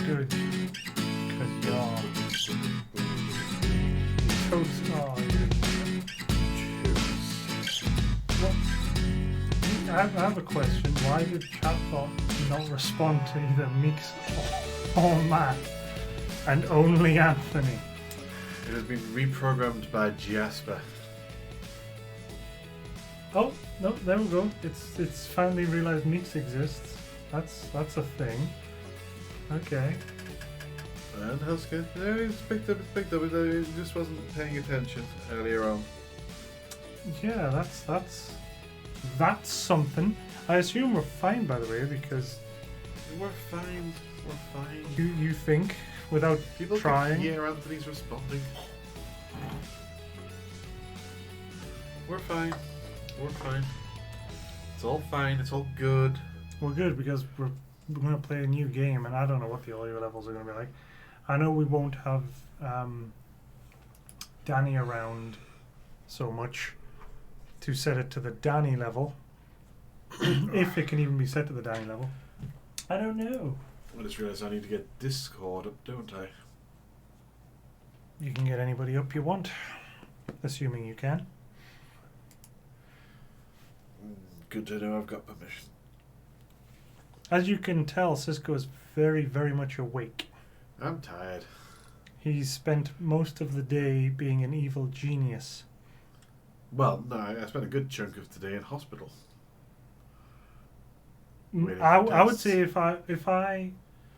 Good. Because you're toast. Oh, what? I have a question. Why did chatbot not respond to either Meeks or Matt and only Anthony? It has been reprogrammed by Jasper. Oh no, there we go. It's finally realized Meeks exists. That's a thing. Okay. And Husker, no, it's picked up. It just wasn't paying attention earlier on. Yeah, that's something. I assume we're fine, by the way, because We're fine. We're fine. you think without People trying. can hear Anthony's responding. We're fine. We're fine. It's all fine. It's all good. We're good because we're going to play a new game, and I don't know what the audio levels are going to be like. I know we won't have Danny around so much to set it to the Danny level, if it can even be set to the Danny level. I don't know. I just realised I need to get Discord up, don't I? You can get anybody up you want, assuming you can. Good to know I've got permission. As you can tell, Cisco is very, very much awake. I'm tired. He's spent most of the day being an evil genius. Well, no, I spent a good chunk of today in hospital. Waiting for I would tests. say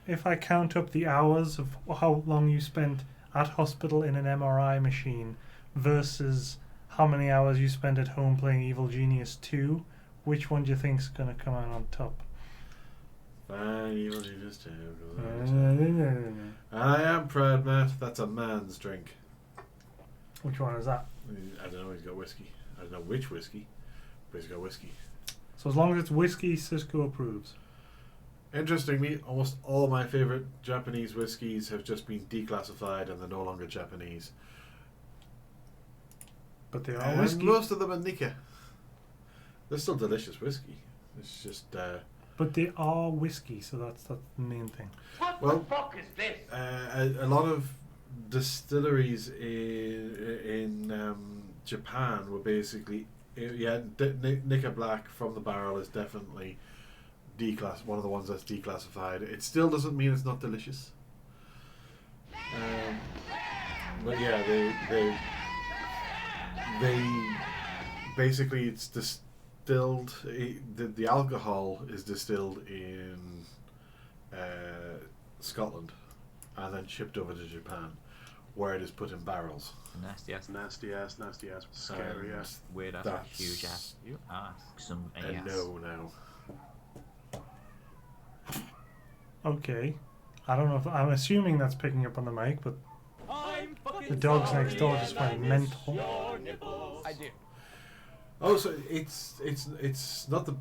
if I count up the hours of how long you spent at hospital in an MRI machine versus how many hours you spent at home playing Evil Genius 2, which one do you think's going to come out on top? Fine, Evil Genius 2. And I am proud, Matt. That's a man's drink. Which one is that? I don't know, he's got whiskey. I don't know which whiskey, but he's got whiskey. So as long as it's whiskey, Cisco approves. Interestingly, almost all my favourite Japanese whiskies have just been declassified and they're no longer Japanese. But they are And whiskey. most of them are Nikka. They're still delicious whiskey. It's just... But they are whiskey, so that's the main thing. What Well, the fuck is this? a lot of distilleries in Japan were basically... Yeah, Nikka Black from the barrel is definitely one of the ones that's declassified. It still doesn't mean it's not delicious. But yeah, they basically it's distilled. The alcohol is distilled in Scotland and then shipped over to Japan, where it is put in barrels. Nasty ass. Nasty ass, scary ass. Weird ass, That's huge ass. You ask some A ass. no now. Okay. I don't know if... I'm assuming that's picking up on the mic, but the dogs next door just went mental. I do. Oh, so it's not the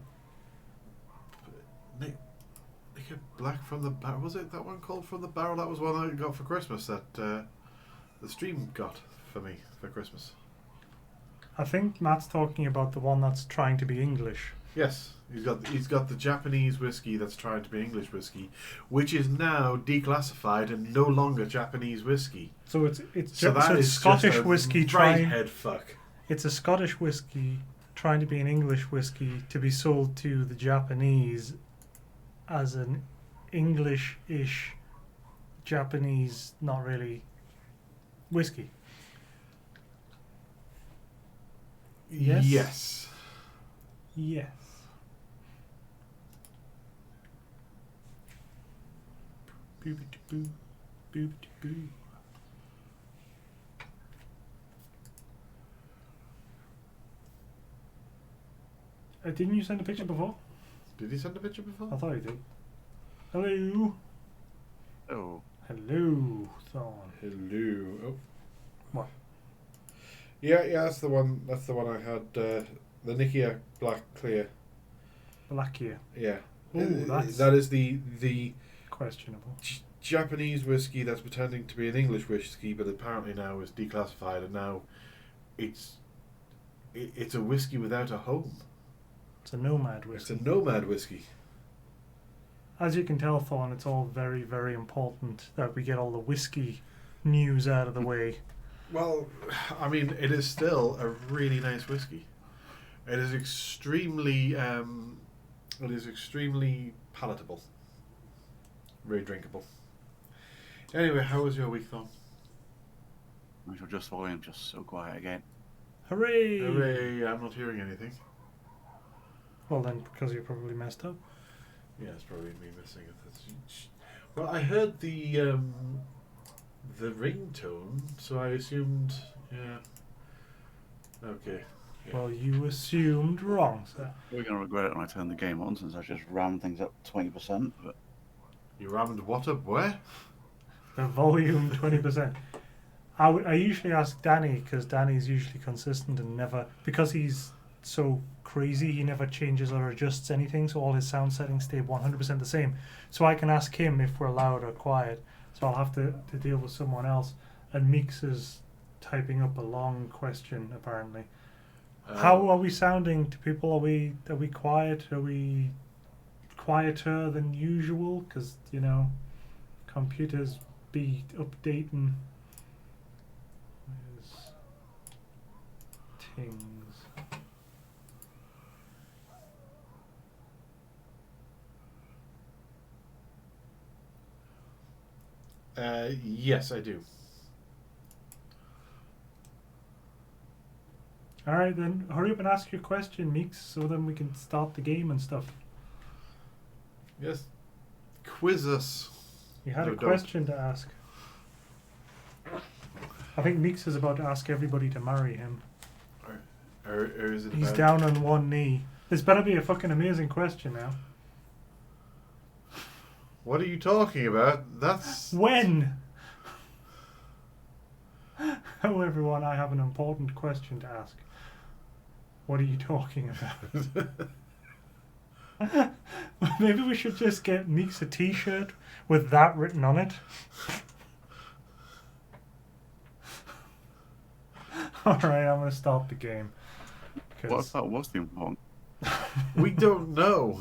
Nikka Black from the barrel. Was it that one called From the Barrel? That was one I got for Christmas. That the stream got for me for Christmas. I think Matt's talking about the one that's trying to be English. Yes, he's got the Japanese whiskey that's trying to be English whiskey, which is now declassified and no longer Japanese whiskey. So it's So that it's is Scottish just a whiskey right trying. head fuck. It's a Scottish whiskey trying to be an English whiskey to be sold to the Japanese as an English-ish Japanese, not really whiskey. Yes? Yes. Yes. Boobity-boo, boobity-boo. Didn't you send a picture before? Did he send a picture before? I thought you did. Hello. Oh. Hello, Thorn. Hello. Oh. What? Yeah, that's the one. That's the one I had. The Nikka Black Clear. Blackia. Yeah. Ooh, that's that is the questionable. Japanese whiskey that's pretending to be an English whiskey, but apparently now is declassified, and now it's it's a whiskey without a home. It's a nomad It's whiskey. a nomad whiskey. As you can tell, Thorn, it's all very, very important that we get all the whiskey news out of the way. Well, I mean, it is still a really nice whiskey. It is extremely palatable. Very drinkable. Anyway, how was your week, Thorn? We shall just volume just so quiet again. Hooray! Hooray, I'm not hearing anything. Well then, because you probably messed up. Yeah, it's probably me missing it. Well, I heard the ringtone, so I assumed, yeah. Okay. Yeah. Well, you assumed wrong, sir. We're going to regret it when I turn the game on, since I just rammed things up 20%. But You rammed what up where? The volume 20%. I usually ask Danny, because Danny's usually consistent and never, because he's so crazy, he never changes or adjusts anything, so all his sound settings stay 100% the same. So I can ask him if we're loud or quiet. So I'll have to deal with someone else. And Meeks is typing up a long question, apparently. How are we sounding to people? Are we quiet? Are we quieter than usual? Because, you know, computers be updating. Where's Tings? Yes, I do. Alright then, hurry up and ask your question, Meeks, so then we can start the game and stuff. Yes. Quiz us. You had No, a don't. question to ask. I think Meeks is about to ask everybody to marry him. Or is it He's about- down on one knee. This better be a fucking amazing question now. What are you talking about? That's... When? Hello everyone, I have an important question to ask. What are you talking about? Maybe we should just get Meeks a t-shirt with that written on it. Alright, I'm going to start the game. what if that was the important? We don't know.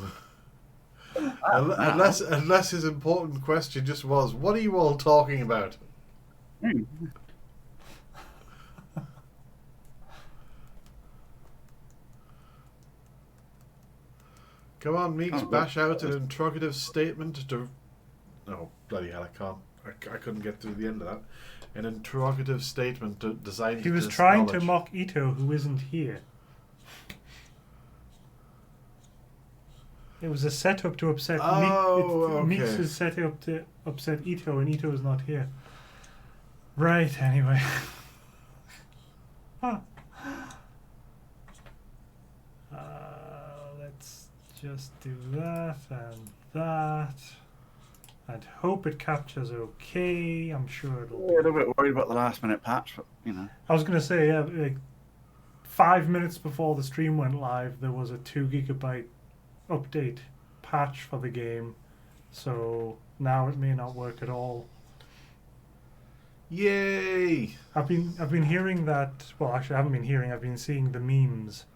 Unless his important question just was, what are you all talking about? Come on, Meeks, bash out an interrogative statement to... Oh, bloody hell, I can't. I couldn't get through the end of that. An interrogative statement designed to He was trying to disacknowledge- mock Ito, who isn't here. It was a setup to upset Oh, Meeks okay. is set up to upset Ito, and Ito is not here. Right, anyway. Let's just do that and that. I'd hope it captures okay. I'm sure it'll A little bit worried about the last minute patch, but you know. I was going to say, yeah, like 5 minutes before the stream went live, there was a 2 gigabyte update patch for the game. So now it may not work at all. Yay! I've been hearing that. Well, actually, I haven't been hearing. I've been seeing the memes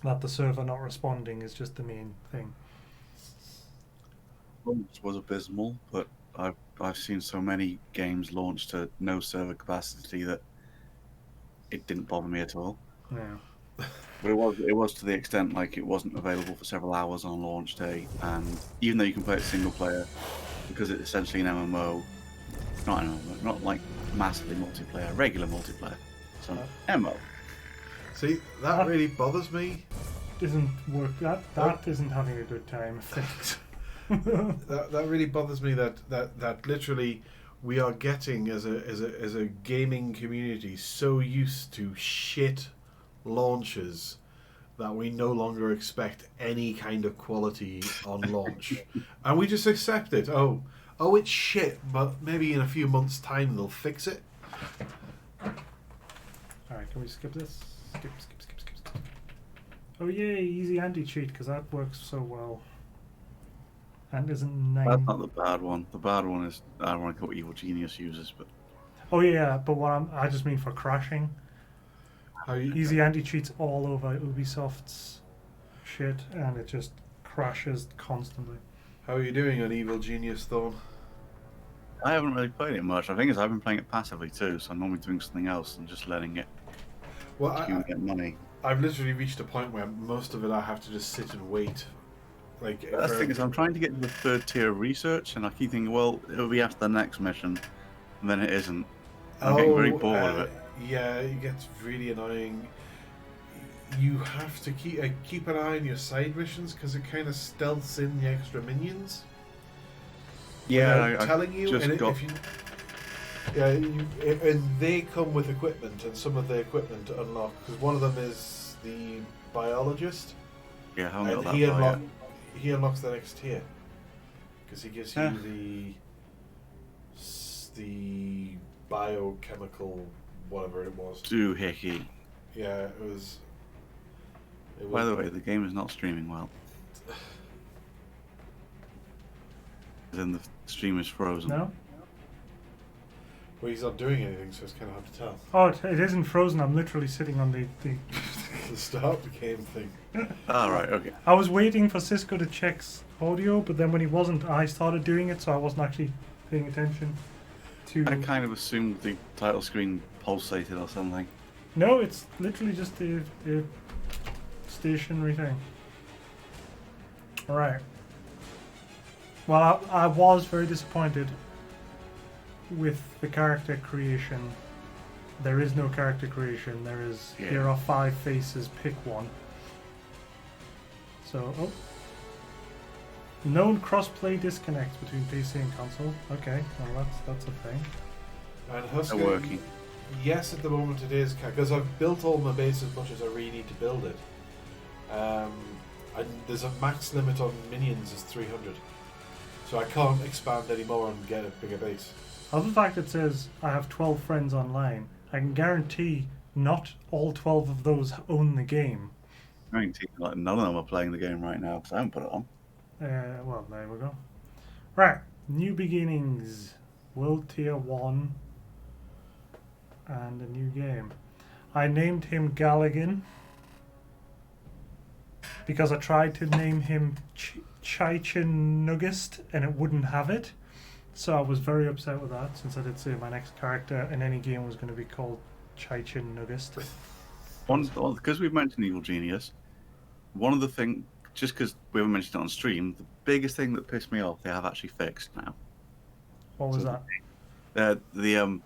that the server not responding is just the main thing. Launch was abysmal, but I've seen so many games launched to no server capacity that it didn't bother me at all. Yeah. But it was to the extent like it wasn't available for several hours on launch day, and even though you can play it single player, because it's essentially an MMO, not like massively multiplayer, regular multiplayer, so MMO. See, that really bothers me. Isn't work that isn't having a good time. Thanks. That really bothers me that literally we are getting as a gaming community so used to shit launches that we no longer expect any kind of quality on launch, and we just accept it. Oh, it's shit, but maybe in a few months' time they'll fix it. Alright, can we skip this? Skip. Oh yay, easy anti-cheat, because that works so well. And isn't 9... That's not the bad one. The bad one is ironically what Evil Genius uses, but Oh yeah, but I just mean for crashing. How you, easy anti-cheats all over Ubisoft's shit, and it just crashes constantly. how are you doing on Evil Genius, Thorn? I haven't really played it much. I think I've been playing it passively too, so I'm normally doing something else and just letting it Well, get money. I've literally reached a point where most of it I have to just sit and wait. Like That's the thing is, I'm trying to get to the 3rd tier of research, and I keep thinking, well, it'll be after the next mission, and then it isn't. I'm getting very bored of it. Yeah, it gets really annoying. You have to keep an eye on your side missions because it kind of stealths in the extra minions. Yeah, without telling you, just and got... if you, yeah, and they come with equipment, and some of the equipment to unlock because one of them is the biologist. Yeah, I haven't got And that far yet. he unlocks the next tier because he gives Yeah. you the biochemical whatever it was. Doohickey. Yeah, it was. By the way, the game is not streaming well. Then the stream is frozen. No? Well, he's not doing anything, so it's kind of hard to tell. Oh, it isn't frozen. I'm literally sitting on the The start became thing. Ah, right, okay. I was waiting for Cisco to check's audio, but then when he wasn't, I started doing it, so I wasn't actually paying attention to... I kind of assumed the title screen pulsated or something. No, it's literally just a stationary thing. Alright. Well, I was very disappointed with the character creation. There is no character creation. There is... Yeah. Here are 5 faces, pick one. So, oh. Known crossplay disconnects between PC and console. Okay, well that's a thing. And Husker, They're working. yes, at the moment it is because I've built all my base as much as I really need to build it. And there's a max limit on minions is 300, so I can't expand anymore and get a bigger base. Other fact it says I have 12 friends online. I can guarantee not all 12 of those own the game. I mean, like, none of them are playing the game right now because I haven't put it on. Well, there we go. Right, new beginnings, World Tier 1, and a new game. I named him Galligan because I tried to name him Chichinugist and it wouldn't have it. So I was very upset with that, since I did say my next character in any game was going to be called Chichinugist. Because we've mentioned Evil Genius, one of the things, just because we haven't mentioned it on stream, the biggest thing that pissed me off, they have actually fixed now. What was that? The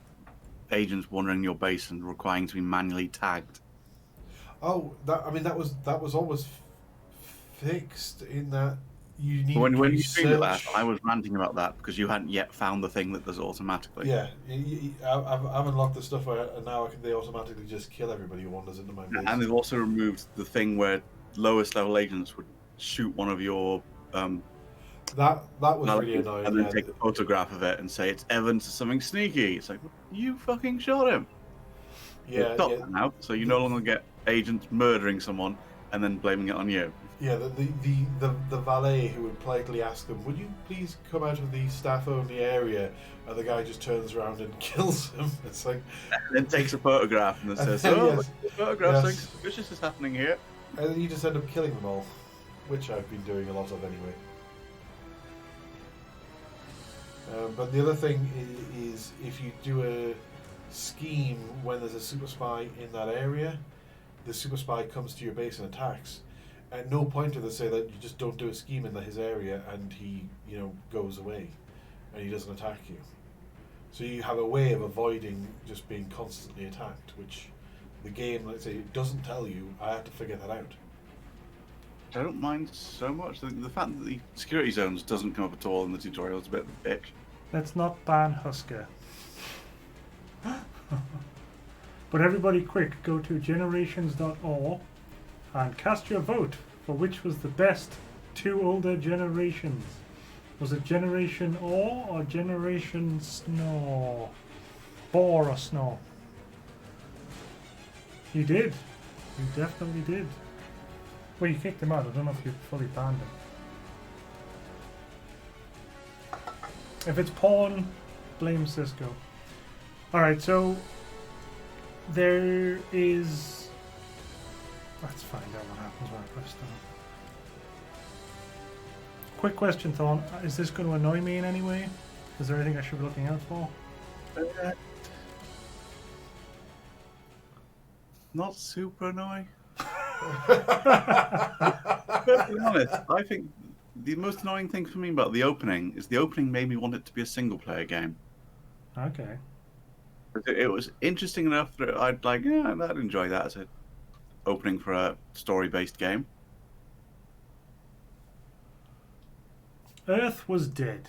agents wandering your base and requiring to be manually tagged. Oh, that was always fixed in that you need. When you search. streamed it last, I was ranting about that because you hadn't yet found the thing that does it automatically. Yeah, I've unlocked the stuff where now they automatically just kill everybody who wanders into my base. And they've also removed the thing where lowest level agents would shoot one of your that was really annoying. and then yeah. take a photograph of it and say it's evidence of something sneaky. It's like, you fucking shot him. Yeah, Stop yeah. that now, so you no longer get agents murdering someone and then blaming it on you. Yeah, the valet who would politely ask them, "Would you please come out of the staff-only area?" And the guy just turns around and kills him. It's like, And then takes a photograph and then says, Yes. "Oh, look at the photograph, Yes. something suspicious is happening here." and then you just end up killing them all, which I've been doing a lot of anyway. But the other thing is if you do a scheme when there's a super spy in that area, the super spy comes to your base and attacks. At no point do they say that you just don't do a scheme in his area and he, goes away and he doesn't attack you. So you have a way of avoiding just being constantly attacked, which the game, let's say, it doesn't tell you. I have to figure that out. I don't mind so much. The fact that the security zones doesn't come up at all in the tutorial is a bit of a bitch. Let's not ban Husker. But everybody quick, go to generations.org and cast your vote for which was the best 2 older generations. Was it Generation or Generation Snow? Boar or Snow? You did. You definitely did. Well, you kicked him out. I don't know if you fully banned him. If it's porn, blame Cisco. Alright, so there is Let's find out what happens when I press start. Quick question, Thorn. Is this going to annoy me in any way? Is there anything I should be looking out for? Not super annoying. To be honest, I think the most annoying thing for me about the opening is the opening made me want it to be a single player game. Okay. It was interesting enough that I'd like, yeah, I'd enjoy that as an opening for a story-based game. Earth was dead.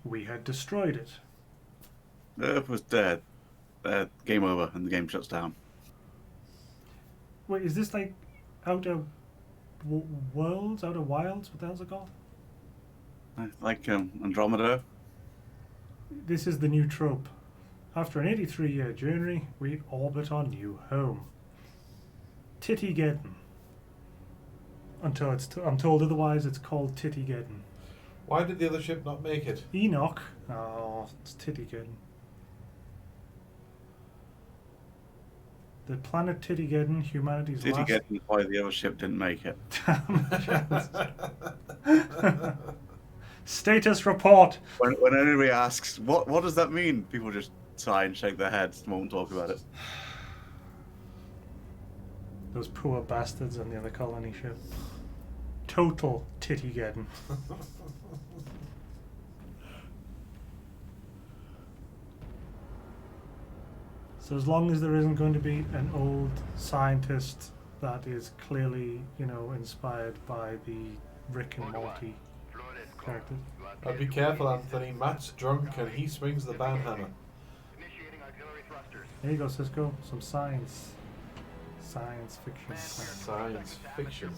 We had destroyed it. Earth was dead. Game over, and the game shuts down. Wait, is this like Outer Worlds? Outer Wilds? What the hell's it called? Like Andromeda. This is the new trope. After an 83-year journey, we orbit our new home. Tittygeddon. Until I'm told otherwise, it's called Tittygeddon. Why did the other ship not make it? Enoch. Oh, it's Tittygeddon. The planet Tittygeddon, humanity's last... Tittygeddon is why the other ship didn't make it. Status report. When anybody asks, what does that mean? People just sigh and shake their heads and won't talk about it. Those poor bastards on the other colony ship. Total Tittygeddon. So as long as there isn't going to be an old scientist that is clearly, inspired by the Rick and Morty characters. I'd be careful, Anthony. Matt's drunk and he swings the banhammer. There you go, Cisco. Some science fiction. Science fiction.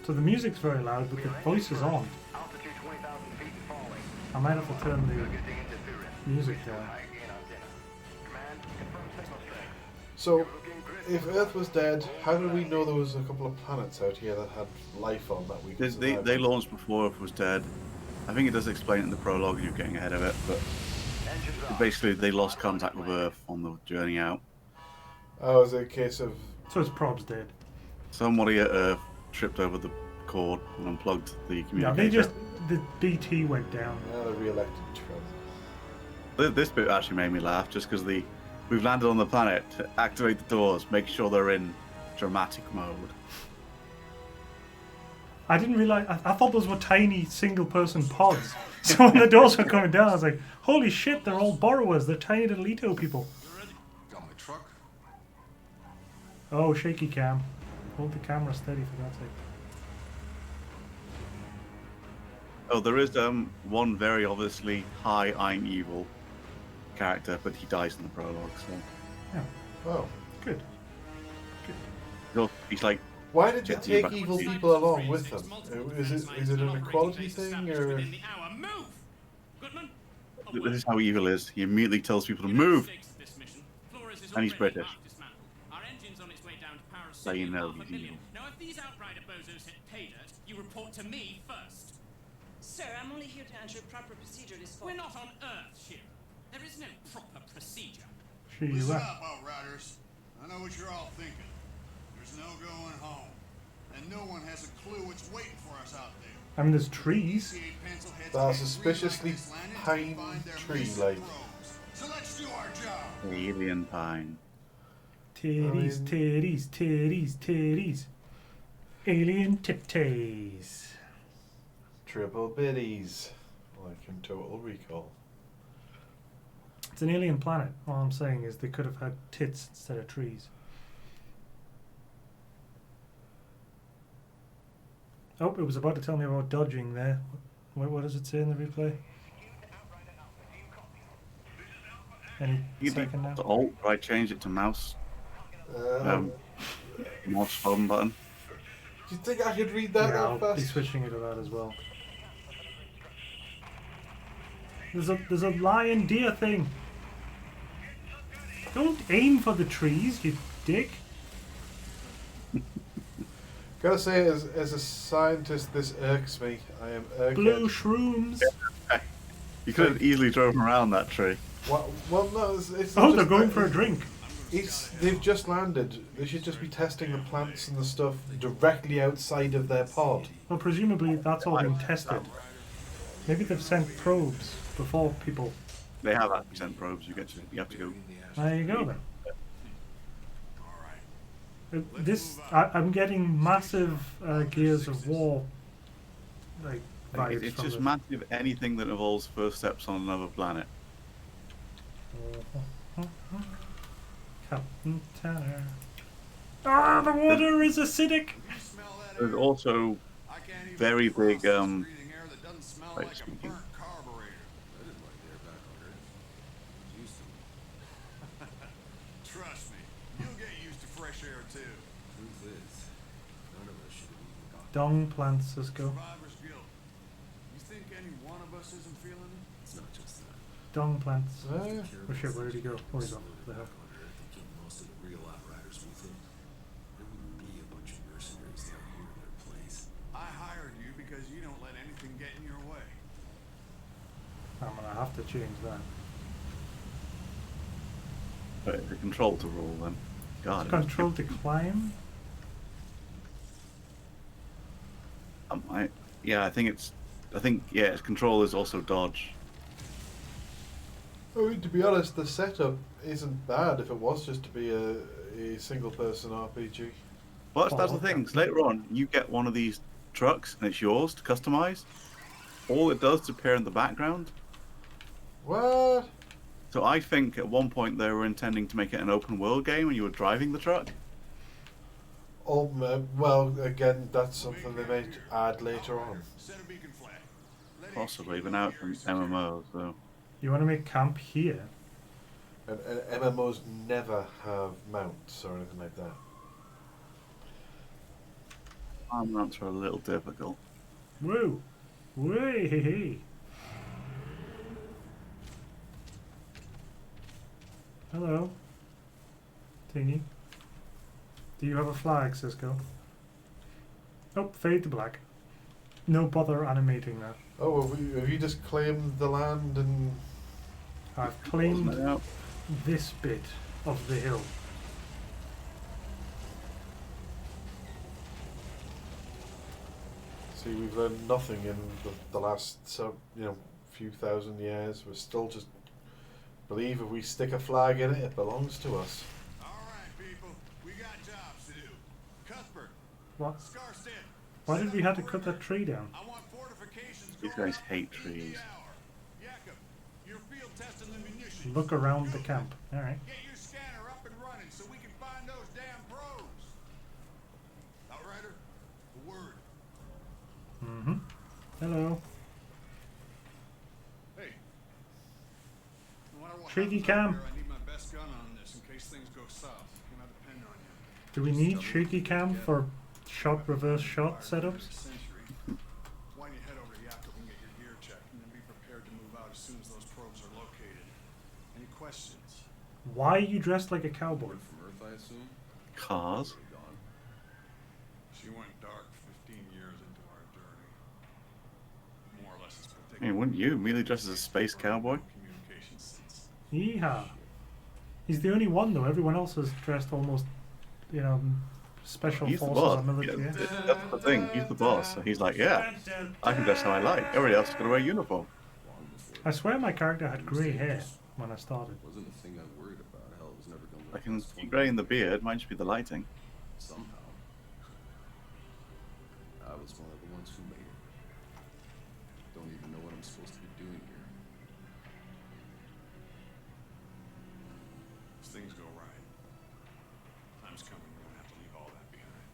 So the music's very loud, but the voice is on. I might have to turn the music down. So, if Earth was dead, how did we know there was a couple of planets out here that had life on that we could survive? They launched before Earth was dead. I think it does explain it in the prologue, and you're getting ahead of it, but basically they lost contact with Earth on the journey out. Oh, is it a case of... So it's Prob's dead. Somebody at Earth tripped over the cord and unplugged the communicator. Yeah, the BT went down. the re-elected Trump. This bit actually made me laugh, just because we've landed on the planet, to activate the doors, make sure they're in dramatic mode. I didn't realize. I thought those were tiny single-person pods. So when the doors were coming down, I was like, "Holy shit! They're all borrowers. They're tiny little Ito people." Got my truck. Oh, shaky cam. Hold the camera steady for God's sake. Oh, there is one very obviously high I'm evil character, but he dies in the prologue, so Yeah, Oh. good. he's like, Why did they Get you take back. evil people along with them? Is it an equality thing, or... this is how evil is. He immediately tells people to move. And he's British. So you know he's evil. Now, if these Outrider bozos hit pay dirt, you report to me first. Sir, I'm only here to ensure proper procedure is followed. We're not on Earth, ship. There is no proper procedure. Sure you Listen are. up, Outriders. I know what you're all thinking. There's no going home. And no one has a clue what's waiting for us out there. I mean, there's trees. That suspiciously pine tree-like. So let's do our job. Alien pine. Titties, I mean- titties, titties, titties. Alien titties. Triple biddies. Like in Total Recall. It's an alien planet. All I'm saying is they could have had tits instead of trees. Oh, it was about to tell me about dodging there. What does it say in the replay? Any You second now? to Alt, right? Change it to mouse. Mouse home button. Do you think I could read that Yeah, that I'll be fast? switching it to that as well. There's a lion deer thing. Don't aim for the trees, you dick. Gotta say, as a scientist, this irks me. I am irked. Blue shrooms. You could have easily driven around that tree. Well, no, it's Oh, not they're just going that. for a drink. They've just landed. They should just be testing the plants and the stuff directly outside of their pod. Well, presumably that's all being tested. Maybe they've sent probes before people. They have actually sent probes. You have to go. There you go then. All right. I'm getting massive Gears of War like vibes It's from just this. massive anything that involves first steps on another planet. Captain Tanner. Ah, the water is acidic. You smell that There's air? also I can't even very defrost big, this breathing air that doesn't smell like like a speaking. burnt carburetor. I didn't like the air back on Earth. I was used to it. Trust me, you'll get used to fresh air too. Truth is, none of us should have even got Dong plants, Cisco. Survivor's guilt. You think any one of us isn't feeling it? It's not just that. Dong plants. Eh? Oh shit, where did he go? Oh, he's off. The hell. Back on Earth and killed most of the real Outriders with it. There wouldn't be a bunch of mercenaries down here in their place. I hired you because you don't let anything get in your way. I'm gonna have to change that. But the control to rule then. God. Control to climb. Yeah, I think it's control is also dodge. I mean, to be honest, the setup isn't bad if it was just to be a single-person RPG. Well, that's the Oh, thing. okay. Later on, you get one of these trucks and it's yours to customize. All it does to appear in the background. What? So I think at one point they were intending to make it an open world game and you were driving the truck. Oh, well, again, that's something they might add later on. Set a beacon flag. Let Possibly, HQ but know now the it's from area's secure. MMO, so. You want to make camp here? And MMOs never have mounts or anything like that. Armaments are a little difficult. Whoa! Way hey hey! Hello, Teeny. Do you have a flag, Cisco? Oh, fade to black. No bother animating that. Oh, have you just claimed the land and... I've Wasn't claimed it out? this bit of the hill. See, we've learned nothing in the last few thousand years. We're still just believe if we stick a flag in it, it belongs to us. All right, people. We got jobs to do. Cuthbert, What? Scarsted. Why did we have to cut that tree down? I want fortifications These going guys up hate within the trees. hour. Jacob, you're field testing the munitions. Look around the Go. camp. Alright. Get your scanner up and running so we can find those damn pros. Outrider, a word. Mm-hmm. Hello. Hey. No matter what Shaky happens out cam. there, I need my best gun on this in case things go south. Can I depend on you? Do we need shaky cam for reverse shot setups? Why don't you head over to Yakov and get your gear checked, and then be prepared to move out as soon as those probes are located. Any questions? Why are you dressed like a cowboy? From Earth, I assume? Cars. Gone. She went dark 15 years into our journey. More or less, it's been I taking mean, wouldn't you immediately dress as a space cowboy? communications since. Yeehaw. He's the only one though. Everyone else is dressed almost, special He's the forces boss. or military. Yeah, that's the thing. He's the boss. So he's like, yeah, I can dress how I like. Everybody else is gonna wear a uniform. Long before. I swear my character had grey hair when I started. It wasn't a thing I worried about. Hell, it was never gonna I work. can keep graying the beard. Might just be the lighting. Somehow. I was one of the ones who made it. Don't even know what I'm supposed to be doing here. As things go right, time's coming when we have to leave all that behind.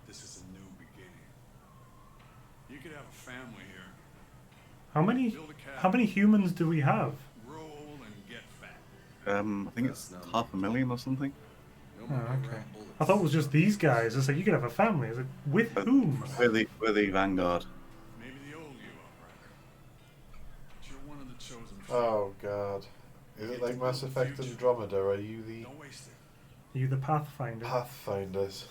This is a new beginning. You could have a family here. How many humans do we have? Grow old and get fat. I think it's 500,000 or something. No Oh, more okay. rat bullets. I thought it was just these guys. It's like you could have a family. It's like, with whom? We're the vanguard. Maybe the old you, Outrider. But you're one of the chosen few. Oh, God. Is it like Mass Effect Andromeda? Are you the Don't waste it. Are you the Pathfinder? Pathfinders?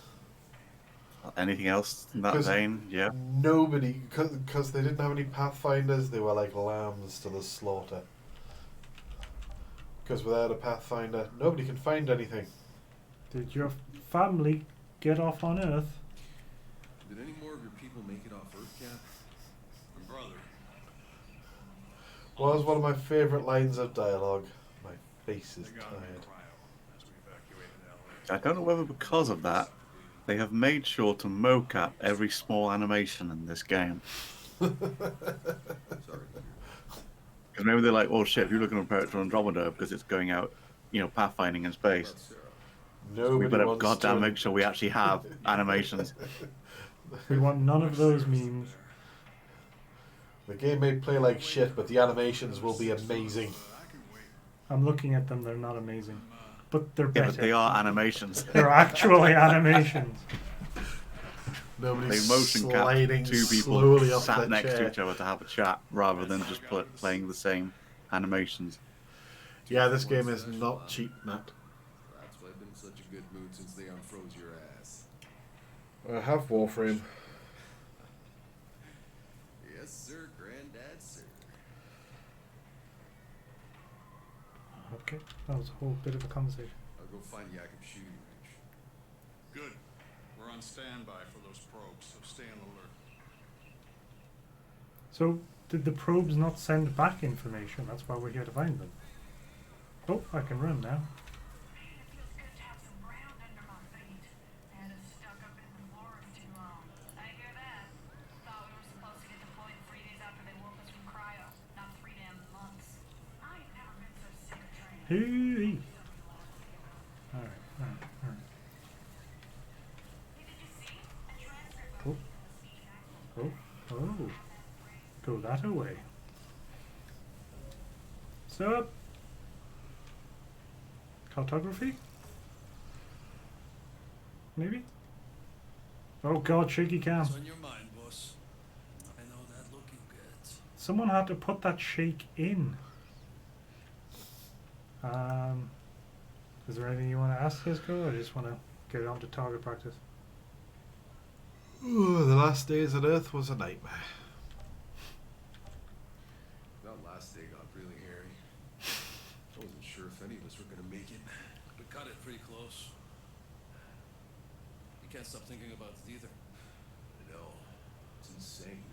Anything else in that 'Cause vein? Yeah. Nobody, because they didn't have any pathfinders, they were like lambs to the slaughter. Because without a pathfinder, nobody can find anything. Did your family get off on Earth? Did any more of your people make it off Earth, Cap? My brother. Was one of my favourite lines of dialogue. My face is They got him in tired. cryo as we evacuated LA. I don't know whether because of that, they have made sure to mocap every small animation in this game. Sorry. Because maybe they're like, oh shit, you're looking at to Andromeda because it's going out, pathfinding in space. About Sarah. Nobody We better wants goddamn to. make sure we actually have animations. We want none of those memes. The game may play like shit, but the animations will be amazing. I can wait. I'm looking at them, they're not amazing. But they're Yeah, better. but they are animations. They're actually animations. Nobody's They motion cap sliding two slowly people off sat their next chair. to each other to have a chat rather than just playing the same animations. Yeah, this game is not cheap, Matt. That's why I've been in such a good mood since they unfroze your ass. I have Warframe. Yes, sir, Granddad, sir. Okay, that was a whole bit of a conversation. I'll go find Yakub shooting range. Good. We're on standby for those probes, so stay on alert. So, did the probes not send back information? That's why we're here to find them. Oh, I can run now. It feels good to have some ground under my feet. I had it stuck up in the forest too long. I hear that. Thought we were supposed to get deployed 3 days after they woke us from cryo, not 3 damn months. I ain't never been so sick of training. Hooey. Alright, alright, alright. Hey, did you see? A transcript Oh. of the speech back. Oh. Go that away. Sup? Cartography? Maybe? Oh god, shaky cam. What's on your mind, boss? I know that look you get. Someone had to put that shake in. Is there anything you want to ask, Cisco, or just want to get on to target practice? Ooh, the last days on Earth was a nightmare. That last day got really hairy. I wasn't sure if any of us were gonna make it. We cut it pretty close. You can't stop thinking about it either. I know. It's insane.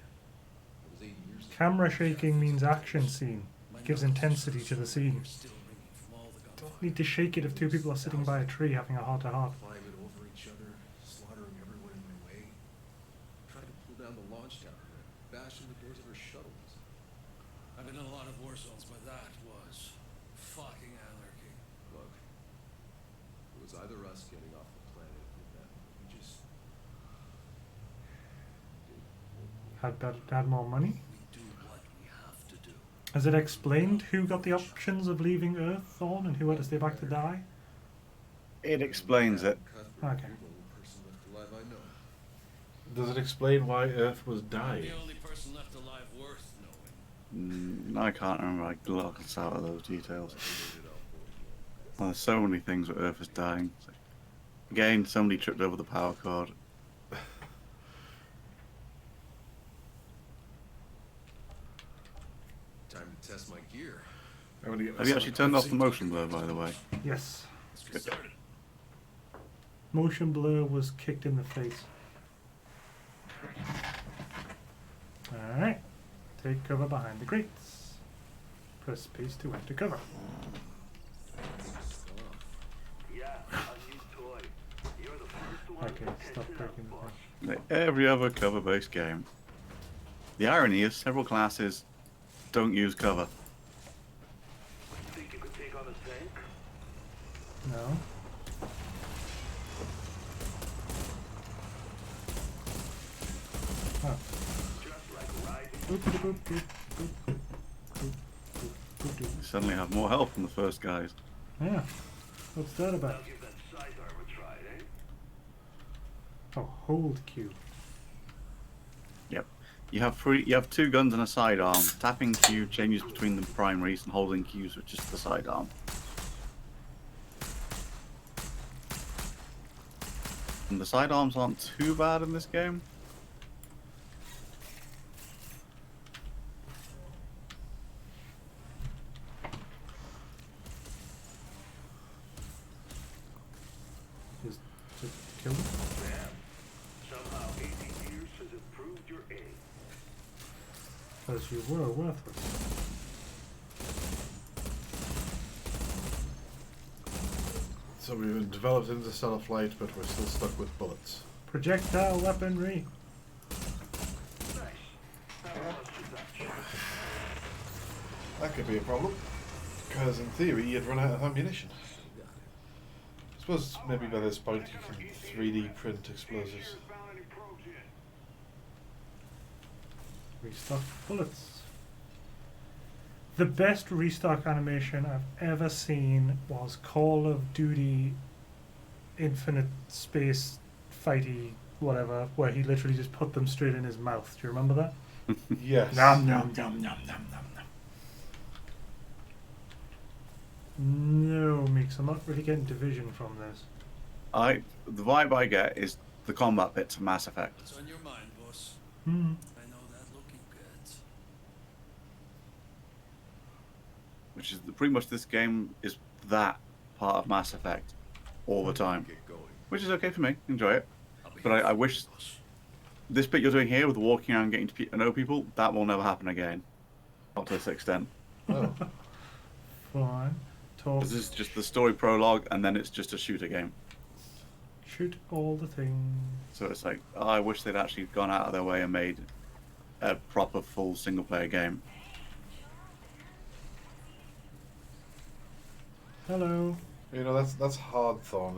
It was 8 years ago. Camera shaking means action scene. Gives intensity to the scene. Still ringing from all the Don't gunfire. need to shake it if two people are sitting by a tree having a heart-to-heart. Climbing over each other, slaughtering everyone in my way. Tried to pull down the launch tower, bashing the doors of her shuttles. I've been in a lot of war zones, but that was fucking anarchy. Look, it was either us getting off the planet or that we just Had more money? we do what we have to do. Has it explained who got the options of leaving Earth on and who had to stay back to die? It explains it. Cuthbert, Okay. you're the only person left alive I know. Does it explain why Earth was I'm dying? the only person left alive worth knowing. I can't remember. I glossed out of those details. I figured it out for you. Well, there's so many things where Earth is dying. It's like, again, somebody tripped over the power cord. Time to test my gear. I'm gonna get Have you myself actually a turned off Pepsi. the motion blur, by the way? Yes. Let's get started. Motion blur was kicked in the face. Alright. Take cover behind the crates. Press space to enter cover. Okay, stop breaking the thing. Like every other cover-based game. The irony is several classes don't use cover. No. Oh. Boop, boop, boop, boop, boop, boop, boop, boop, You boop. suddenly have more health than the first guys. Yeah. What's that about? Oh, hold Q. Yep. You have two guns and a sidearm. Tapping Q changes between the primaries and holding Q switches to the sidearm. And the sidearms aren't too bad in this game. Just kill them. Somehow 80 years has improved your aim. Because you were worthless. So we've developed interstellar flight, but we're still stuck with bullets. Projectile weaponry. That could be a problem, because in theory you'd run out of ammunition. I suppose maybe by this point you can 3D print explosives. Restock bullets. The best restock animation I've ever seen was Call of Duty Infinite Space Fighty whatever, where he literally just put them straight in his mouth. Do you remember that? Yes. Nom nom nom nom nom nom nom. No, Meeks, I'm not really getting division from this. The vibe I get is the combat bits of Mass Effect. What's on your mind, boss? Hmm. I know that looking good. Which is pretty much this game is that part of Mass Effect all the time. Get going. Which is okay for me, enjoy it. I'll be But here I for wish you, boss. this bit you're doing here with walking around getting to know people, that will never happen again. Not to this extent. Oh. Fine. Talk. This is just the story prologue and then it's just a shooter game. Shoot all the things. So it's like, oh, I wish they'd actually gone out of their way and made a proper full single player game. Hello. You know, that's hard, Thorn.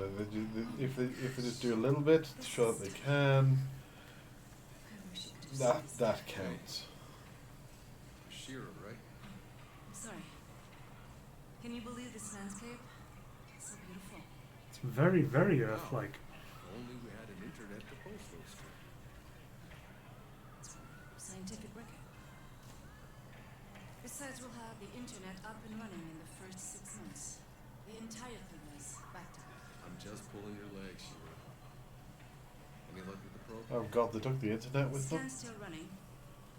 If they just do a little bit to show that they can, that counts. Shira, right? Sorry. Can you believe this landscape? It's so beautiful. It's very, very Earth-like. If only we had an internet to post those to. It's scientific record. Besides, we'll have the internet up and running in the first 6 months. The entire thing is backed up. I'm just pulling your legs, Shira. Any luck with the probe? Oh god, they took the internet with them? Stand still running.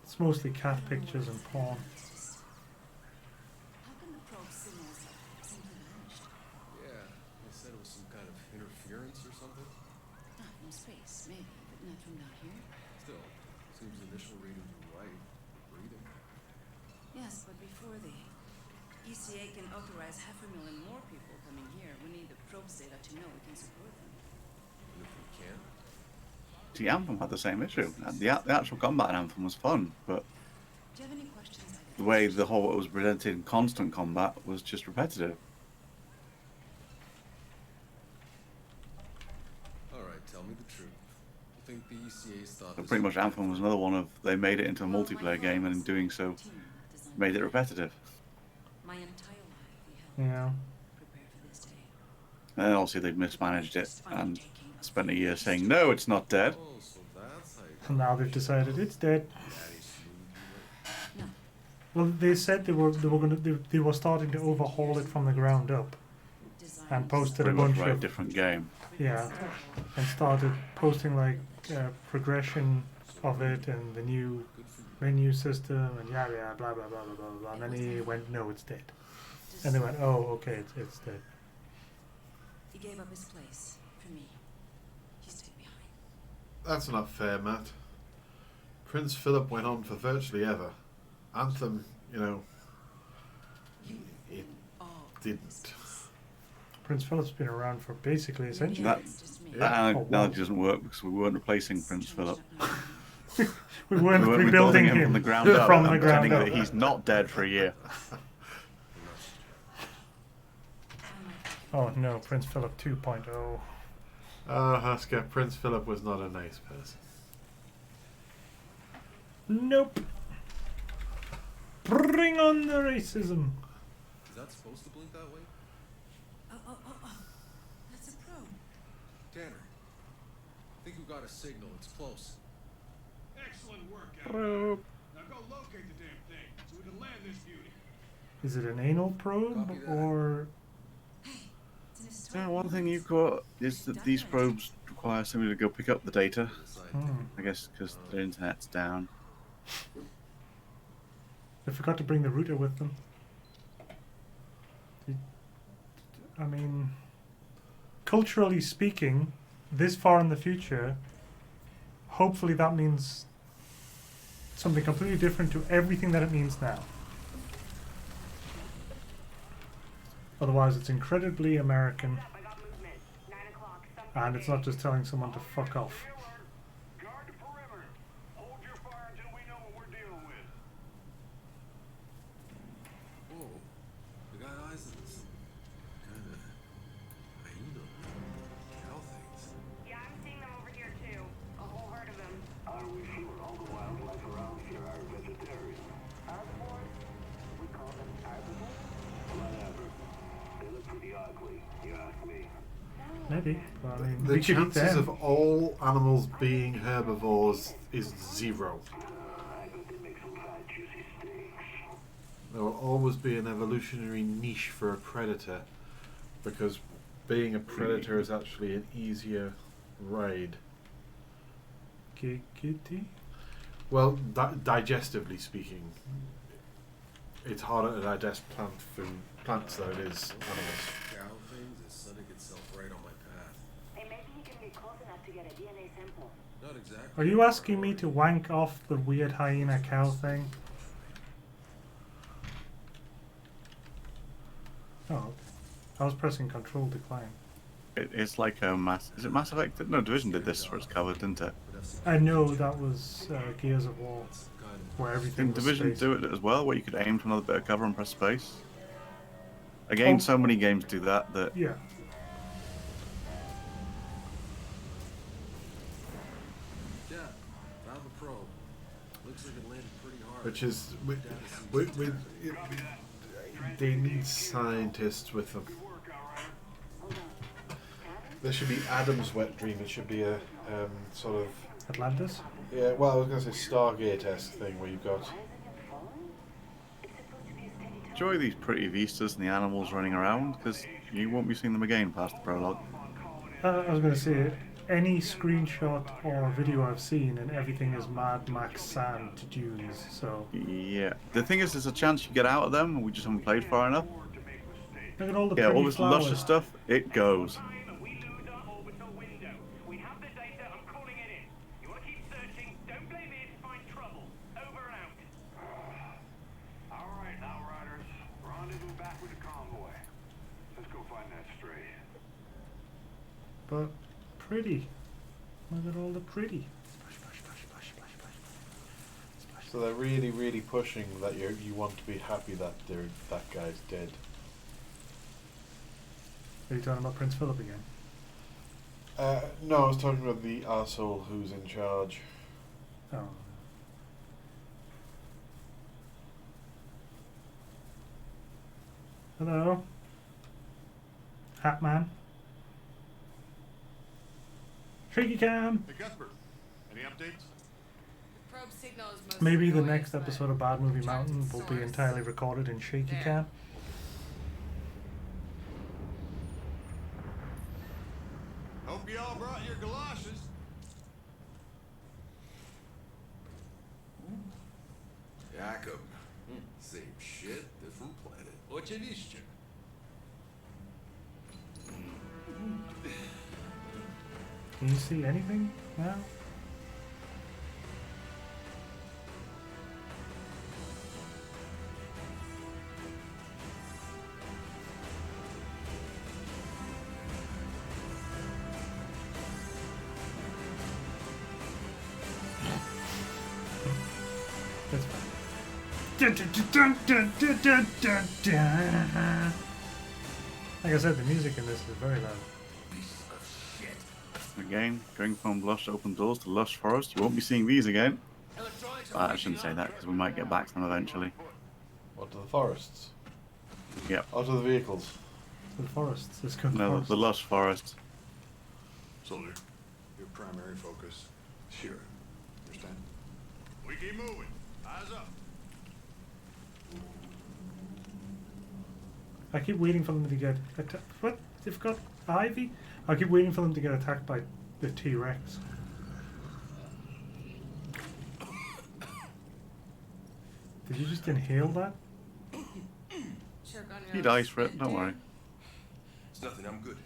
It's mostly cat pictures and porn. It's just... How can the probe signals simply vanished? Yeah, they said it was some kind of interference or something. Not from space, maybe, but not from down here. Still, seems the initial readings were right. Breathing. Yes, but before the ECA can authorize 500,000 more people coming here, we need the probe's data to know we can support them. And if we can, See, Anthem had the same issue. The actual combat in Anthem was fun, but Do you have any questions? I the can way answer? the whole it was presented in constant combat was just repetitive. alright, tell me the truth. You think the ECA's thought So this pretty much would be Anthem was another one of they made it into a Well, my multiplayer game, and in father's doing so, team designed made it it. repetitive. My entire life, we helped Yeah. prepare for this day. And then obviously they mismanaged it and spent a year saying, no, it's not dead. Oh, so that's how you And now they've decided it's dead. Daddy smooth you No, Well, they said they were starting to overhaul it from the ground up, design and posted a Pretty much bunch write a of different game. yeah, and started posting like progression of it and the new Good for you. menu system and yada yada blah blah blah blah blah blah. And then he went, no, it's dead. And they went, oh, okay, it's dead. He gave up his place for me. He stayed behind. That's not fair, Matt. Prince Philip went on for virtually ever. Anthem, you know, it Oh, didn't. Prince Philip's been around for basically a century. That- it's just me. That Oh, wow. analogy doesn't work because we weren't replacing Prince Philip. We weren't We weren't rebuilding rebuilding him him from the ground up from and the ground pretending up. that he's not dead for a year. Oh no, Prince Philip 2.0. Oh, Husker, Prince Philip was not a nice person. Nope. Bring on the racism. Is that supposed to blink that way? Oh. That's a probe. Tanner, I think we got a signal. It's close. Excellent work, Probe. Now go locate the damn thing so we can land this beauty. Is it an anal probe Copy that. or It's an Yeah, historic one thing moment. you've got is that these probes require require somebody to go pick up the data. Hmm. I guess because the internet's down. They forgot to bring the router with them. I mean, culturally speaking, this far in the future, hopefully that means something completely different to everything that it means now. Otherwise, it's incredibly American, and it's not just telling someone to fuck off. Guard the perimeter. Hold your fire until we know what we're dealing with. Whoa. We got eyes on this. Kinda hyena. Cow things. Yeah, I'm seeing them over here too. A whole herd of them. Are we sure all the wildlife around here are vegetarian? Herbivores? We call them herbivores? Whatever. They look pretty ugly, you ask me. Maybe, but I mean, The we could eat chances them. of all animals being herbivores is 0. I bet they make some fat, juicy steaks. There will always be an evolutionary niche for a predator, because being a predator is actually an easier ride. Kitty? Well, digestively speaking, it's harder to digest plants than it is animals. Cow things is sunning itself right on my path. Hey, maybe you can be close enough to get a DNA sample. Not exactly. Are you asking me to wank off the weird hyena cow thing? Oh, okay. I was pressing Control Decline. It's like a Mass... Is it Mass Effect? No, Division did this for its cover, didn't it? I know that was Gears of War, where everything Didn't was Division space. do it as well, where you could aim for another bit of cover and press space? Again, Oh. so many games do that that... Yeah. Yeah, found the probe. Looks like it landed pretty hard. Which is, they need scientists with them. There should be Adam's wet dream. It should be a sort of, Atlantis? yeah. Well, I was going to say Stargate-esque thing where you've got. Enjoy these pretty vistas and the animals running around, because you won't be seeing them again past the prologue. I was going to say, any screenshot or video I've seen and everything is Mad Max sand dunes, so... Yeah. The thing is, there's a chance you get out of them, and we just haven't played far enough. Look at all the Yeah, pretty all this flowers. luscious stuff, it goes. We lose our orbital window. We have the data. I'm calling it in. You want to keep searching? Don't blame me if you find trouble. Over and out. All right, Outriders. Rendezvous back with the convoy. Let's go find that stray. But pretty. Look at all the pretty. Splash, splash, splash, splash, splash, splash. Splash. So they're really, really pushing that you want to be happy that that guy's dead. Are you talking about Prince Philip again? No, I was talking about the arsehole who's in charge. Oh. Hello? Hat Man? Shaky cam! Hey, Cuthbert, any updates? Probe signal is most Maybe the noise, next but episode of Bad Movie charging Mountain will be source. entirely recorded in shaky There. cam. Hope you all brought your galoshes. Jacob. Same shit, different planet. Oczywiście. Can you see anything now? That's fine. Like I said, the music in this is very loud. Again, going from lush open doors to lush forest. You won't be seeing these again. Electronics Well, I shouldn't say that, because we might get back to them eventually. What to the forests? Yep. Or to the vehicles? The forests. Let's go to the No, forests. the lush forest. Soldier, your primary focus. Sure. Understand? We keep moving. Eyes up. I keep waiting for them to get attacked. What? They've got Ivy? I keep waiting for them to get attacked by The T-Rex. Did you just inhale that? Check on He your dies for it, don't worry. It's nothing, I'm good.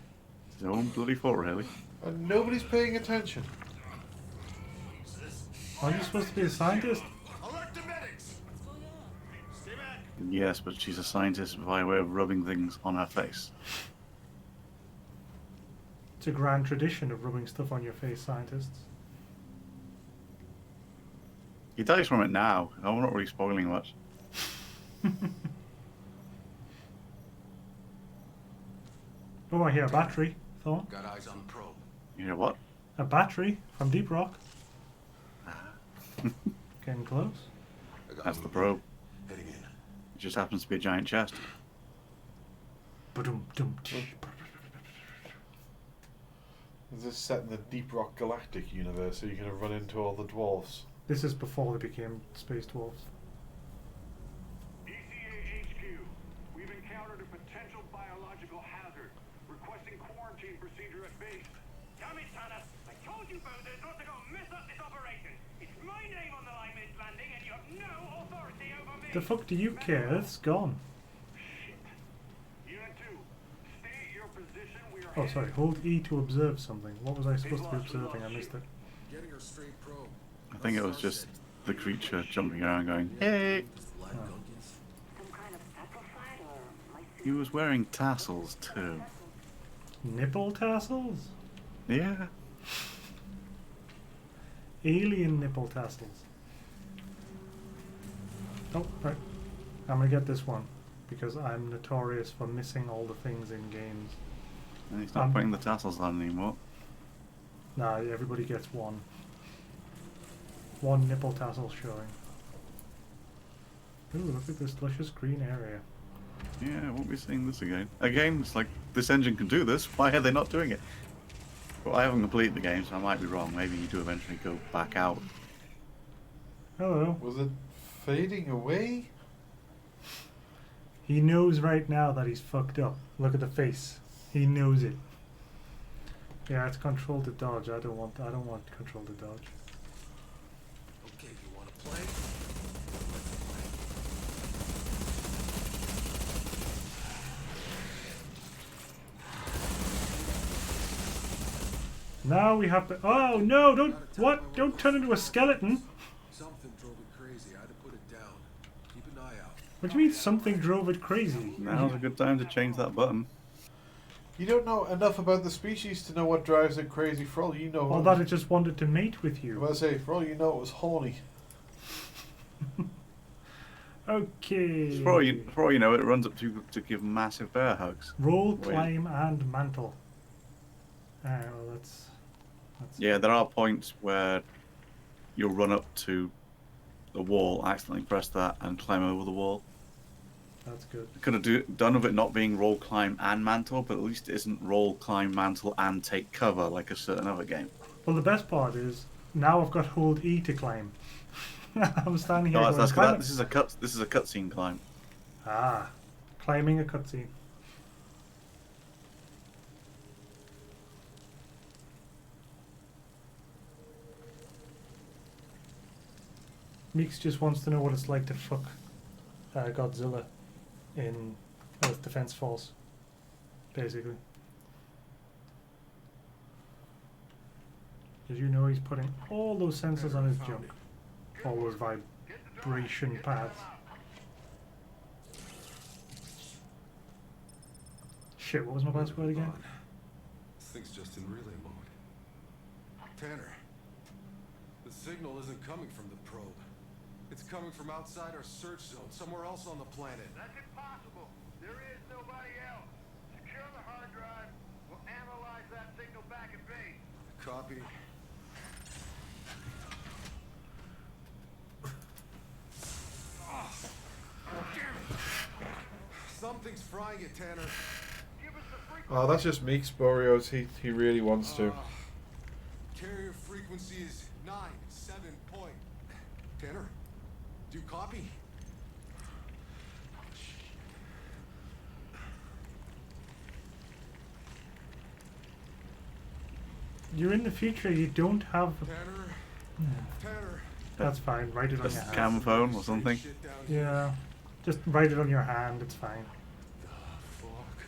It's his own bloody fault, really. And nobody's paying attention. Aren't you supposed to be a scientist? Alert the medics! Stay back! Yes, but she's a scientist by way of rubbing things on her face. It's a grand tradition of rubbing stuff on your face, scientists. He dies from it now. I'm not really spoiling much. Oh, I hear a battery, Thorn. Got eyes on the probe. You know what? A battery from Deep Rock. Getting close. I got That's the movement. probe. Heading in. It just happens to be a giant chest. Is this set in the Deep Rock Galactic universe, so you're going to run into all the dwarves? This is before they became space dwarfs. ECA HQ, we've encountered a potential biological hazard. Requesting quarantine procedure at base. Damn it, Tanner! I told you bozos not to go mess up this operation. It's my name on the line, Miss Landing, and you have no authority over me. The fuck do you care? It's gone. Shit. Unit 2, stay at your position. We are Oh, sorry. Hold E to observe something. What was I supposed to be observing? I missed it. Getting her straight probe. I think it was just the creature jumping around going, hey! Some kind of saprophyte or He was wearing tassels too. Nipple tassels? Yeah. Alien nipple tassels. Oh, right. I'm gonna get this one because I'm notorious for missing all the things in games. And he's not putting the tassels on anymore. Nah, everybody gets one. One nipple tassel showing. Ooh, look at this luscious green area. Yeah, I won't be seeing this again. Again, it's like, this engine can do this, why are they not doing it? Well, I haven't completed the game, so I might be wrong. Maybe you do eventually go back out. Hello. Was it fading away? He knows right now that he's fucked up. Look at the face. He knows it. Yeah, it's control to dodge. I don't want control to dodge. Okay, you want to play? Now we have to. Oh no! Don't what? Don't turn into a skeleton. Something drove it crazy. I had to put it down. Keep an eye out. What do you mean something drove it crazy? Now's a good time to change that button. You don't know enough about the species to know what drives it crazy. For all you know, Or that it just wanted to mate with I you. was say, for all you know, it was horny. Okay. For all you know, it runs up to give massive bear hugs. Roll, Wait. climb, and mantle. Well, that's Yeah, there are points where you'll run up to the wall, accidentally press that, and climb over the wall. that's good. Could have done with it not being roll, climb, and mantle, but at least it isn't roll, climb, mantle, and take cover like a certain other game. Well, the best part is now I've got hold E to climb. I'm standing here. No, going, "Climb it." this is a cutscene climb. Ah, climbing a cutscene. Meeks just wants to know what it's like to fuck Godzilla in Earth Defense Force, basically. Did you know he's putting all those sensors on his jump? All those vibration pads. Shit, what was my password again? This thing's just in relay mode. Tanner, the signal isn't coming from the probe. It's coming from outside our search zone, somewhere else on the planet. That's impossible. There is nobody else. Secure the hard drive. We'll analyze that signal back at base. Copy. Something's frying it, Tanner. Give us the frequency. Oh, that's just Meeks Boreos. He really wants to. Carrier frequency is 97 point. Tanner, do you copy? You're in the future. You don't have. Tanner, Tanner. That's fine. Write it on your Just hand. cam phone or something. Shit down here. Yeah. Just write it on your hand. It's fine. Fuck.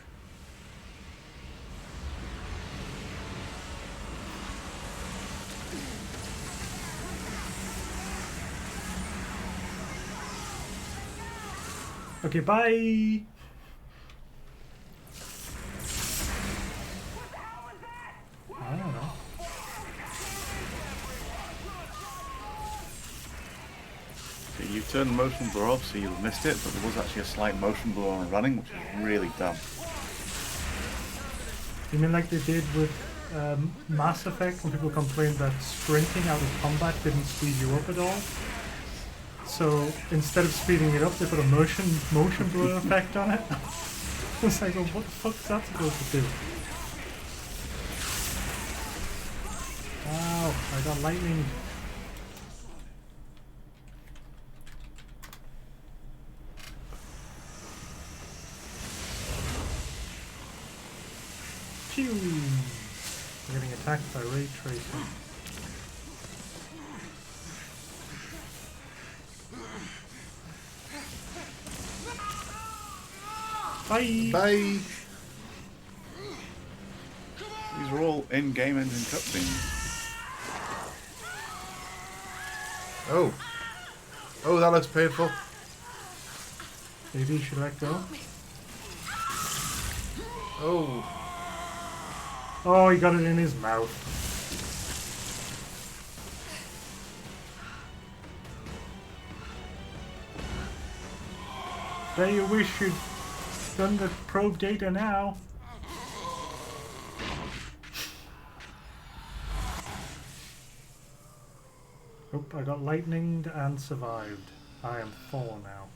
Okay. Bye. I don't know. You turned the motion blur off, so you missed it, but there was actually a slight motion blur on running, which is really dumb. You mean like they did with Mass Effect when people complained that sprinting out of combat didn't speed you up at all? So instead of speeding it up, they put a motion blur effect on it. It's like, well, what the fuck is that supposed to do? Wow, I got lightning. Pew! We're getting attacked by ray tracing. Bye! Bye. These are all in-game engine cutscenes. Oh. Oh, that looks painful. Maybe you should let go. Oh. Oh, he got it in his mouth. Bet you wish you'd done the probe data now. Oh, I got lightninged and survived. I am 4 now.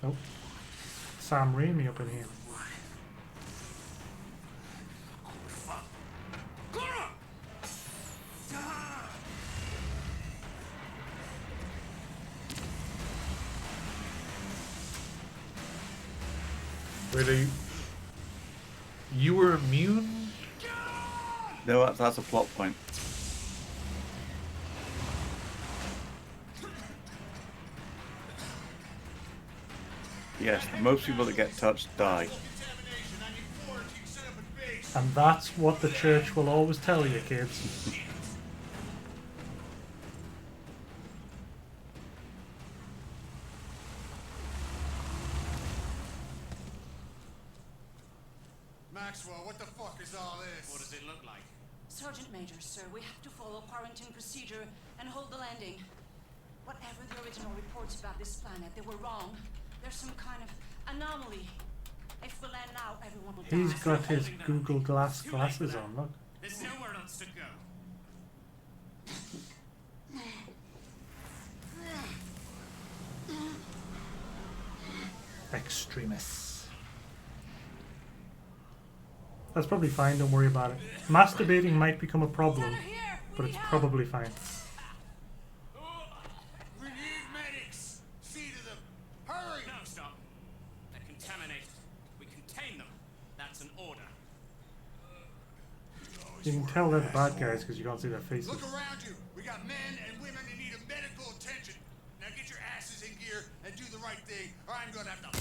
Oh, Sam Raimi up in here. Wait, you were immune? No, that's a plot point. Yes, most people that get touched die. And that's what the church will always tell you, kids. Maxwell, what the fuck is all this? What does it look like? Sergeant Major, sir, we have to follow quarantine procedure and hold the landing. Whatever the original reports about this planet, they were wrong. There's some kind of anomaly. If we land now, everyone will die. He's got his Google Glass glasses on, look. There's nowhere else to go. Extremists. That's probably fine, don't worry about it. Masturbating might become a problem, but it's probably fine. We need medics! See to them! Hurry! No, stop. They're contaminated. We contain them. That's an order. You can tell they're the bad guys because you can't see their faces. Look around you! We got men and women in need of medical attention. Now get your asses in gear and do the right thing, or I'm gonna have to...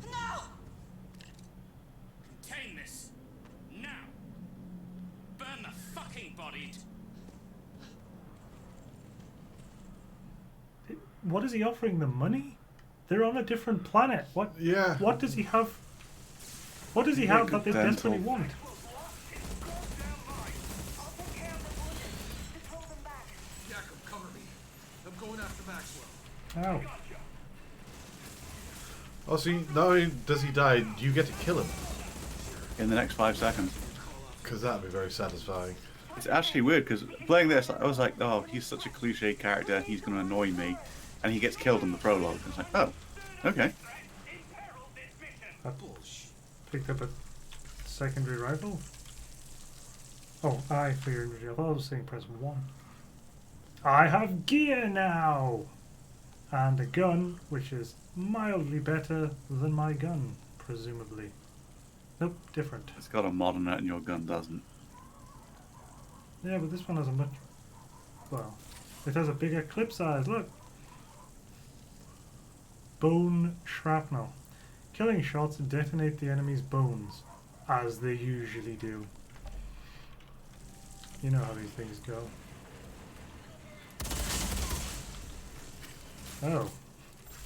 No! Contain this. Now. Burn the fucking body. What is he offering them? Money? They're on a different planet. What? Yeah. What does he have? What does he have that they dental. desperately want? Jacob, cover me. I'm going after Maxwell. Ow. Oh, see, not only does he die, you get to kill him. In the next 5 seconds. Because that'd be very satisfying. It's actually weird because playing this, I was like, oh, he's such a cliche character, he's going to annoy me. And he gets killed in the prologue. It's like, oh, okay. Picked up a secondary rifle. Oh, I for your injury. I thought I was saying press 1. I have gear now. and a gun which is mildly better than my gun, presumably. Nope, different. It's got a mod on it and your gun doesn't. Yeah, but this one has a much... well, it has a bigger clip size, look! Bone shrapnel. Killing shots detonate the enemy's bones, as they usually do. You know how these things go. Oh.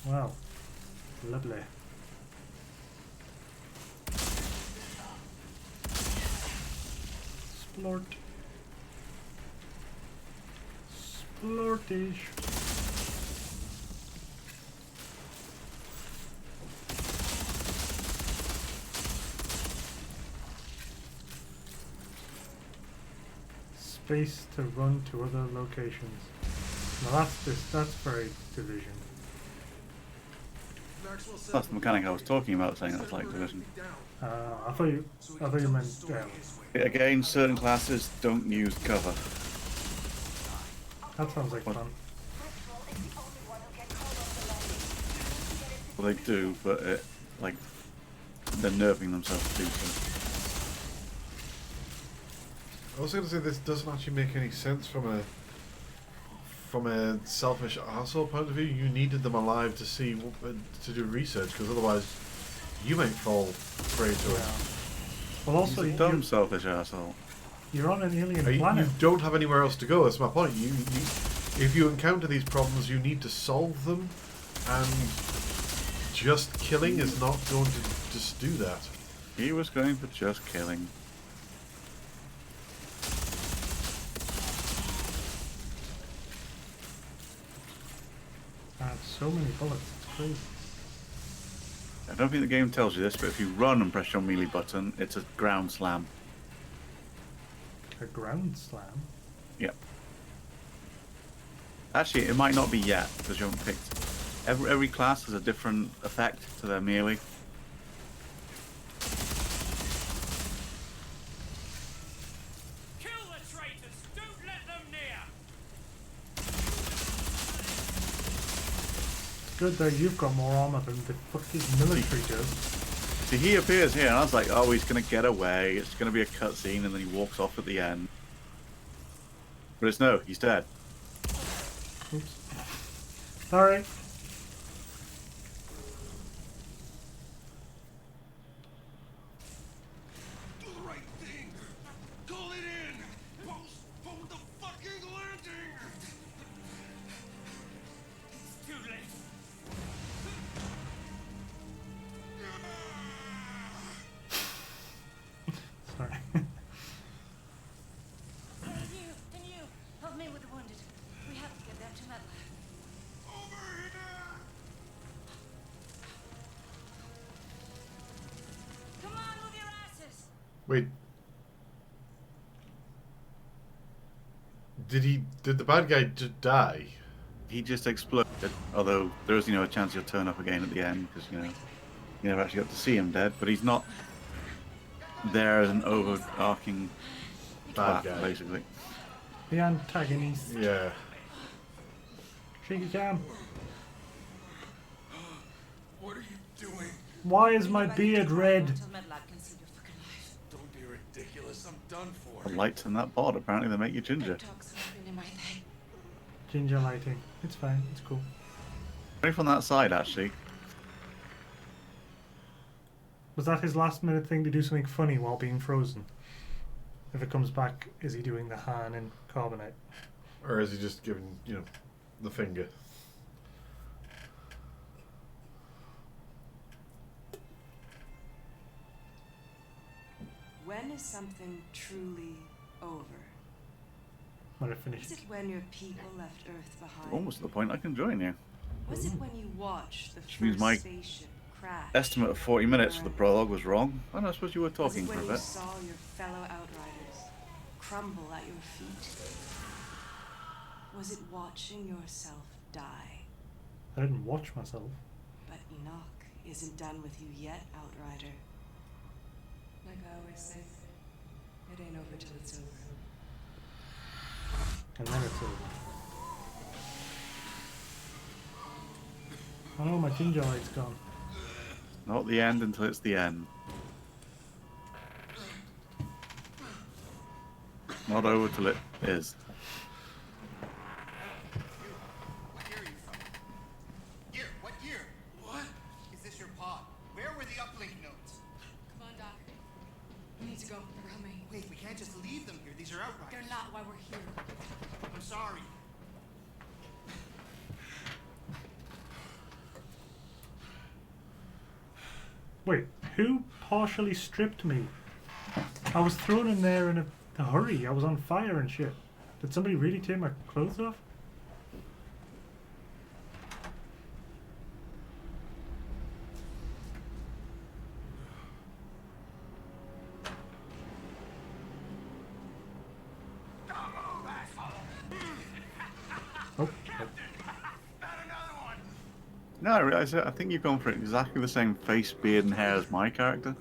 Well. Lovely. Splort. Splortish. Space to run to other locations. Now that's very Division. That's the mechanic I was talking about, saying that's like Division. I thought you meant Again, certain classes don't use cover. that sounds like fun. Well, they do, but like they're nerving themselves to do so. I was going to say this doesn't actually make any sense from a selfish arsehole point of view. You needed them alive to see to do research, because otherwise you might fall prey to it. Well, also He's a dumb, selfish asshole. You're on an alien You planet. don't have anywhere else to go. That's my point. You if you encounter these problems, you need to solve them, and just killing is not going to just do that. He was going for just killing. So many bullets, it's crazy. I don't think the game tells you this, but if you run and press your melee button, it's a ground slam. A ground slam? Yep. Actually, it might not be yet, because you haven't picked... Every class has a different effect to their melee. Kill the traitors! Don't let them near! Good that you've got more armor than the fucking military does. See, he appears here, and I was like, oh, he's going to get away, it's going to be a cutscene, and then he walks off at the end. But it's no, he's dead. Oops. Sorry. Do the right thing. Call it in. Postpone the fucking landing. It's too late. Sorry. Can you help me with the wounded? We have to get them to MedLab. Over here. Come on, move your asses! Wait. Did the bad guy just die? He just exploded, although there is, a chance he'll turn up again at the end, because, you never actually got to see him dead, but he's not there as an overarching Bad twat, guy. basically. The antagonist. Yeah. Shaky cam. What are you doing? Why is my beard red? Until MedLab can see your fucking life. Don't be ridiculous. I'm done for. The lights in that pod, apparently they make you ginger. Toxins in my thing. Ginger lighting. It's fine. It's cool. Only from that side, actually. Was that his last minute thing to do something funny while being frozen? If it comes back, is he doing the Han in Carbonite? Or is he just giving, the finger? When is something truly over? When it finished. Is it when your people left Earth behind? Almost to the point I can join you. Was it when you watched the Which means first my spaceship crash? Estimate of 40 minutes for the prologue was wrong. I don't suppose you were Was talking it for when a you bit. saw your fellow Outriders crumble at your feet? Was it watching yourself die? I didn't watch myself. But Enoch isn't done with you yet, Outrider. Like I always say, it ain't over till it's over. And then it's over. Oh no, my ginger light's gone. Not the end until it's the end. Not over till it is. What year are you from? Year? What year? What? Is this your pod? Where were the uplink notes? Come on, Doc. We need to go. They're coming. Wait, we can't just leave them here. These are Outriders. They're not why we're here. I'm sorry. Wait, who partially stripped me? I was thrown in there in a hurry. I was on fire and shit. Did somebody really take my clothes off? Oh. No, I realise it. I think you've gone for exactly the same face, beard, and hair as my character.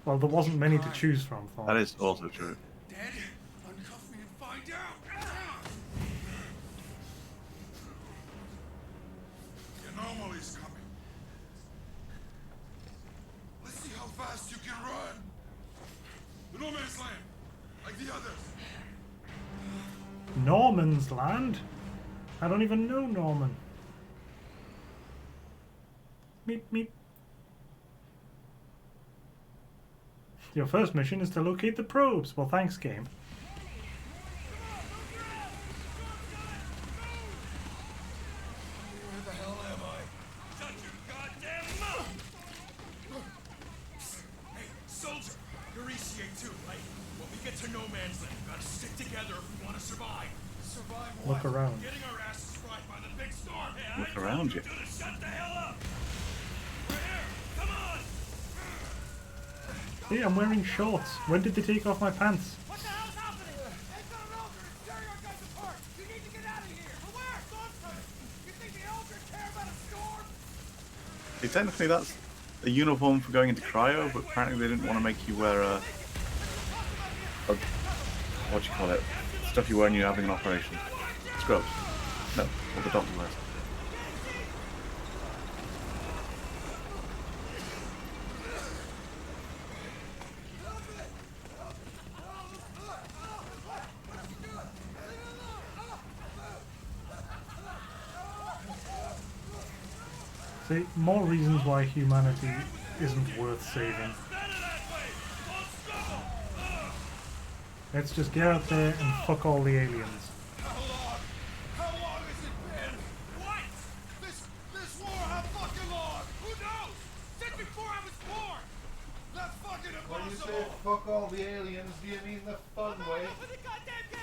Well, there wasn't many to choose from. For. That is also true. Dead? Uncuff me and find out. The anomaly's coming. Let's see how fast you can run. The no man's land, like the others. Norman's Land? I don't even know Norman. Meep, meep. Your first mission is to locate the probes. Well, thanks, game. Where the hell am I? Shut your goddamn mouth! Hey, soldier, you're ECA too, right? When we get to no man's land, we gotta stick together if we want to survive. Survive what? Look around. Getting our asses fried by the big storm. Hey, Look around you. Shut the hell up! We're here. Come on! Hey, I'm wearing shorts. When did they take off my pants? What the hell's happening? They've got an Eldred tearing our guys apart. You need to get out of here. But where? Storm's coming. You think the Eldred care about a storm? See, technically that's a uniform for going into cryo, but apparently they didn't want to make you wear a what do you call it? Stuff you wear when you're having an operation. Scrubs. No, what the doctor wears. See, more reasons why humanity isn't worth saving. Let's just get out there and fuck all the aliens. How long? How long has it been? What? This war, how fucking long? Who knows? Since before I was born! That's fucking When you impossible! say fuck all the aliens, do you mean the fun way?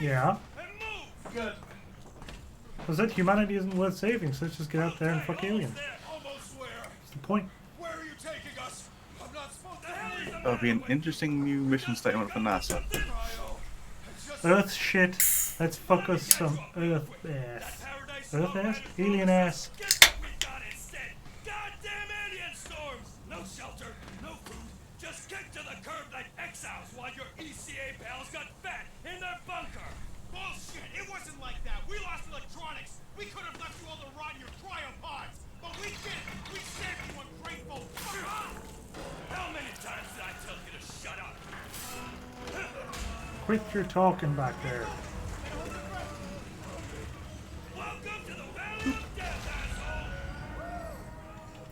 Yeah. And move! Good. I said humanity isn't worth saving, so let's just get out there and fuck aliens. Almost where? That's the point. Where are you taking us? I'm not supposed to hell That would be an interesting new mission statement for NASA. Earth shit. Let's fuck us some Earth ass. Earth ass? Alien ass. Guess what we got instead? Goddamn alien storms! No shelter, no food, just kicked to the curb like exiles while your ECA pals got fat in their bunker! Bullshit! It wasn't like that! We lost electronics! We could have left you all to rot in your cryopods! But we didn't! We saved you ungrateful! Fuck off! How many times did I tell you to shut up? Quit your talking back there. Welcome to the Valley of Death,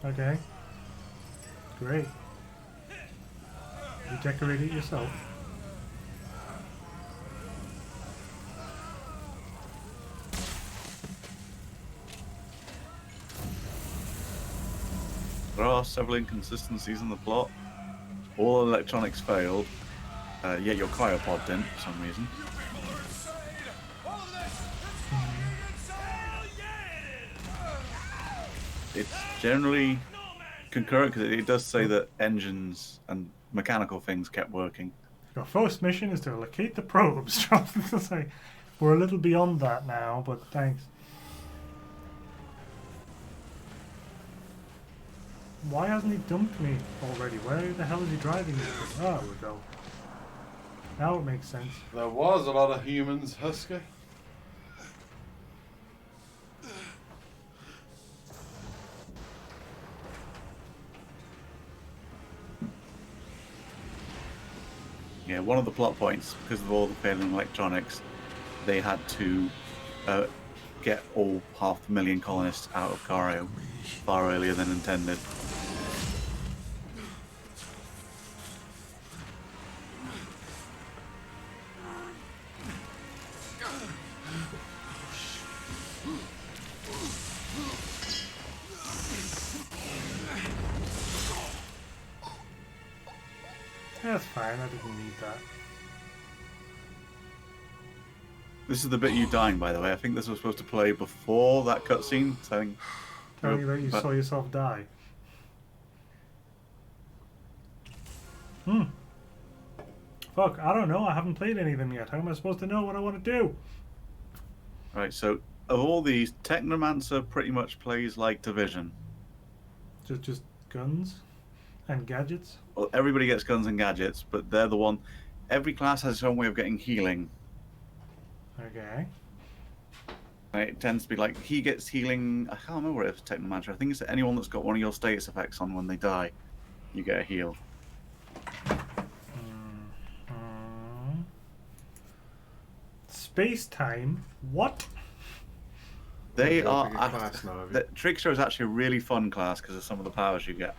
asshole! Okay. Great. You decorate it yourself. There are several inconsistencies in the plot. All electronics failed, yet your cryopod didn't for some reason. It's generally concurrent because it does say that engines and mechanical things kept working. Your first mission is to locate the probes. It's like, we're a little beyond that now, but thanks. Why hasn't he dumped me already? Where the hell is he driving me to? Oh, we go. Now it makes sense. There was a lot of humans, Husker. one of the plot points, because of all the failing electronics, they had to get all 500,000 colonists out of Cario far earlier than intended. That's fine, I didn't need that. This is the bit you dying, by the way. I think this was supposed to play before that cutscene. So I think Telling you that you saw yourself die. Fuck, I don't know. I haven't played any of them yet. How am I supposed to know what I want to do? Right, so of all these, Technomancer pretty much plays like Division. Just guns and gadgets? Well, everybody gets guns and gadgets, but they're the one. Every class has its own way of getting healing. Okay. And it tends to be like he gets healing. I can't remember what it is. Technomancer. I think it's anyone that's got one of your status effects on when they die, you get a heal. Space time? What? They Okay, are. pick a class now, have you? The Trickster is actually a really fun class because of some of the powers you get.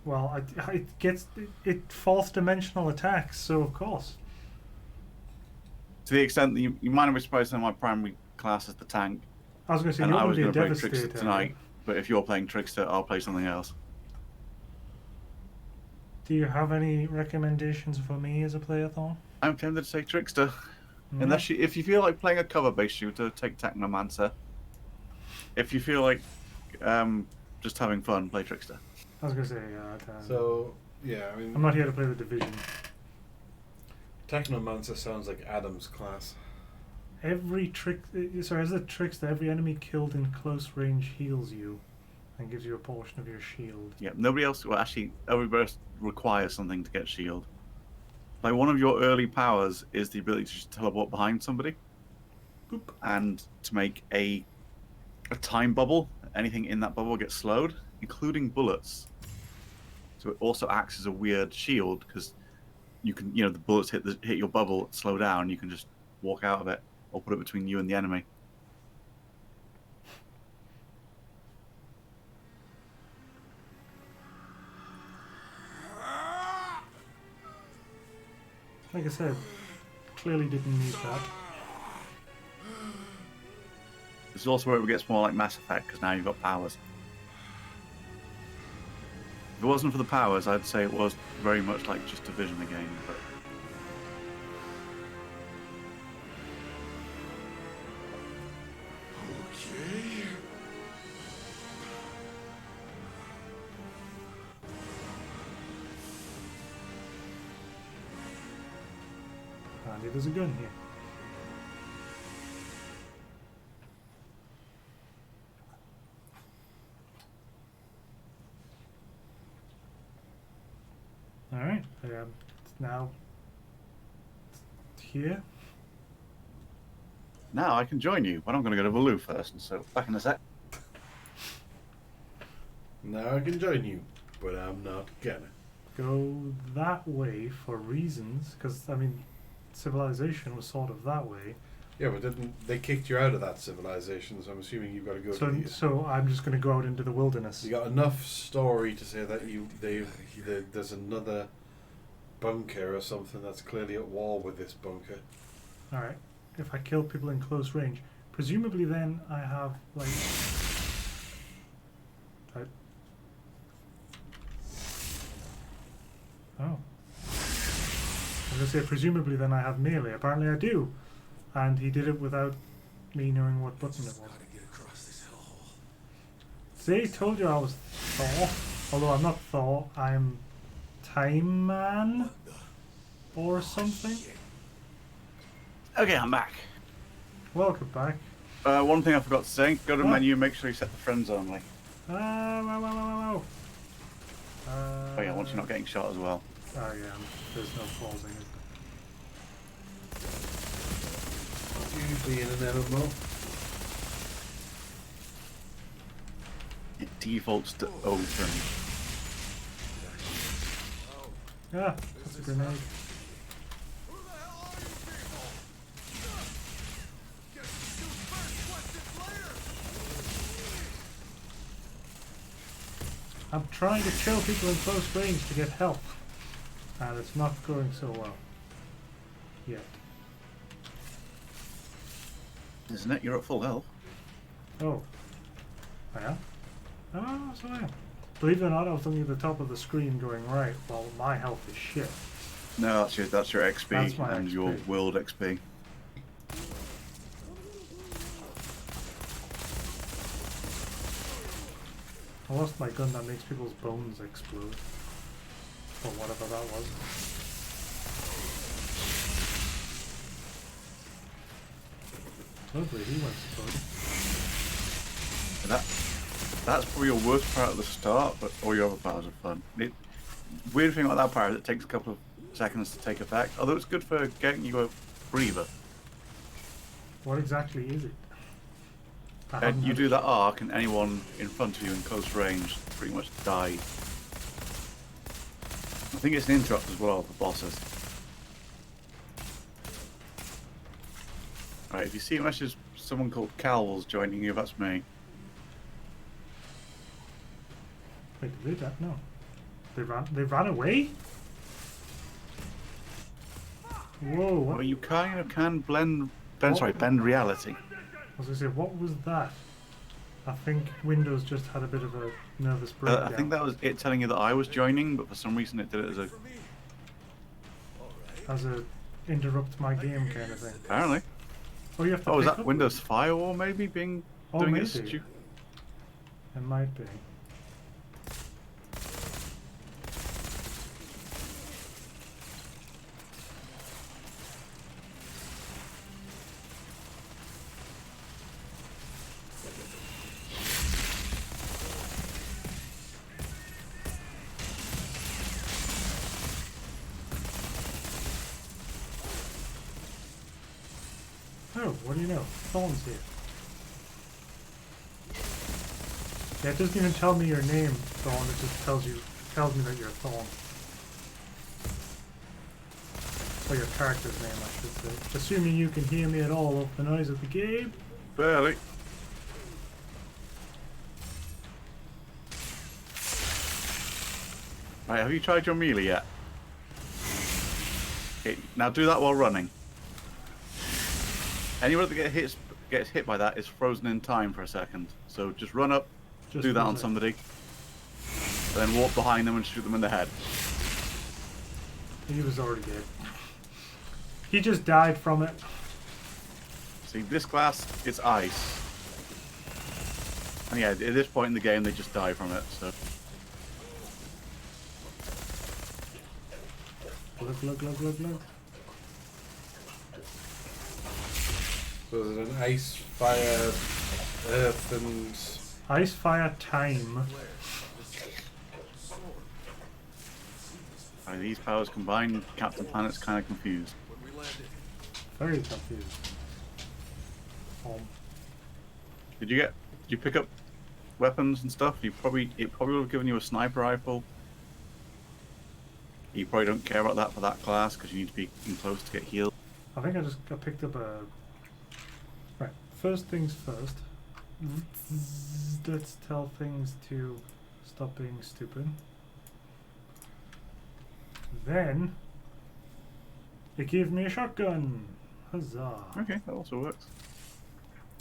Well, it gets it fourth dimensional attacks, so of course. To the extent that you might have been surprised that my primary class is the tank. I was going to say And you're I going was to be a going to play Trickster devastator tonight, but if you're playing Trickster, I'll play something else. Do you have any recommendations for me as a player, Thorn? I'm tempted to say Trickster. Unless if you feel like playing a cover-based shooter, take Technomancer. If you feel like just having fun, play Trickster. I was going to say, So, yeah, I mean... I'm not here to play the Division. Technomancer sounds like Adam's class. Every as a Trickster, every enemy killed in close range heals you and gives you a portion of your shield. Yeah, nobody else... Well, actually, everybody else requires something to get shield. Like, one of your early powers is the ability to just teleport behind somebody. Boop. And to make a time bubble. Anything in that bubble gets slowed, including bullets. So it also acts as a weird shield, because you can, the bullets hit your bubble, slow down, you can just walk out of it, or put it between you and the enemy. Like I said, clearly didn't need that. This is also where it gets more like Mass Effect, because now you've got powers. If it wasn't for the powers, I'd say it was very much like just Division again, but... Okay. Apparently there's a gun here. Alright, it's now here. Now I can join you, but I'm going to go to Valoo first, so back in a sec. Now I can join you, but I'm not gonna. Go that way for reasons, because, I mean, civilization was sort of that way. Yeah, but they kicked you out of that civilization, so I'm assuming you've got to go to the... So I'm just going to go out into the wilderness. You got enough story to say that there's another bunker or something that's clearly at war with this bunker. Alright, if I kill people in close range, presumably then I have, like... Oh. I was going to say, presumably then I have melee. Apparently I do. And he did it without me knowing what button it was. Gotta get across this hellhole. See, told you I was Thor. Although I'm not Thor, I'm Time Man or something. Okay, I'm back. Welcome back. One thing I forgot to say, go to What? menu, make sure you set the friends only. Wow. Oh yeah, once you're not getting shot as well. Oh yeah, there's no pausing. Usually in an MMO. It defaults to open. Ah, that's a grenade. I'm trying to kill people in close range to get health. And it's not going so well. Yet. Isn't it? You're at full health. Oh. I am? Oh, so I am. Believe it or not, I was looking at the top of the screen going, right, well, my health is shit. No, that's your XP That's my and XP. your world XP. I lost my gun that makes people's bones explode. Or whatever that was. Lovely, he went exploding. That's probably your worst part at the start, but all your other powers are fun. Weird thing about that power is it takes a couple of seconds to take effect, although it's good for getting you a breather. What exactly is it? And you do that arc and anyone in front of you in close range pretty much dies. I think it's an interrupt as well for bosses. Right, if you see a message, someone called Cal's joining you, that's me. Wait, did they? No. They ran away? Whoa, what? Well, you kind of can bend reality. I was going to say, what was that? I think Windows just had a bit of a nervous breakdown. I think that was it telling you that I was joining, but for some reason it did it as a interrupt my game kind of thing. Apparently. Oh, you have to Oh, is pick that up? Windows Firewall maybe doing maybe. its It might be. Oh, what do you know? Thorn's here. Yeah, it doesn't even tell me your name, Thorn. It just tells me that you're Thorn. Or your character's name, I should say. Assuming you can hear me at all of the noise of the game. Barely. Right, have you tried your melee yet? Okay, now do that while running. Anyone that gets hit by that is frozen in time for a second. So just run up, do that on somebody, then walk behind them and shoot them in the head. He was already dead. He just died from it. See, this class, it's ice. And yeah, at this point in the game, they just die from it, so... Look. So is it an ice, fire, earth, and... Ice, fire, time. By these powers combined, Captain Planet's kind of confused. Very confused. Did you pick up weapons and stuff? It probably would have given you a sniper rifle. You probably don't care about that for that class because you need to be in close to get healed. I think I picked up a... Right, first things first. Let's tell things to stop being stupid. Then it gave me a shotgun. Huzzah! Okay, that also works.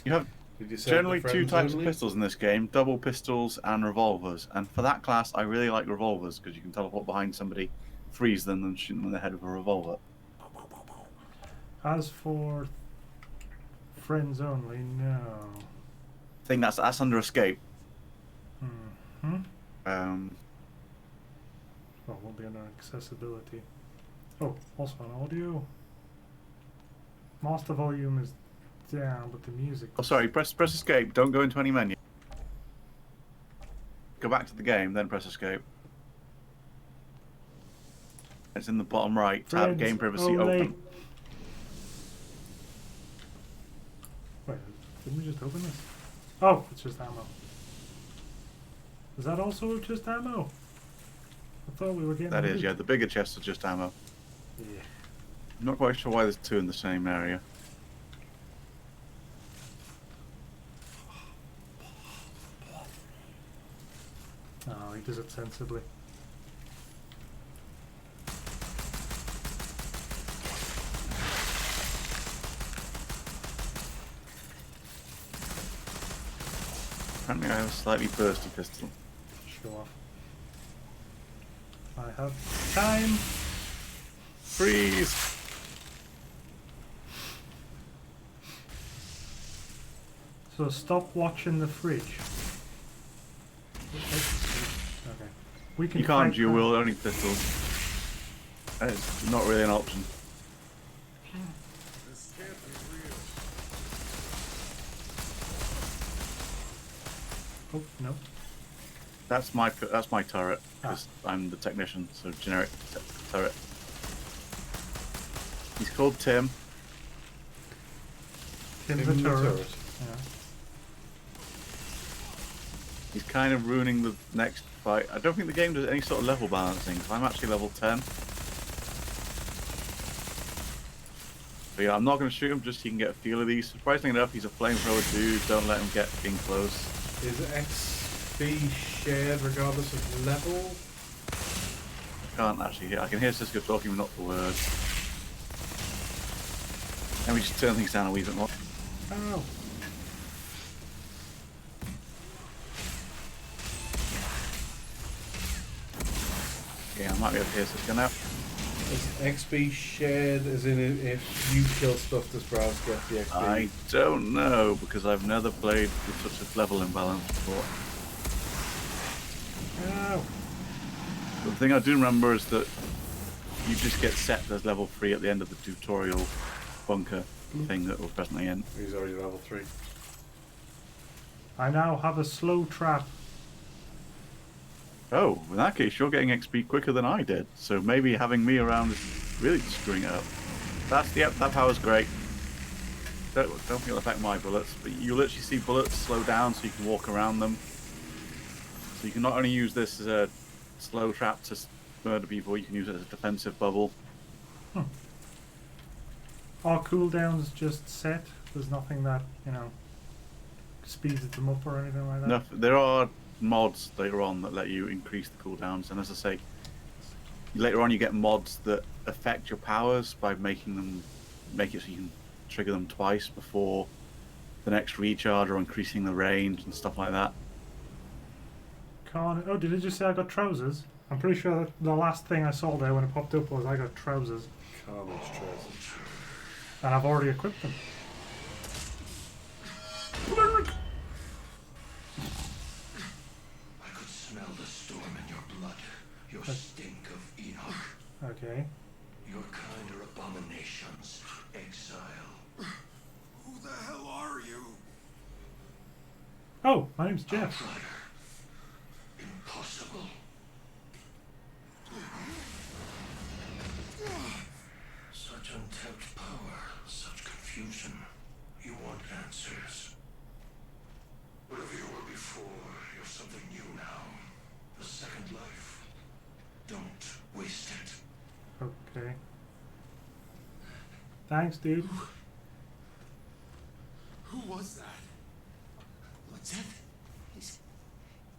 You have Did you say generally the two friends types only? of pistols in this game: double pistols and revolvers. And for that class, I really like revolvers because you can teleport behind somebody, freeze them, and shoot them in the head with a revolver. As for friends only, no. I think that's under escape. Mm-hmm. Well, won't be under accessibility. Oh, also on audio. Master volume is down, but the music... Oh, sorry. Press escape. Don't go into any menu. Go back to the game, then press escape. It's in the bottom right. Tab game privacy open. Wait, didn't we just open this? Oh, it's just ammo. Is that also just ammo? I thought we were getting... That is, yeah. The bigger chests are just ammo. Yeah. I'm not quite sure why there's two in the same area. Oh, he does it sensibly. Apparently I have a slightly bursty pistol. Show off. I have time. Freeze! So stop watching the fridge. Okay. We can You can't fight dual that. wield only pistols. It's not really an option. This can't be real. Oh, no. That's my turret, because I'm the technician, so generic turret. He's called Tim. Tim's the turret. Yeah. He's kind of ruining the next fight. I don't think the game does any sort of level balancing, so I'm actually level 10. But yeah, I'm not going to shoot him just so you can get a feel of these. Surprisingly enough, he's a flamethrower dude, don't let him get in close. Is XP shared regardless of level? I can't actually hear. I can hear Cisco talking, but not the words. Let me just turn things down a wee bit more. Oh. Yeah, I might be able to hear Cisco now. Is XP shared as in if you kill stuff, does Browse get the XP? I don't know, because I've never played with such a level imbalance before. Oh. But the thing I do remember is that you just get set as level 3 at the end of the tutorial bunker thing that we're presently in. He's already level 3. I now have a slow trap. Oh, in that case, you're getting XP quicker than I did, so maybe having me around is really screwing it up. That power's great. Don't think it'll affect my bullets, but you literally see bullets slow down so you can walk around them. So you can not only use this as a slow trap to murder people, you can use it as a defensive bubble. Our cooldowns just set. There's nothing that, speeds them up or anything like that. No, there are mods later on that let you increase the cooldowns, and as I say, later on you get mods that affect your powers by make it so you can trigger them twice before the next recharge, or increasing the range and stuff like that. Oh, did it just say I got trousers? I'm pretty sure that the last thing I saw there when it popped up was I got trousers. Carnage trousers. And I've already equipped them. I could smell the storm in your blood, your stink of Enoch. Okay. Your kind are abominations, exile. Who the hell are you? Oh, my name's Jeff. Outrider. Impossible. Such untapped power, such confusion. You want answers. Whatever you were before, you're something new now. A second life. Don't waste it. Okay. Thanks, dude. Who was that? What's that?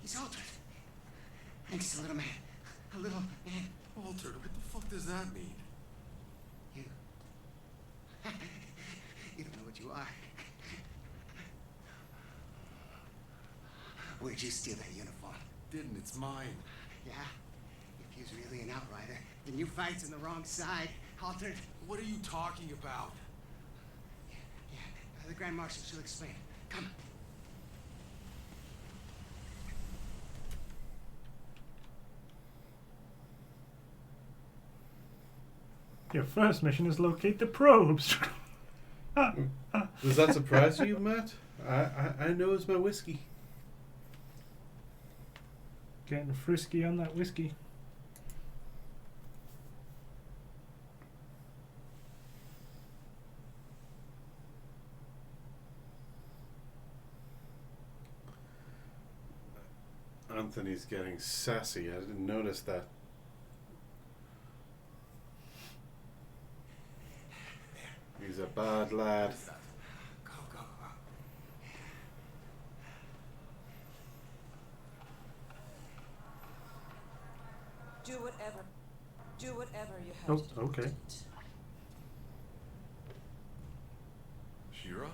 He's altered. Thanks, little man. A little man. Altered? What the fuck does that mean? You. You don't know what you are. Where'd you steal that uniform? Didn't, it's mine. Yeah? If you's really an outrider, then you fights on the wrong side. Altered. What are you talking about? Yeah. The Grand Marshal, she'll explain. Come. Your first mission is locate the probes. Does that surprise you, Matt? I know it's my whiskey. Getting frisky on that whiskey. Anthony's getting sassy. I didn't notice that. He's a bad lad. Go, go, go. Do whatever you have Oh, to do. okay. Shira?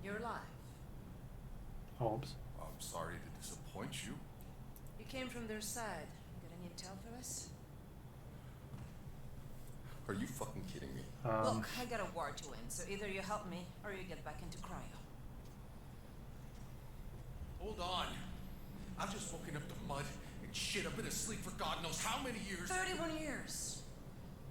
You're alive. Hobbs. I'm sorry to disappoint you. You came from their side. Got any intel for us? Are you fucking kidding me? Look, I got a war to win, so either you help me or you get back into cryo. Hold on. I've just woken up to mud and shit. I've been asleep for God knows how many years. 31 years.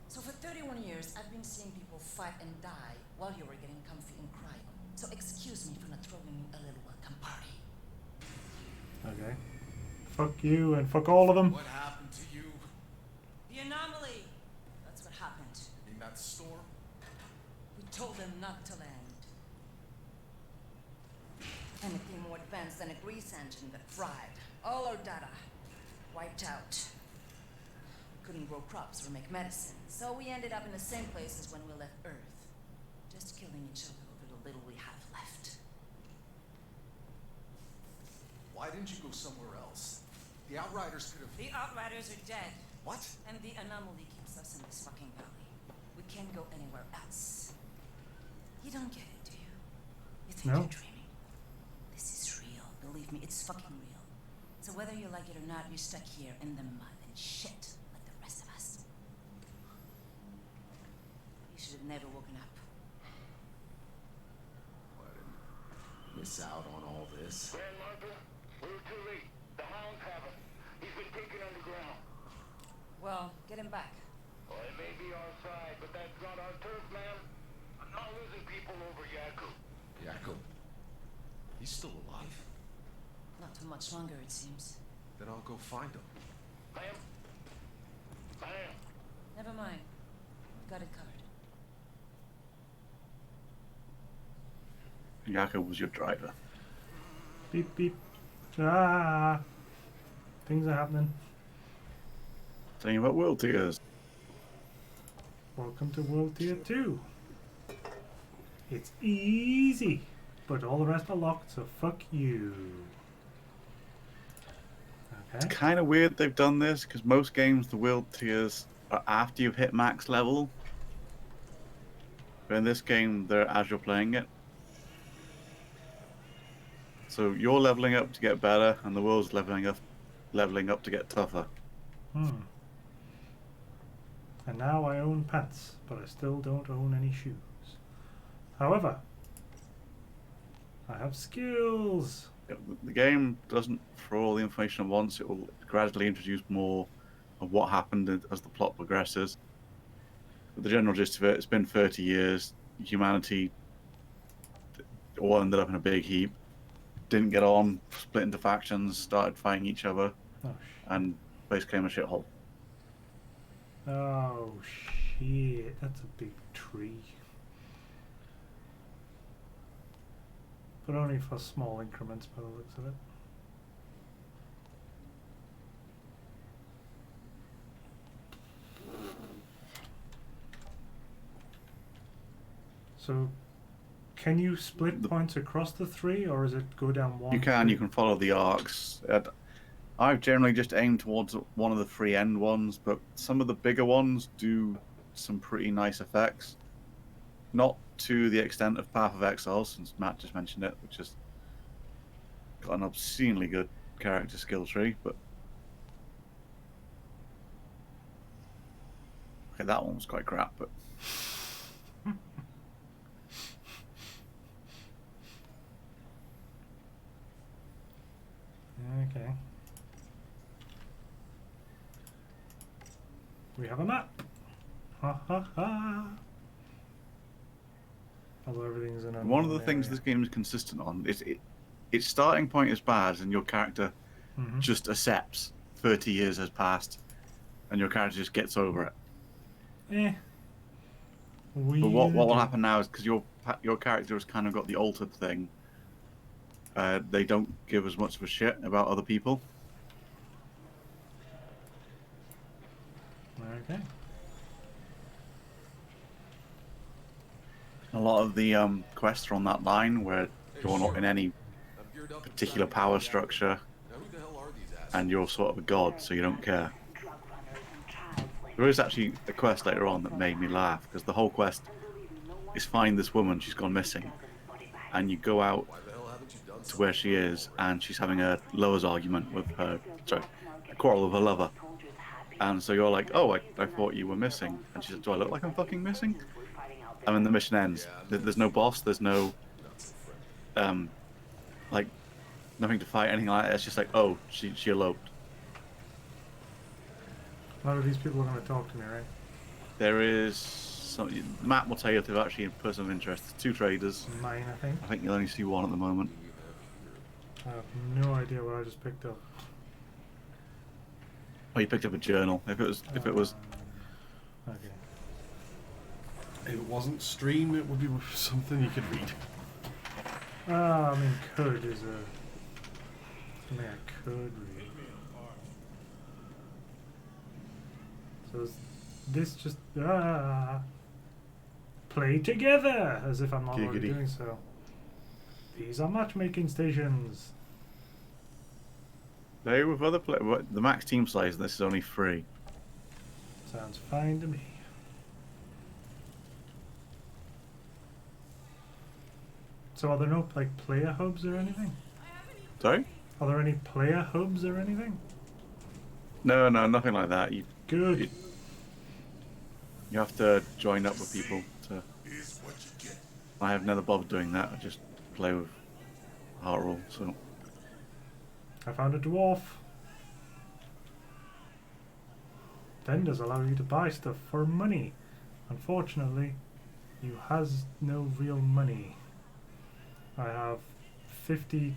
So for 31 years, I've been seeing people fight and die while you were getting comfy in cryo. So excuse me for not throwing you a little welcome party. Okay. Fuck you and fuck all of them. What happened to you The anomaly. That's what happened. in that storm? We told them not to land. Anything more advanced than a grease engine got fried. All our data wiped out. Couldn't grow crops or make medicine, so we ended up in the same place as when we left Earth. Just killing each other over the little we have left. Why didn't you go somewhere else? The Outriders could have... The Outriders are dead, What? and the anomaly keeps us in this fucking valley. We can't go anywhere else. You don't get it, do you? You think No. you're dreaming. This is real. Believe me, it's fucking real. So whether you like it or not, you're stuck here in the mud and shit like the rest of us. You should have never woken up. I didn't miss out on all this. Grand Martha, we were too late. The hounds have him. He's been taken underground. Well, get him back. Well, it may be our side, but that's not our turf, man. I'm not losing people over Yaku. Jacob. He's still alive? Not too much longer, it seems. Then I'll go find him. Ma'am? Ma'am? Never mind. We've got it covered. Jakob was your driver. Beep beep. Ah. Things are happening. Saying about world tiers. Welcome to World Tier 2. It's easy, but all the rest are locked, so fuck you. Okay. It's kind of weird they've done this because most games the world tiers are after you've hit max level. But in this game, they're as you're playing it. So you're leveling up to get better, and the world's leveling up to get tougher. And now I own pants, but I still don't own any shoes. However, I have skills. The game doesn't throw all the information at once. It will gradually introduce more of what happened as the plot progresses. But the general gist of it, it's been 30 years. Humanity all ended up in a big heap. Didn't get on, split into factions, started fighting each other, and basically became a shithole. Oh shit, that's a big tree. But only for small increments by the looks of it. So, can you split points across the three, or is it go down one? You can follow the arcs. I've generally just aimed towards one of the free end ones, but some of the bigger ones do some pretty nice effects. Not to the extent of Path of Exile, since Matt just mentioned it, which has got an obscenely good character skill tree, but okay, that one was quite crap, but okay. We have a map. Ha ha ha. Although everything's in a one of the things this game is consistent on is its starting point is bad, and your character just accepts 30 years has passed, and your character just gets over it. But what will happen now is because your character has kind of got the altered thing. They don't give as much of a shit about other people. Okay. A lot of the quests are on that line where you're not in any particular power structure. Now who the hell are these assholes? and you're sort of a god, so you don't care. There is actually a quest later on that made me laugh, because the whole quest is find this woman, she's gone missing, and you go out to where she is, and she's having a lovers argument with her, sorry, a quarrel with her lover. And so you're like, oh, I thought you were missing. And she said, do I look like I'm fucking missing? And then the mission ends. There's no boss, there's no, like, nothing to fight, anything like that. It's just like, oh, she eloped. None of these people are going to talk to me, right? There is some, Matt will tell you if they're actually a person of interest. There's 2 traders. Mine, I think. I think you'll only see 1 at the moment. I have no idea what I just picked up. Oh, you picked up a journal. If it was, Okay. If it wasn't stream, it would be something you could read. I mean, could is something I could read. So is this just play together as if I'm not already Giggity. doing so. These are matchmaking stations. they with other the max team size. This is only 3. Sounds fine to me. So are there no like player hubs or anything? Sorry? Are there any player hubs or anything? No, nothing like that. Good. You have to join up with people to. I have never bothered doing that. I just play with heart roll. So I found a dwarf. Vendors allow you to buy stuff for money. Unfortunately, you has no real money. I have 50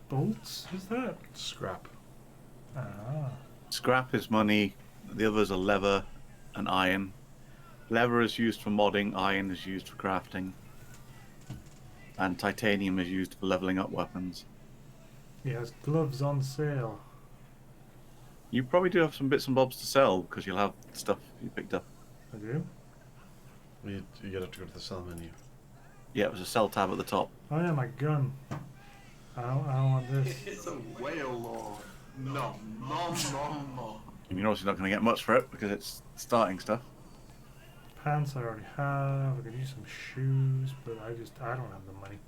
bolts, is that? Scrap. Ah. scrap is money. The others are leather and iron. Leather is used for modding. Iron is used for crafting. And titanium is used for leveling up weapons. He has gloves on sale. You probably do have some bits and bobs to sell because you'll have stuff you picked up. I do? You'd have to go to the sell menu. Yeah, it was a sell tab at the top. Oh yeah, my gun. I don't want this. It's a whale law. No. And you're obviously not going to get much for it because it's starting stuff. Pants I already have. I could use some shoes, but I don't have the money.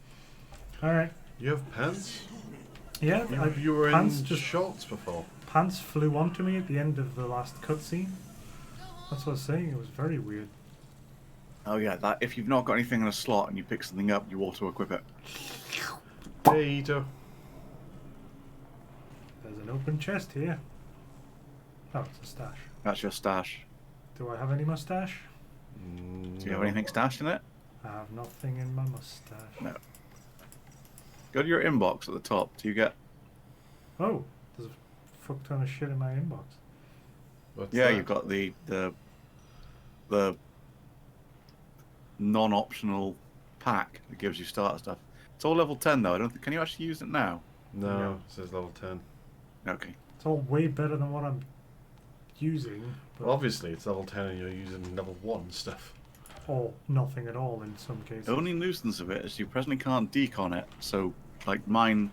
Alright. You have pants? Yeah, You were in pants just shorts before. pants flew onto me at the end of the last cutscene. That's what I was saying. It was very weird. Oh yeah, that if you've not got anything in a slot and you pick something up, you auto-equip it. Hey, Ito. There's an open chest here. Oh, it's a stash. That's your stash. Do I have any mustache? Do you have anything stashed in it? I have nothing in my mustache. No. Go to your inbox at the top. Do you get? Oh, there's a fuck ton of shit in my inbox. What's Yeah, that? you've got the non-optional pack that gives you starter stuff. It's all level 10 though. I don't think. Can you actually use it now? No, No. it says level 10. Okay. It's all way better than what I'm using. But Well, obviously, it's level 10 and you're using level 1 stuff. or nothing at all in some cases. The only nuisance of it is you presently can't decon it. So, like mine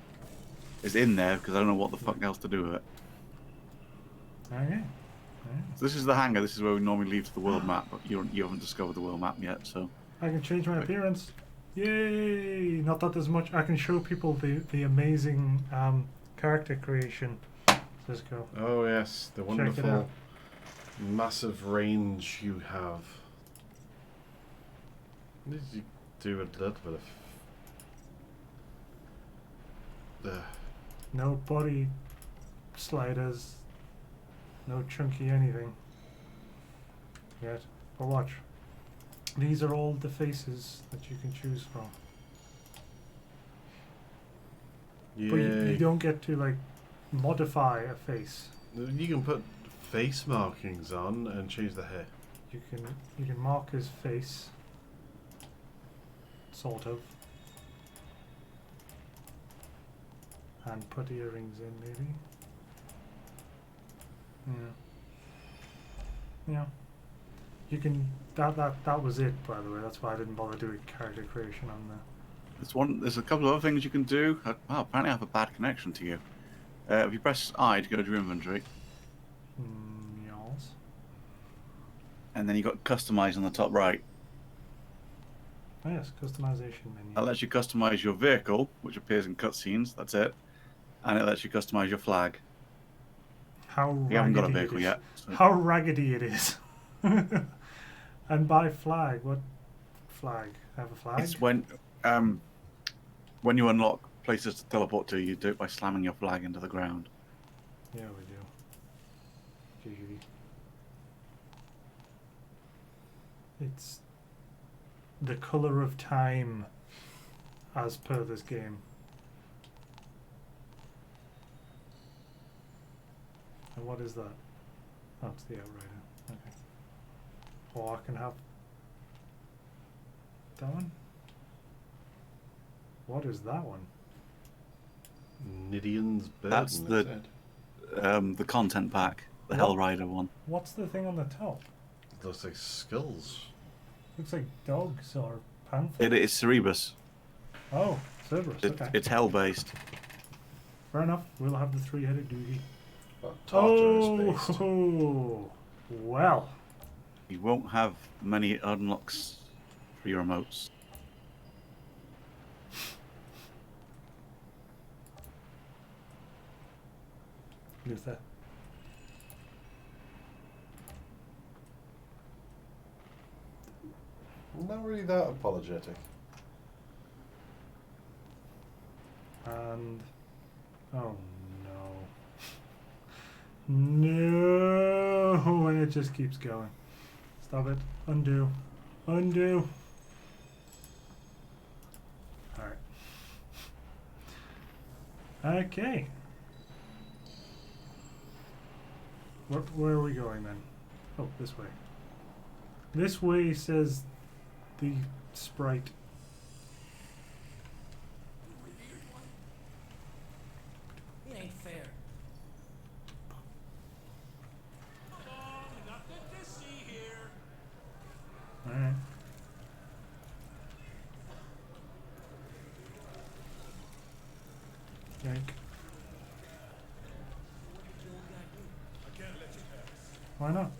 is in there because I don't know what the fuck else to do with it. Okay. So this is the hangar. This is where we normally leave to the world map, but you haven't discovered the world map yet. So I can change my appearance. Yay! Not that there's much. I can show people the amazing character creation. Let's go. Oh, yes, the Check it wonderful, out. massive range you have. Did you do a little bit of the No body sliders. No chunky anything. Yet. But watch. These are all the faces that you can choose from. yeah? But you don't get to like modify a face. You can put face markings on and change the hair. You can mark his face. Sort of. And put earrings in maybe. Yeah. Yeah. You can that was it, by the way. That's why I didn't bother doing character creation on the there's a couple of other things you can do. Oh, apparently I have a bad connection to you. If you press I to go to your inventory, Yes. and then you got customize on the top right. Oh yes, customization menu. That lets you customize your vehicle, which appears in cutscenes. That's it, and it lets you customize your flag. How raggedy You haven't got a it vehicle is. yet. So. How raggedy it is. And by flag, what flag? Have a flag? It's when you unlock places to teleport to, you do it by slamming your flag into the ground. Yeah, we do. Giggity. It's the colour of time as per this game. And what is that? Oh, it's the Outrider. Okay. Or I can have that one? What is that one? Nidian's burden. That's the content pack, the What? Hellrider one. What's the thing on the top? Looks like skulls. Looks like dogs or panthers. It is Cerebus. Oh, Cerberus, okay. It's hell based. Fair enough. We'll have the three-headed doogie. Tartarus-based. Oh, well. You won't have many unlocks for your emotes. Luther. I'm not really that apologetic. And oh no. No, and it just keeps going. Stop it. Undo. Undo. Alright. Okay. Where are we going then? Oh, this way. This way says the sprite. It ain't fair. Come on, nothing to see here. Alright. Yank. I can't let you pass. Why not?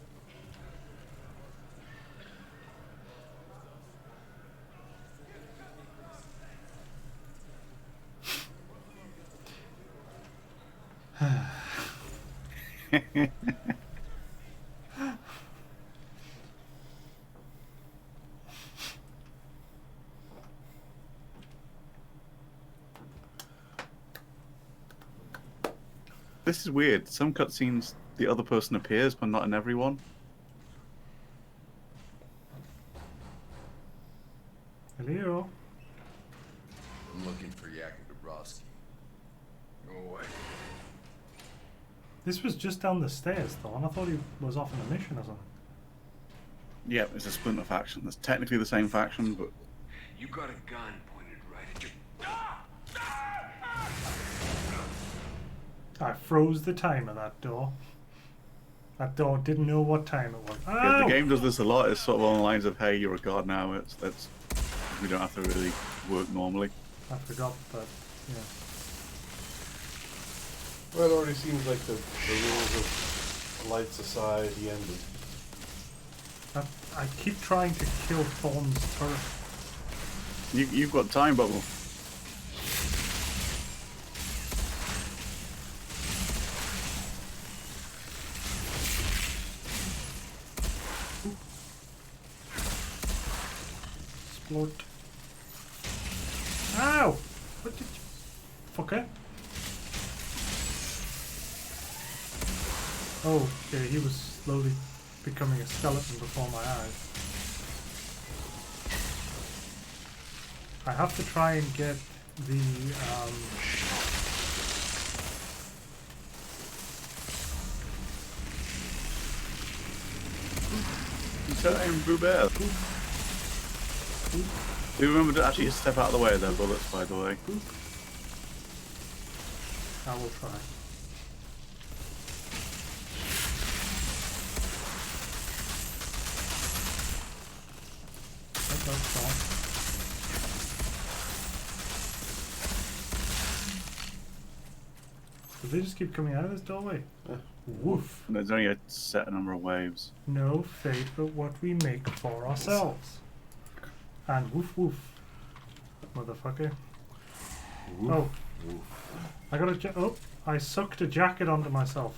This is weird. Some cutscenes, the other person appears, but not in every one. Hello. I'm looking for Yakov Dabrowski. Go away. This was just down the stairs though, and I thought he was off on a mission or something. Yeah, it's a splinter faction. It's technically the same faction, but You got a gun pointed right at your... I froze the time of that door. That door didn't know what time it was. yeah, Ow! the game does this a lot. It's sort of on the lines of, "Hey, you're a god now." It's we don't have to really work normally. I forgot, but yeah. Well, it already seems like the rules of light society ended. I keep trying to kill Thorn's turret. You've got time bubble. Explode. Ow! What did you... Fucker. Oh, okay, he was slowly becoming a skeleton before my eyes. I have to try and get the, Time, Robert. Do you remember to actually step out of the way of their bullets, by the way? I will try. That's fine. Do they just keep coming out of this doorway? Yeah. Woof. And there's only a set number of waves. No fate but what we make for ourselves. And woof woof. Motherfucker. Woof, Oh. woof. I got a oh, I sucked a jacket onto myself.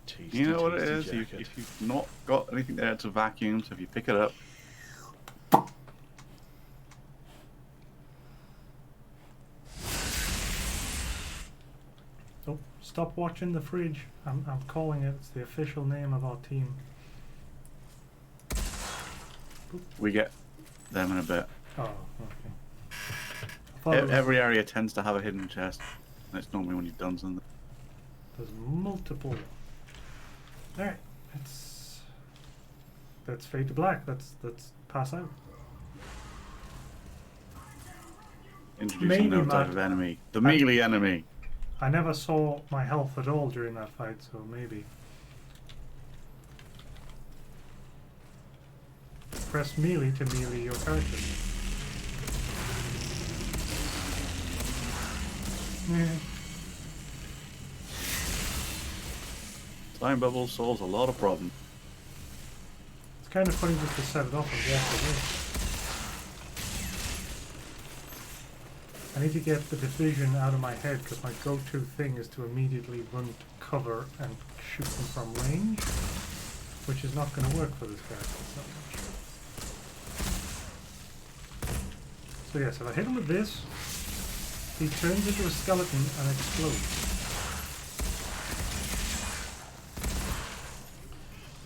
Tasty, You know what it tasty is? jacket. If you've not got anything there to vacuum, so if you pick it up, Oh, stop watching the fridge. I'm calling it. It's the official name of our team. we get them in a bit. Oh, okay. I thought it was- Every area tends to have a hidden chest, and it's normally when you've done something. There's multiple. Alright, let's fade to black. Let's pass out. Introducing Maybe another type Matt. of enemy. The melee enemy. I never saw my health at all during that fight, so maybe. Press melee to melee your character. Yeah. Time bubble solves a lot of problems. It's kind of funny just to set it off and walk away. I need to get the division out of my head because my go-to thing is to immediately run to cover and shoot them from range, which is not going to work for this character so much. So yes, if I hit him with this, he turns into a skeleton and explodes.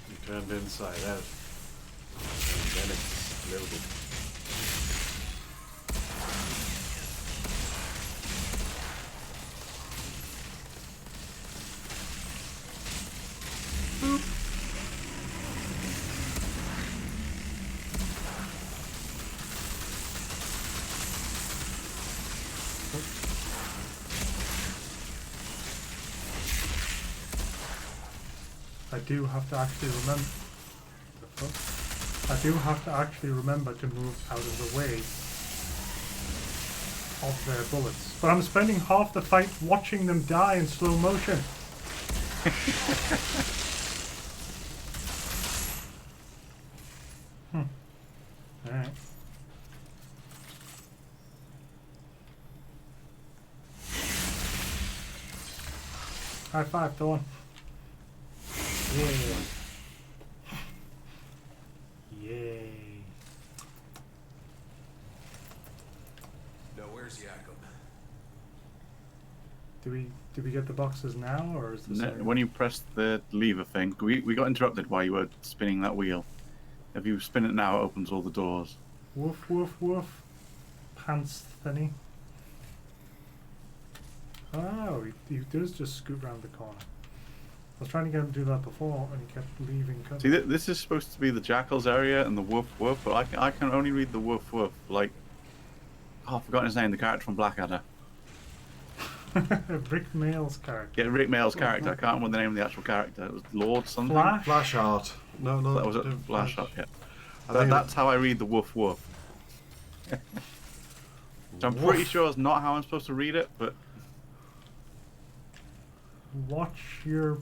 He turned inside out. And then exploded. I do have to actually remember. I do have to actually remember to move out of the way of their bullets. But I'm spending half the fight watching them die in slow motion. Alright. High five, Dawn. Yeah. Yay. No, where's Jakob? Do we get the boxes now, or is this When you press the lever thing, we got interrupted while you were spinning that wheel. If you spin it now, it opens all the doors. woof woof woof? Pants thinny. Oh, he does just scoot round the corner. I was trying to get him to do that before, and he kept leaving cover. See, this is supposed to be the Jackals area and the Woof Woof, but I can only read the Woof Woof. Like, oh, I've forgotten his name, the character from Blackadder. Rick Mail's character. Yeah, Rick Mail's character. I can't remember the name of the actual character. It was Lord something. Flash? Flashheart. No, That was it. don't- Flashheart. Yeah. I think That's how I read the Woof Woof. So I'm pretty Woof. sure it's not how I'm supposed to read it, but Watch your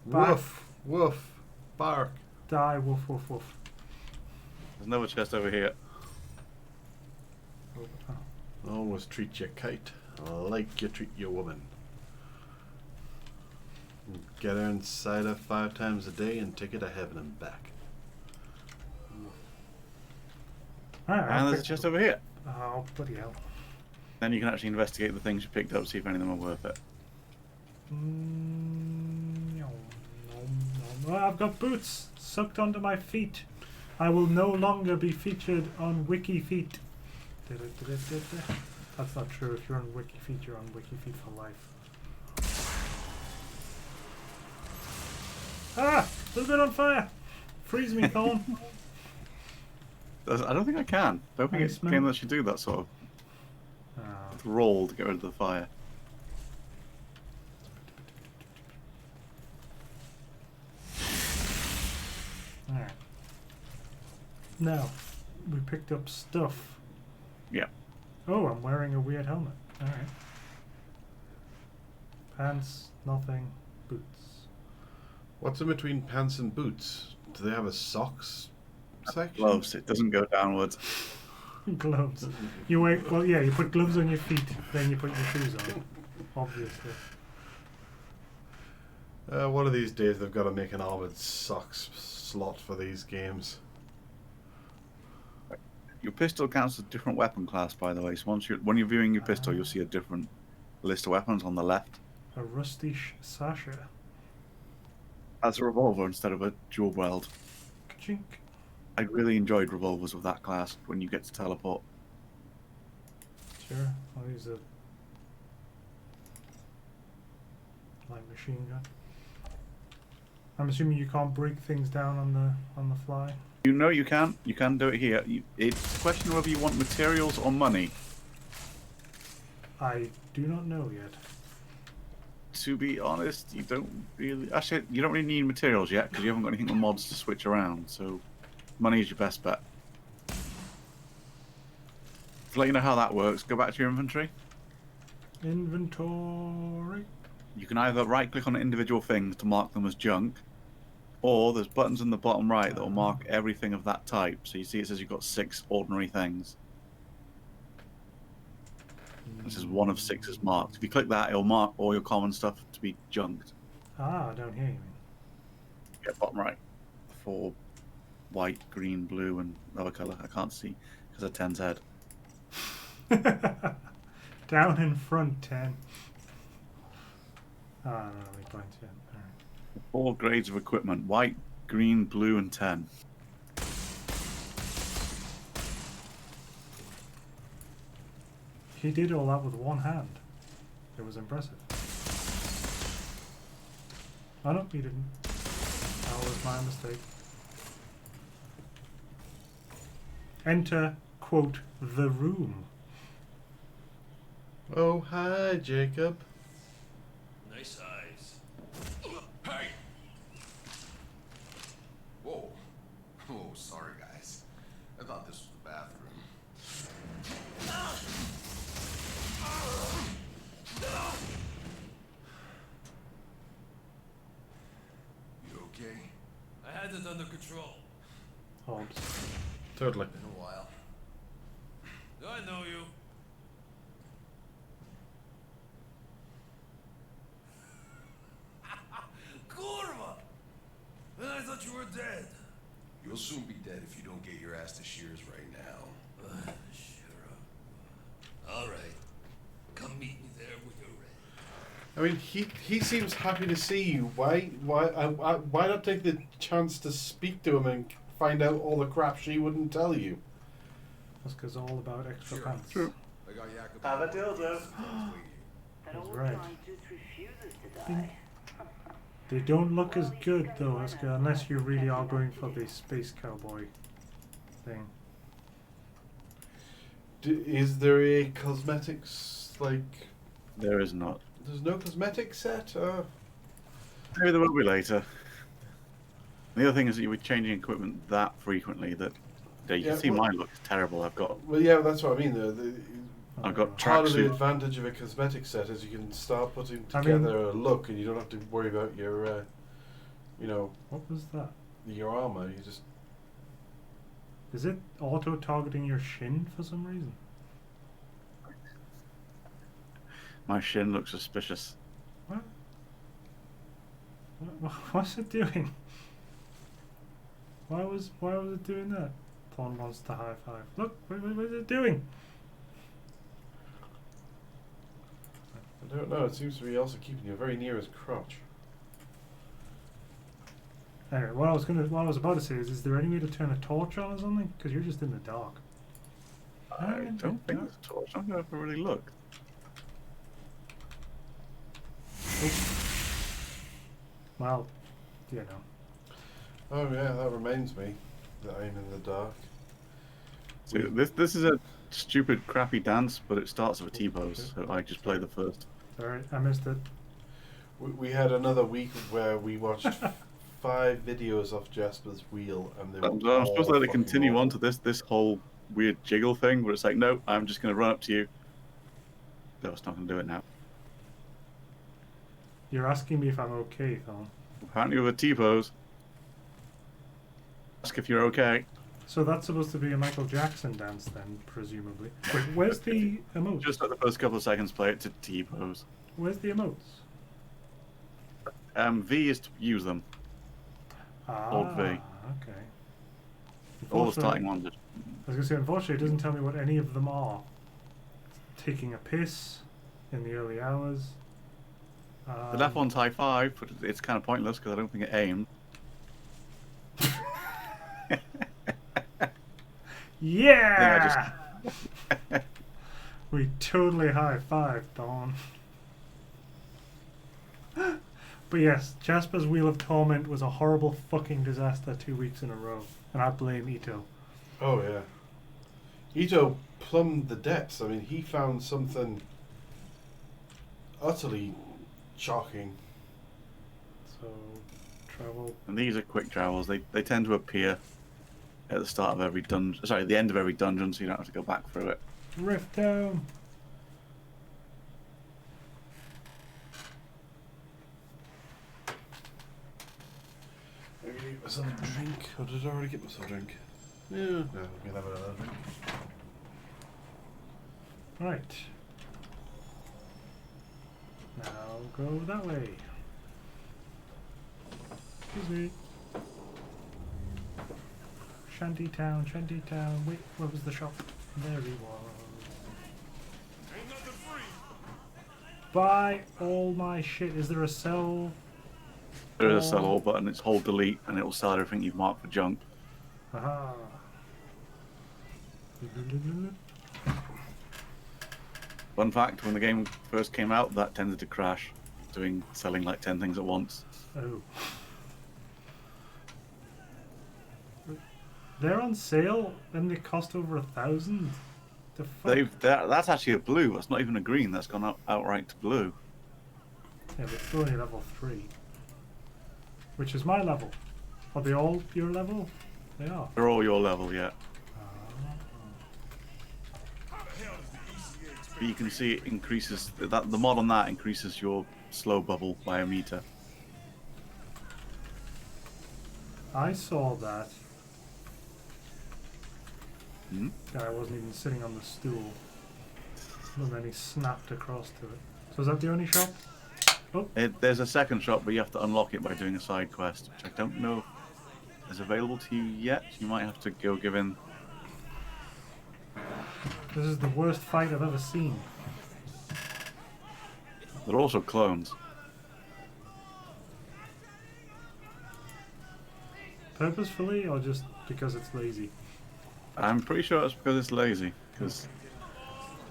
back. Woof, woof, bark. Die, woof woof woof. there's another chest over here. Oh. Always treat your kite like you treat your woman. Get her inside her 5 times a day and take her to heaven and back. Alright, And there's a chest over here. Oh, bloody hell. Then you can actually investigate the things you picked up, see if any of them are worth it. No, no. I've got boots sucked onto my feet. I will no longer be featured on Wiki Feet. That's not true. If you're on Wiki Feet, you're on Wiki Feet for life. Ah! A little bit on fire! Freeze me, Thorn! I don't think I can. I don't think it's a game that should do that sort of Oh. roll to get rid of the fire. Alright. Now, we picked up stuff. Yeah. Oh, I'm wearing a weird helmet. Alright. Pants, nothing. Boots. What's in between pants and boots? Do they have a socks section? Gloves. It doesn't go downwards. Gloves. You wait. Well, yeah. You put gloves on your feet, then you put your shoes on. Obviously. One of these days they've got to make an armored socks slot for these games. Your pistol counts as a different weapon class, by the way. So when you're viewing your pistol, you'll see a different list of weapons on the left. A rusty sasha. As a revolver instead of a dual weld. Ka-chink. I really enjoyed revolvers with that class when you get to teleport. Sure. I'll use a light machine gun. I'm assuming you can't break things down on the fly. You know you can. You can do it here. It's a question of whether you want materials or money. I do not know yet. To be honest, you don't really... Actually, you don't really need materials yet because you haven't got anything with mods to switch around. So, money is your best bet. To let you know how that works, go back to your inventory. Inventory. You can either right-click on individual things to mark them as junk, or there's buttons in the bottom right that will mark everything of that type. So you see it says you've got 6 ordinary things. This is one of 6 is marked. If you click that, it'll mark all your common stuff to be junked. Ah, down here you mean. Yeah, bottom right. 4 white, green, blue, and other colour. I can't see because of 10's head. Down in front, 10. Ah, no, we points yet. Alright. 4 grades of equipment: white, green, blue, and 10. He did all that with one hand. It was impressive. Oh no, he didn't. That was my mistake. Enter, quote, the room. Oh, hi, Jacob. Nice eyes. Hey! Whoa. Oh, sorry, guys. I thought this was the bathroom. You okay? I had it under control. Hobbs. Totally. Been a while. I know you. Kurva! I thought you were dead. You'll soon be dead if you don't get your ass to Shears right now. Sure. All right. Come meet me there when you're ready. I mean, he seems happy to see you. Why not take the chance to speak to him and find out all the crap she wouldn't tell you? That's because all about extra Sure. pants. True. I got Jacob. Have a dildo. That That's old right. John just refuses to die. They don't look as good though, Oscar, unless you really are going for the space cowboy thing. Is there a cosmetics, like... There is not. There's no cosmetic set? Maybe there will be later. The other thing is that you'll be changing equipment that frequently that you can see mine looks terrible. I've got That's what I mean. I've got Part of the tracksuit. advantage of a cosmetic set is you can start putting together a look, and you don't have to worry about your, What was that? your armor. You just... Is it auto-targeting your shin for some reason? My shin looks suspicious. What? What's it doing? Why was it doing that? Pawn wants to high five. Look, what is it doing? I don't know. It seems to be also keeping you very near his crotch. Anyway, what I was about to say is there any way to turn a torch on or something? Because you're just in the dark. I don't think there's a torch. I'm going to have to really look. Well, you know. Oh yeah, that reminds me that I'm in the dark. So this is a stupid, crappy dance, but it starts with a T-pose, so I just play the first. Sorry, I missed it. We had another week where we watched 5 videos off Jasper's wheel, and they were I'm supposed to all let it fucking continue awful. on to this whole weird jiggle thing, where it's like, no, I'm just going to run up to you. No, it's not going to do it now. You're asking me if I'm okay, Thorn. Apparently with a T-pose. Ask if you're okay. So that's supposed to be a Michael Jackson dance then, presumably. Wait, where's the emotes? Just like the first couple of seconds, play it to T-pose. Where's the emotes? V is to use them. Hold V. Okay. All the starting Unfortunately- ones. I was going to say, unfortunately, it doesn't tell me what any of them are. Taking a piss in the early hours. The left one's high five, but it's kind of pointless because I don't think it aimed. Yeah! We totally high-fived, Dawn. But yes, Jasper's Wheel of Torment was a horrible fucking disaster 2 weeks in a row. And I blame Ito. Oh yeah. Ito plumbed the depths. I mean, he found something utterly shocking. So, travel. And these are quick travels. They tend to appear at the start of every dungeon. Sorry, at the end of every dungeon, so you don't have to go back through it. Rift Town. Maybe get myself a drink, or did I already get myself a drink? Yeah. No, we can have another drink. Right. Now go that way. Excuse me. Shantytown, Shantytown. Wait, where was the shop? There he was. Ain't nothing free. Buy all my shit. Is there a sell? There is a sell all button. It's hold delete, and it will sell everything you've marked for junk. Aha. Fun fact: when the game first came out, that tended to crash, selling like 10 things at once. Oh. They're on sale and they cost over 1,000. The fuck? That's actually a blue. That's not even a green. That's gone outright to blue. Yeah, but it's only level 3. Which is my level. Are they all your level? They are. They're all your level, yeah. But you can see it increases. The mod on that increases your slow bubble by a meter. I saw that. Hmm? Guy wasn't even sitting on the stool. And then he snapped across to it. So is that the only shop? Oh, There's a second shop, but you have to unlock it by doing a side quest, which I don't know is available to you yet. You might have to go give in. this is the worst fight I've ever seen. They're also clones. Purposefully or just because it's lazy? I'm pretty sure it's because it's lazy. Because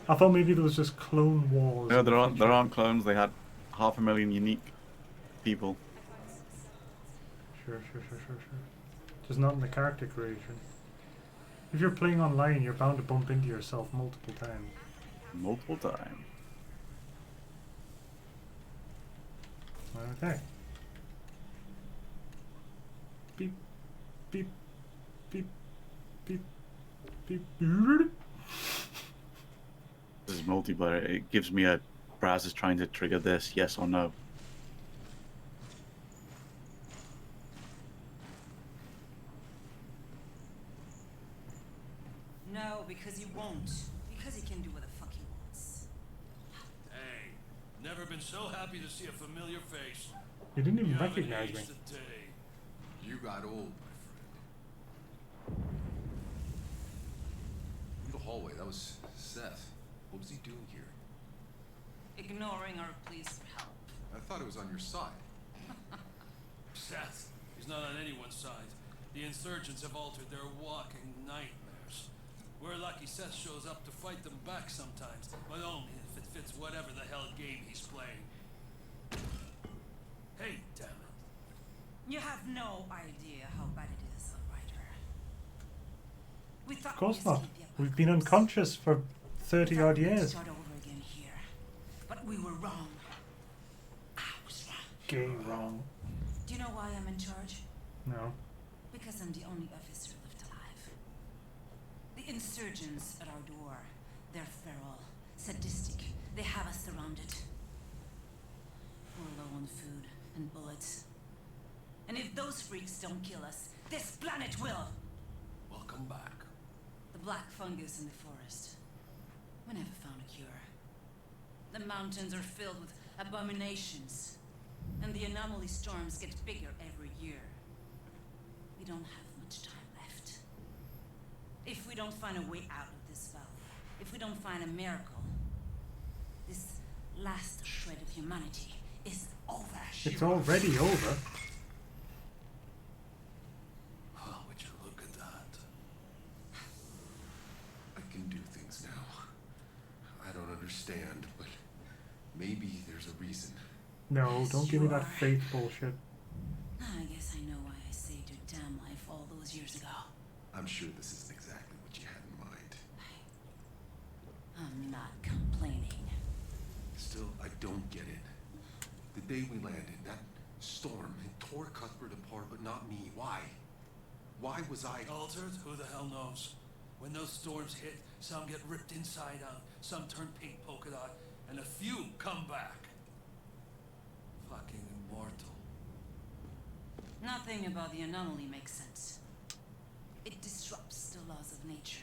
I thought maybe there was just clone wars. no, in the there aren't future. clones. They had 500,000 unique people. Sure. Just not in the character creation. If you're playing online, you're bound to bump into yourself multiple times. Multiple times. Okay. Beep, beep, beep, beep, beep. This is multiplayer. It gives me a Braz is trying to trigger this, yes or no. No, because he won't. Because he can do what the fuck he wants. Hey, never been so happy to see a familiar face. You didn't even You haven't recognize me. aged a day. You got old, my friend. In the hallway, that was Seth. What was he doing here? Ignoring our pleas for help. I thought it was on your side. Seth, he's not on anyone's side. The insurgents have altered their walking nightmares. We're lucky Seth shows up to fight them back sometimes, but only if it fits whatever the hell game he's playing. Hey, damn it. You have no idea how bad it is, Outrider. We thought Of course we not. escaped the We've been apocalypse. unconscious for We 30 thought odd we could years. start over again here. But we were wrong. I was wrong. Gay wrong. Do you know why I'm in charge? No. Because I'm the only officer left alive. The insurgents at our door, they're feral, sadistic, They have us surrounded. We're low on food and bullets. And if those freaks don't kill us, this planet will! Welcome back. The black fungus in the forest. We never found a cure. The mountains are filled with abominations. And the anomaly storms get bigger every year. We don't have much time left. If we don't find a way out of this valley, if we don't find a miracle, this last shred of humanity is over. It's already over. Oh, would you look at that? I can do things now. I don't understand, but maybe there's a reason. No, don't give me that faith bullshit. I guess I know why I saved your damn life all those years ago. I'm sure this isn't exactly what you had in mind. I'm not complaining. Still, I don't get it. The day we landed, that storm, it tore Cuthbert apart, but not me. Why? Why was I... Altered? Who the hell knows? When those storms hit, some get ripped inside out, some turn pink polka dot, and a few come back. Fucking immortal. Nothing about the anomaly makes sense. It disrupts the laws of nature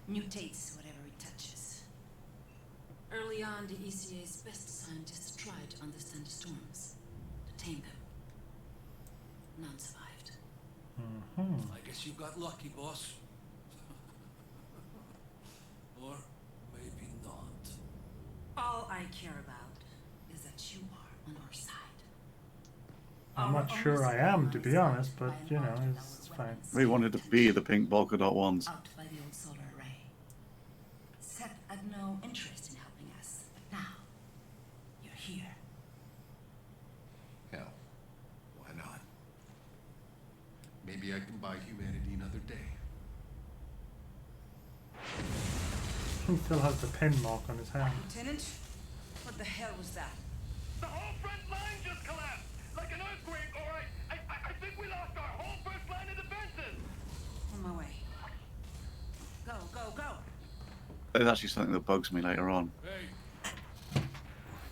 and mutates whatever it touches. Early on, the ECA's best scientists tried to understand the storms, to tame them. None survived. I guess you got lucky, boss. Or maybe not. All I care about is that you are on our side. I'm not sure I am, to be honest, but you know, it's fine. We wanted to be the pink polka dot ones. Out by the old solar array. Seth had no interest in helping us, but now you're here. Hell, why not? Maybe I can buy humanity another day. He still has the pen mark on his hand. Lieutenant, what the hell was that? The whole front line just collapsed! Like an earthquake, alright? I think we lost our whole first line of defenses! On my way. Go, go, go! There's actually something that bugs me later on. Hey. In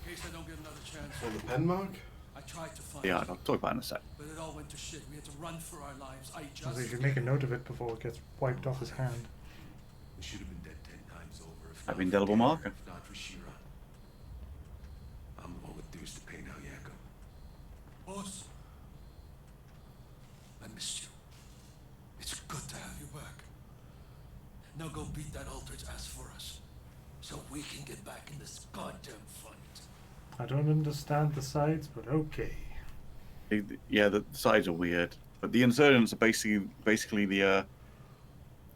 case I don't get another chance. On the pen mark? I tried to find Yeah, you, I'll talk about it in a sec. but it all went to shit. We had to run for our lives. I So just... you should make a note of it before it gets wiped off his hand. We should have been dead 10 times over. If Have not indelible for Dad, marker. If not for Shira. I'm the one with dues to pay now, Jakob. Boss, I missed you. It's good to have you back. Now go beat that Altered's ass for us, so we can get back in this goddamn fight. I don't understand the sides, but okay. Yeah, the sides are weird, but the insurgents are basically the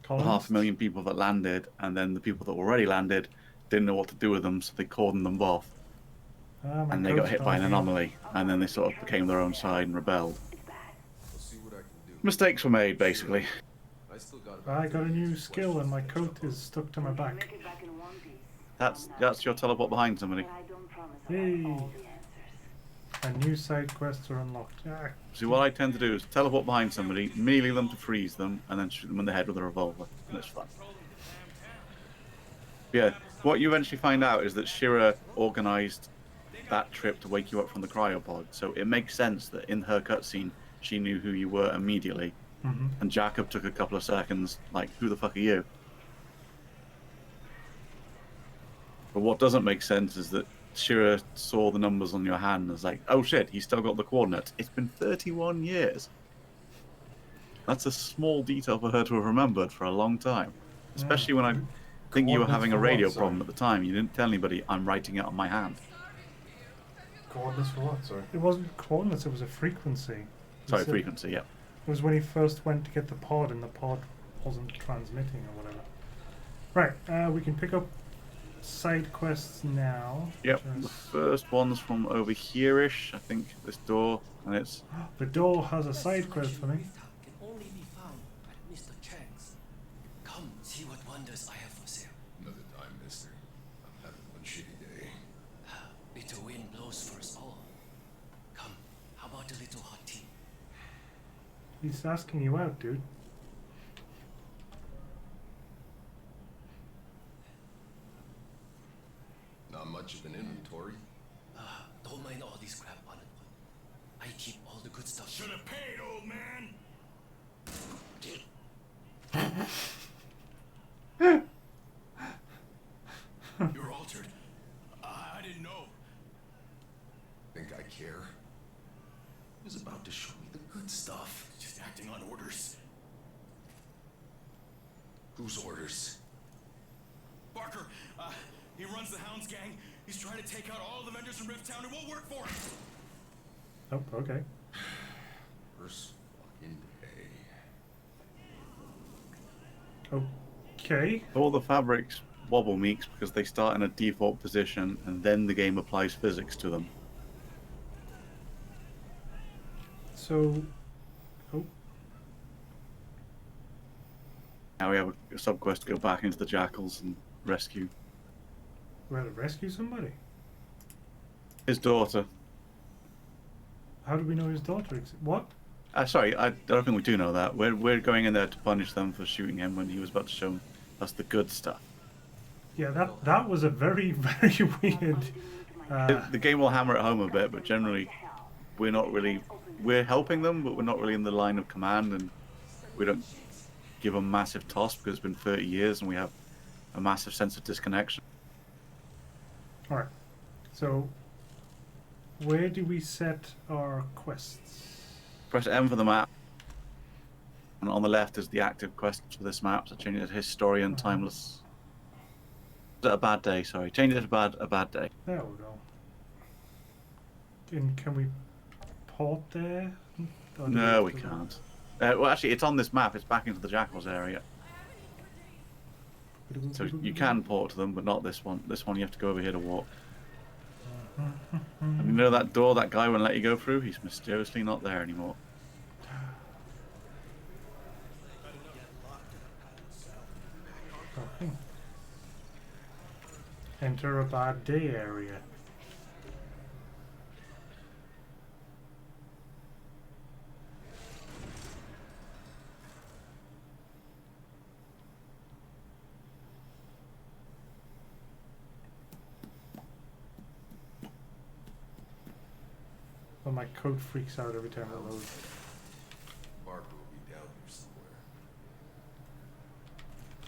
Colonists? 500,000 people that landed, and then the people that already landed didn't know what to do with them, so they cordoned them off, Ah, my and they got ghost hit by an dog. anomaly, and then they sort of became their own side and rebelled. I'll see what I can do. Mistakes were made, basically. I still got about I got a 30 new questions skill and my to coat answer. is stuck to my back. That's your teleport behind somebody. Yay! And new side quests are unlocked. Ah, See, what I tend to do is teleport behind somebody, melee them to freeze them, and then shoot them in the head with a revolver, and it's fun. Yeah, what you eventually find out is that Shira organised that trip to wake you up from the cryopod, so it makes sense that in her cutscene she knew who you were immediately, and Jacob took a couple of seconds, like, who the fuck are you? But what doesn't make sense is that Shira saw the numbers on your hand and was like, oh shit, he's still got the coordinates. It's been 31 years. That's a small detail for her to have remembered for a long time. Especially when I think you were having a radio problem at the time. You didn't tell anybody, I'm writing it on my hand. Coordinates for what, sorry? it wasn't coordinates, it was a frequency. He Sorry, said- frequency, yeah. It was when he first went to get the pod and the pod wasn't transmitting or whatever. Right, we can pick up side quests now. Yep, which the is- first one's from over here-ish, I think, this door, and it's... The door has a side quest for me. Can only be found at Mr. Chang's. Come, see what wonders I have for sale. Another time, mister. I'm having one shitty day. Bitter wind blows for us all. Come, how about a little hot tea? He's asking you out, dude. Not much much of an inventory. Don't mind all this crap, Alan. I keep all the good stuff. Should have paid, old man. You're altered. I didn't know. Think I care? He was about to show me the good stuff. Just acting on orders. Whose orders? Barker, he runs the Hounds gang. He's trying to take out all the vendors from Rift Town. It won't work for him. Oh, okay. First fucking day. Okay. All the fabrics wobble meeks because they start in a default position and then the game applies physics to them. So, Now we have a sub-quest to go back into the Jackals and rescue we had to rescue somebody. his daughter. How do we know his daughter what? Sorry, I don't think we do know that. We're going in there to punish them for shooting him when he was about to show us the good stuff. Yeah, that was a very, very weird... The game will hammer it home a bit, but generally we're not really... We're helping them, but we're not really in the line of command, and we don't give a massive toss because it's been 30 years and we have a massive sense of disconnection. Alright, so where do we set our quests? Press M for the map, and on the left is the active quest for this map, so change it to Historian Timeless. Is it a bad day? Sorry, change it to a bad day. There we go. And can we port there? Or do No, have we to- can't. Well, actually, it's on this map. It's back into the Jackals area. So you can port to them, but not this one. This one you have to go over here to walk. And you know that door that guy wouldn't let you go through? He's mysteriously not there anymore. Okay. Enter a bad day area. Well, my code freaks out every time I load. Barker will be down here somewhere.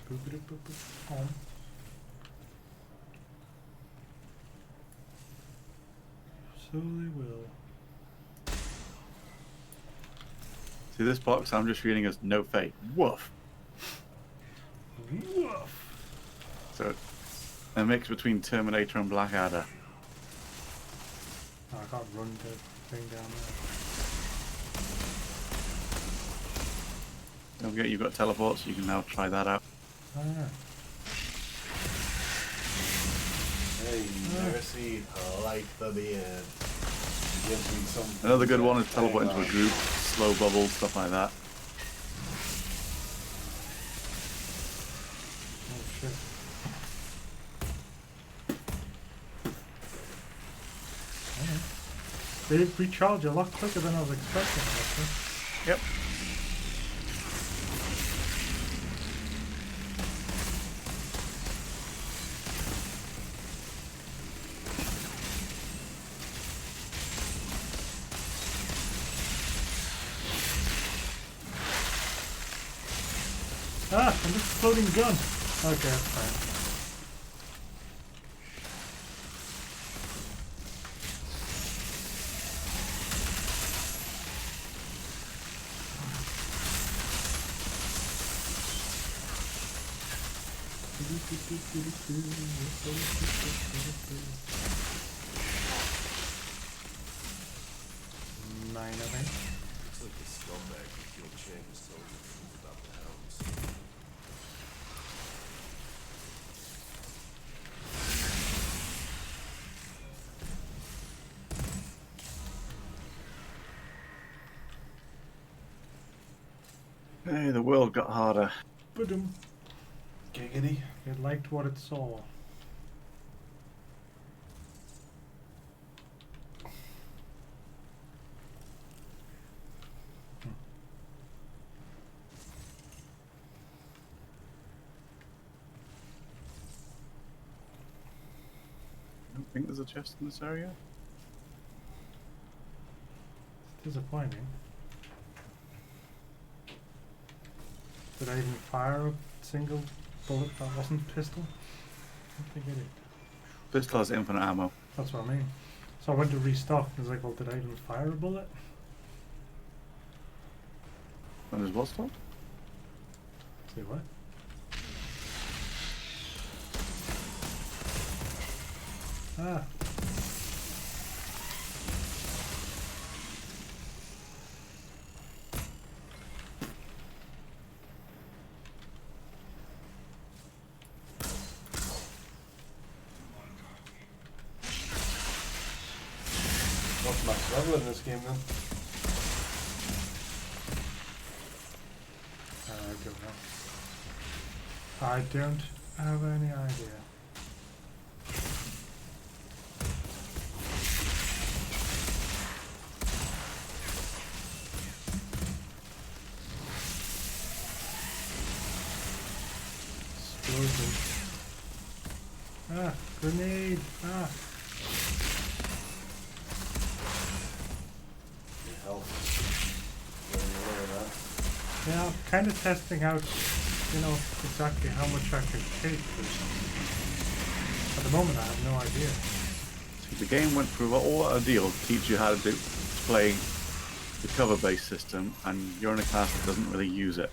Boop-a-doop-boop-boop. Home. So they will. See this box? I'm just reading as no fate. Woof. Woof. So a mix between Terminator and Blackadder. Oh, I can't run the thing down there. Don't forget you've got teleport, so you can now try that out. Ah, yeah. Hey, mercy, light the beard. Gives me some. Another good one is teleport into a group, slow bubble, stuff like that. Oh shit. They recharge a lot quicker than I was expecting, actually. Yep. Ah, an exploding gun. Okay, that's fine. Nine, I think. Looks like the scumbag who killed Chang was telling the truth about the Hounds. Hey, the world got harder. Ba-dum. Giggity. It liked what it saw. think there's a chest in this area. It's disappointing. Did I even fire a single bullet that wasn't pistol? I don't think I did. Pistol has infinite ammo. That's what I mean. So I went to restock and was like, well, did I even fire a bullet? And there's what stuff? Say what? Ah. What's max level in this game then? I don't know. I don't have any idea. Explosion. Ah, grenade. Ah. Your health. Very aware of Yeah, I'm kind of testing out, you know, exactly how much I can take. But at the moment, I have no idea. See, the game went through all that ordeal to teach you how to play the cover-based system, and you're in a class that doesn't really use it.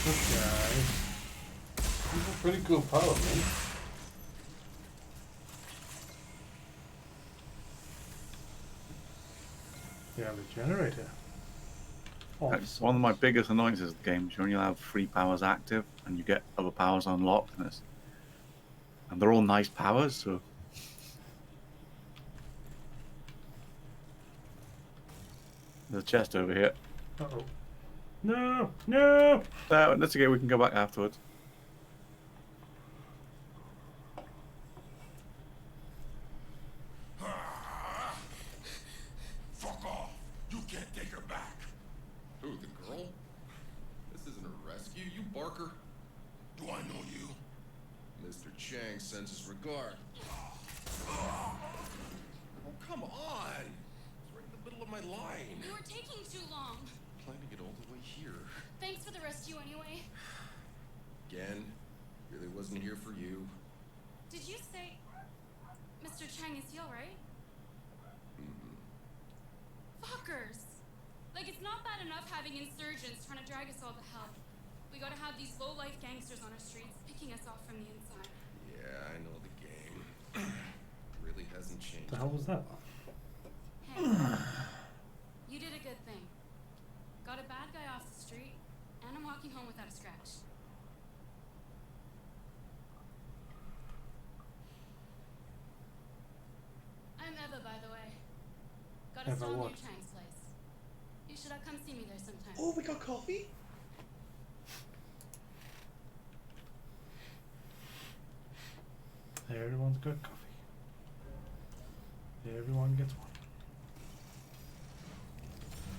Good guys. These are pretty cool power, man. Yeah, the generator. That's one of my biggest annoyances of the game is you only have 3 powers active, and you get other powers unlocked, and they're all nice powers, so... There's a chest over here. Uh-oh. No! No! That's okay, we can go back afterwards. Fuck off! You can't take her back! Who, the girl? This isn't a rescue, you barker. Do I know you? Mr. Chang sends his regard. Oh, come on! It's right in the middle of my line. You were taking too long. Planning it all the way here. Thanks for the rescue anyway. Again, really wasn't here for you. Did you say Mr. Chang is he alright? Fuckers! Like, it's not bad enough having insurgents trying to drag us all to hell. We gotta have these low-life gangsters on our streets picking us off from the inside. Yeah, I know the game. Really hasn't changed. The hell was that? Hey, you did a good thing. Got a bad guy off the street, and I'm walking home without a scratch. I'm Eva, by the way. Got a Eva stall near what? Chang's place. You should have come see me there sometime. Oh, we got coffee? Everyone's got coffee. Everyone gets one.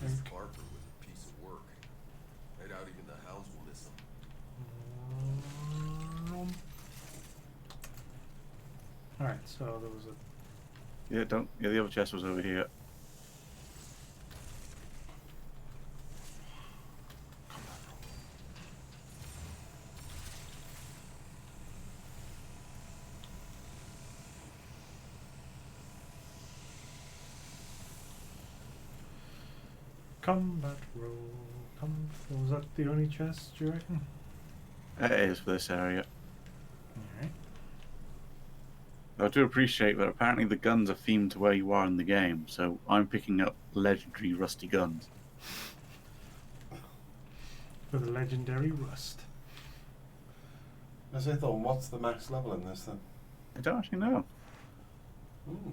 This Barker was a piece of work. I doubt even the hounds will miss him. Alright, so there was a... Yeah, the other chest was over here. combat roll. Was that the only chest, do you reckon? It is for this area. Alright. I do appreciate that apparently the guns are themed to where you are in the game, so I'm picking up legendary rusty guns. With a legendary rust. As I thought, what's the max level in this then? I don't actually know. Ooh.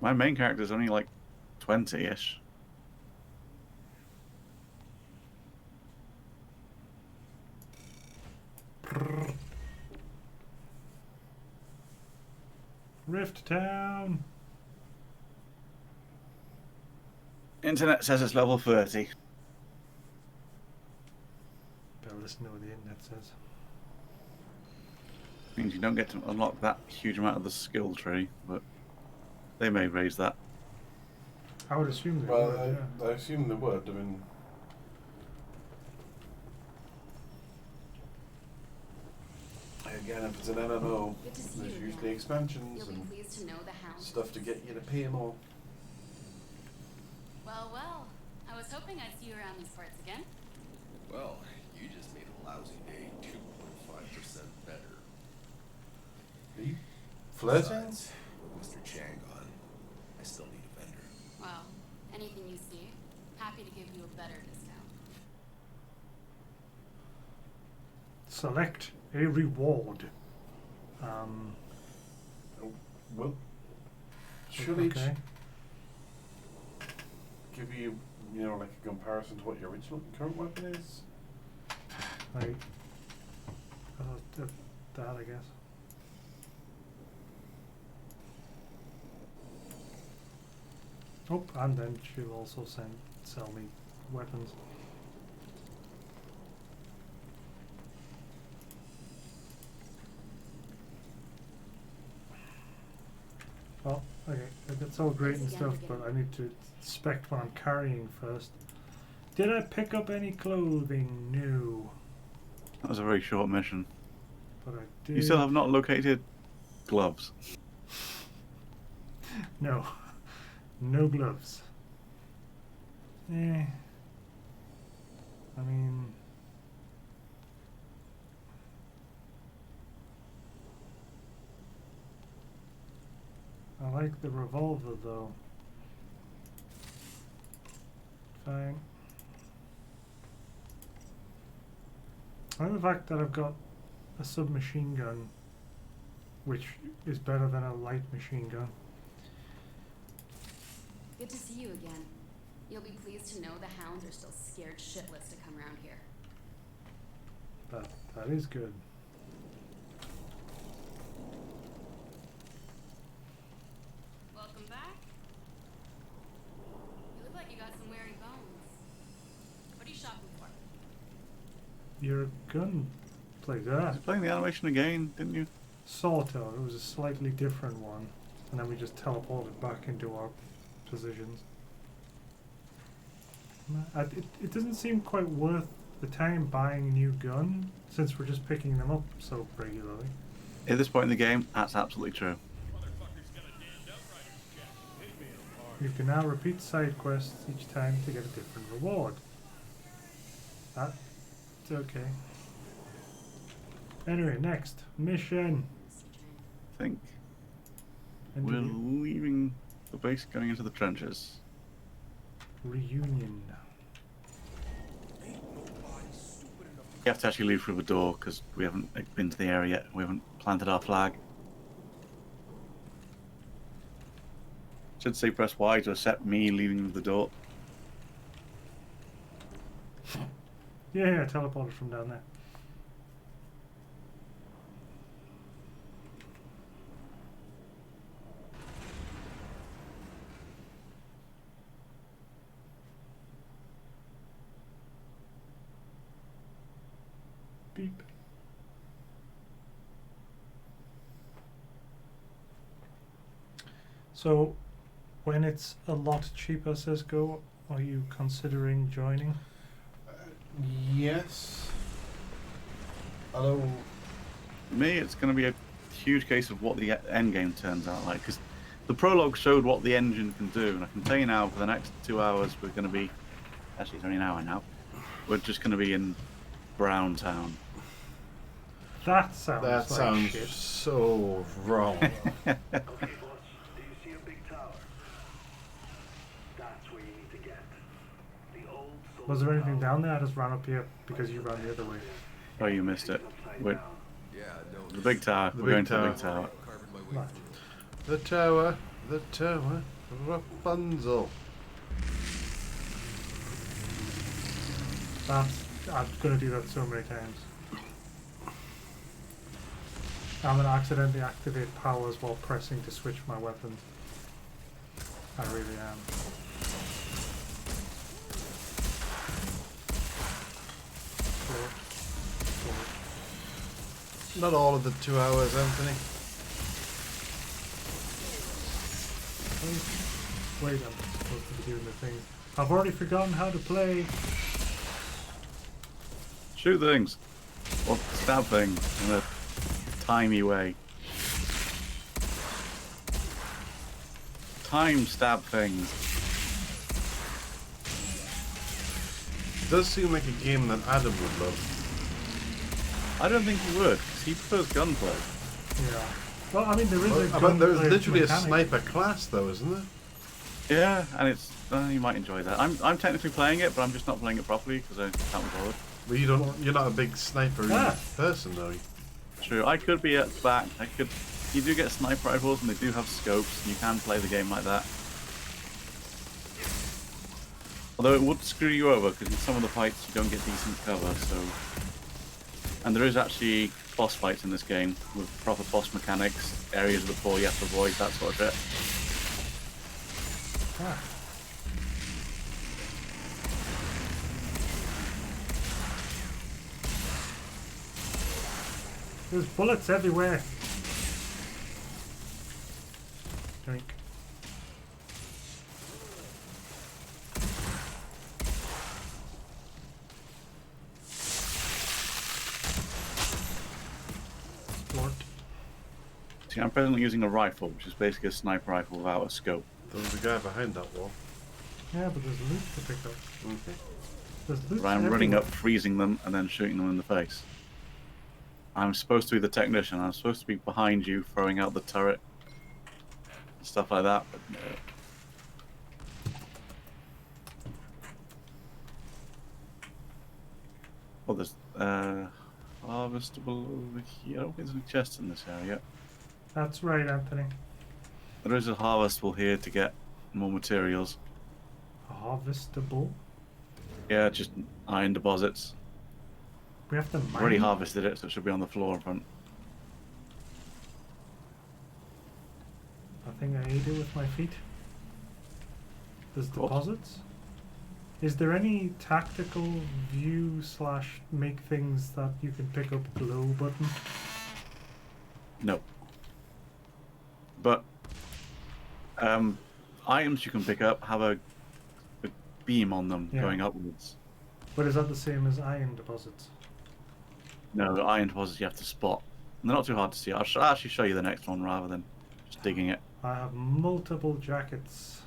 My main character is only like 20-ish. Rift Town! Internet says it's level 30. listen to what the internet says. Means you don't get to unlock that huge amount of the skill tree, but they may raise that. I would assume they Well, would, I assume they would. I mean, again, if it's an MMO, Good to see there's you usually again. expansions You'll be and pleased to know the hound. stuff to get you to pay more. Well, well. I was hoping I'd see you around these parts again. Well, you just made a lousy day 2.5% better. Are you flirting? Besides, with Mr. Chang gone, I still need a vendor. Well, anything you see, happy to give you a better discount. Select a reward. Well, should each Okay. give you, like a comparison to what your original current weapon is? Right. That, I guess. Oh, and then she'll also sell me weapons. Well, okay, that's all great and stuff, but I need to inspect what I'm carrying first. Did I pick up any clothing new? That was a very short mission. But I did. You still have not located gloves. No. No gloves. I mean... I like the revolver though. Fine. I like the fact that I've got a submachine gun, which is better than a light machine gun. Good to see you again. You'll be pleased to know the hounds are still scared shitless to come around here. That is good. Welcome back. You look like you got some weary bones. What are you shopping for? Your gun plays You playing the animation again, didn't you? Sort of. It was a slightly different one. And then we just teleported back into our positions. It doesn't seem quite worth the time buying a new gun, since we're just picking them up so regularly. At this point in the game, that's absolutely true. You can now repeat side quests each time to get a different reward. That's okay. Anyway, next mission. I think And we're leaving the base, going into the trenches. Reunion. You have to actually leave through the door because we haven't been to the area yet. We haven't planted our flag. Should say press Y to accept me leaving the door. Yeah, teleported from down there. Beep. So, when it's a lot cheaper, Cisco, are you considering joining? Yes. Although, For me, it's going to be a huge case of what the end game turns out like. Because the prologue showed what the engine can do, and I can tell you now, for the next 2 hours, we're going to be. Actually, it's only an hour now. We're just going to be in Brown Town. That sounds like sounds shit. so wrong. Okay, boss. Do you see a big tower? That's where you need to get. The old Was there anything down there? I just ran up here because you ran the other way. Oh, you missed it. We're, Yeah, no. the big tower. The We're big going to the tower. big tower. Carving my way Right. through. The tower, Rapunzel. I'm gonna do that so many times. I'm gonna accidentally activate powers while pressing to switch my weapons. I really am. So, not all of the 2 hours, Anthony. Wait, I'm supposed to be doing the thing. I've already forgotten how to play. Shoot things. Or stab things in a timey way. Time stab things. It does seem like a game that Adam would love. I don't think he would, because he prefers gunplay. Yeah. Well, I mean, there is a But there's gunplay literally mechanic. a sniper class, though, isn't there? Yeah, and it's you might enjoy that. I'm technically playing it, but I'm just not playing it properly because I can't be bothered. But you're not a big sniper person, though. True, I could be at the back. You do get sniper rifles, and they do have scopes, and you can play the game like that. Although it would screw you over because in some of the fights you don't get decent cover. So, and there is actually boss fights in this game with proper boss mechanics, areas of the floor you have to avoid, that sort of shit. Ah. There's bullets everywhere. Drink. Sport. See, I'm presently using a rifle, which is basically a sniper rifle without a scope. There's a guy behind that wall. Yeah, but there's loot to pick up. Okay. There's loot I'm running everywhere. up, freezing them, and then shooting them in the face. I'm supposed to be the technician. I'm supposed to be behind you, throwing out the turret, stuff like that. But no. Oh, there's harvestable over here. I don't think there's any chests in this area. That's right, Anthony. There is a harvestable here to get more materials. Harvestable. Yeah, just iron deposits. We have to mine. I've already harvested it, so it should be on the floor in front. I think I ate it with my feet. There's deposits. Is there any tactical view / make things that you can pick up glow button? No. But items you can pick up have a beam on them going upwards. But is that the same as iron deposits? No, the iron deposits you have to spot. And they're not too hard to see. I'll actually show you the next one rather than just digging it. I have multiple jackets.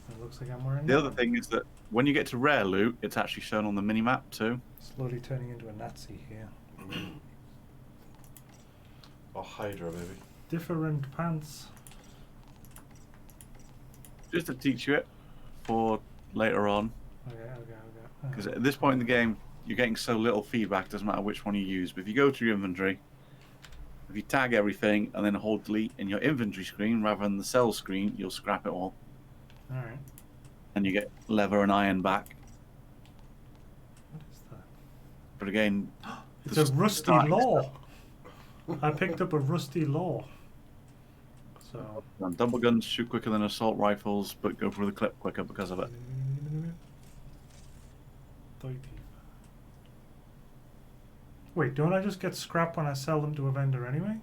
It looks like I'm wearing The them. other thing is that when you get to rare loot, it's actually shown on the minimap too. Slowly turning into a Nazi here. Or Hydra, maybe. Different pants. Just to teach you it for later on. Okay. Because at this point in the game, you're getting so little feedback, doesn't matter which one you use. But if you go to your inventory, if you tag everything and then hold delete in your inventory screen rather than the cell screen, you'll scrap it all. Alright. And you get leather and iron back. What is that? But again, It's a rusty law. I picked up a rusty law. So. Double guns shoot quicker than assault rifles, but go through the clip quicker because of it. Wait, don't I just get scrap when I sell them to a vendor anyway?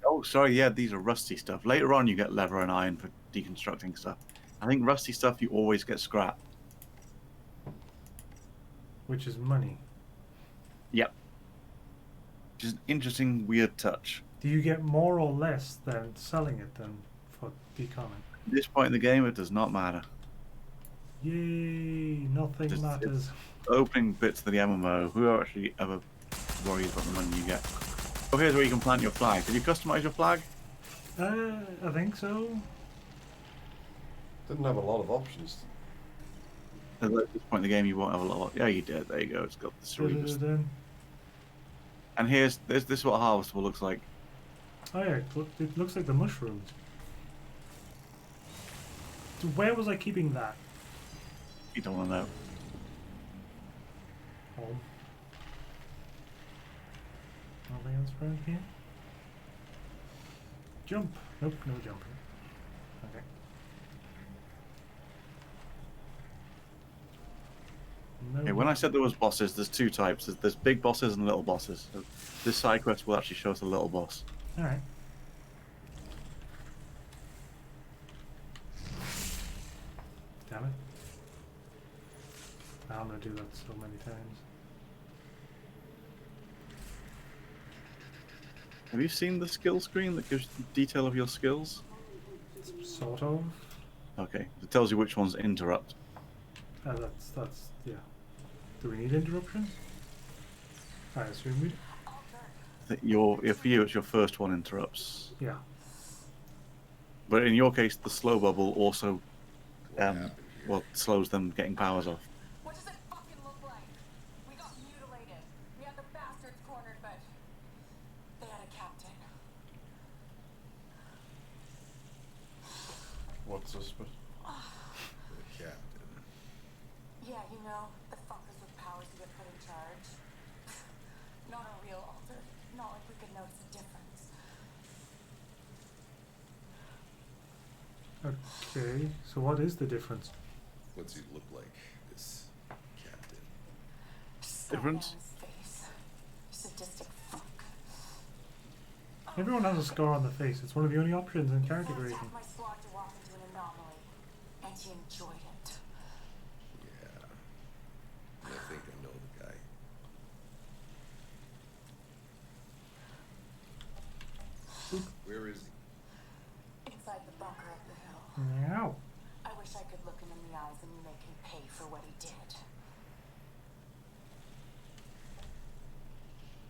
Oh, sorry, yeah, these are rusty stuff. Later on, you get leather and iron for deconstructing stuff. I think rusty stuff, you always get scrap. Which is money. Yep. Which is an interesting, weird touch. Do you get more or less than selling it than for deconning? At this point in the game, it does not matter. Yay, nothing Just- matters. Opening bits to the MMO, who are actually ever worried about the money you get? Oh, here's where you can plant your flag. Did you customize your flag? I think so. Didn't have a lot of options. At this point in the game, you won't have a lot of... Yeah, you did. There you go. It's got the cerebus. And this is what harvestable looks like. Oh yeah, it looks like the mushrooms. So where was I keeping that? You don't want to know. Home. Nothing else around here? Jump. Nope, no jumping. Okay. Okay, when when I said there was bosses, there's two types. There's big bosses and little bosses. So this side quest will actually show us a little boss. All right. Damn it! I'm gonna do that so many times. Have you seen the skill screen that gives detail of your skills? Sort of. Okay, it tells you which ones interrupt. That's yeah. Do we need interruptions? I assume we do. For you, it's your first one interrupts. Yeah. But in your case, the slow bubble also slows them getting powers off. What does it fucking look like? We got mutilated. We had the bastards cornered, but they had a captain. What's this? But The captain. Yeah, you know, the fuckers with powers who get put in charge. Not a real alter. Not like we could notice the difference. Okay. So what is the difference? What's he look like, this captain? Difference? Face. Sadistic fuck. Everyone has a scar on the face. It's one of the only options in character Once creation. had my squad to walk into an anomaly, and he enjoyed it. Yeah. I think I know the guy. Where is he? Inside the bunker of the hill. Meow. I wish I could look him in the eyes and make him pay for what he did.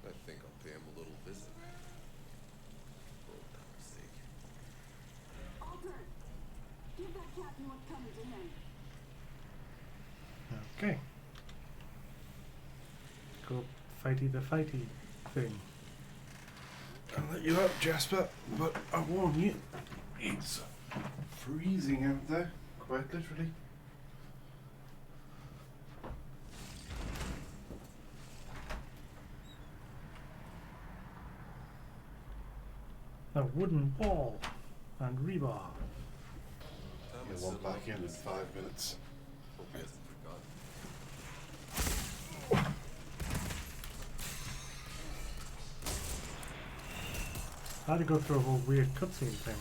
I think I'll pay him a little visit. Oh, that mistake. Alter! Give that captain what's coming to him. Okay. Go fighty the fighty thing. I'll let you up, Jasper, but I warn you, it's freezing out there, quite literally. A wooden wall and rebar. You'll want back in 5 minutes. Hope he hasn't forgotten. I had to go through a whole weird cutscene thing.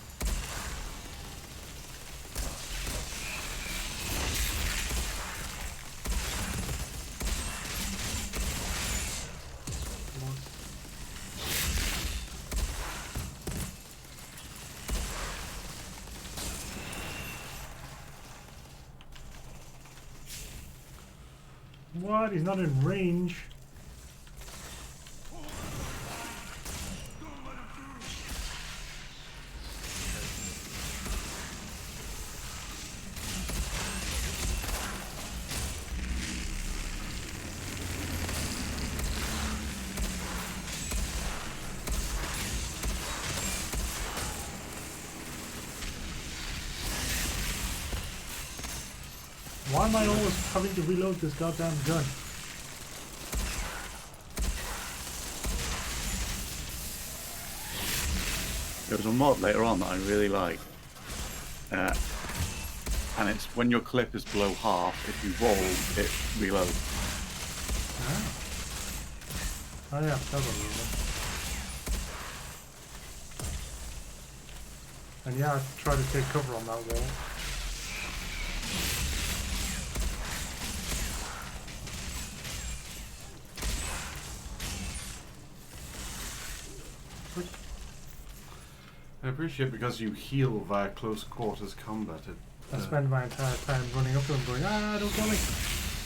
What? He's not in range. Why am I always having to reload this goddamn gun? There was a mod later on that I really like. And it's when your clip is below half, if you roll, it reloads. Oh yeah, that was a And yeah, I tried to take cover on that wall. I appreciate because you heal via close quarters combat. I spend my entire time running up to him going, don't kill me.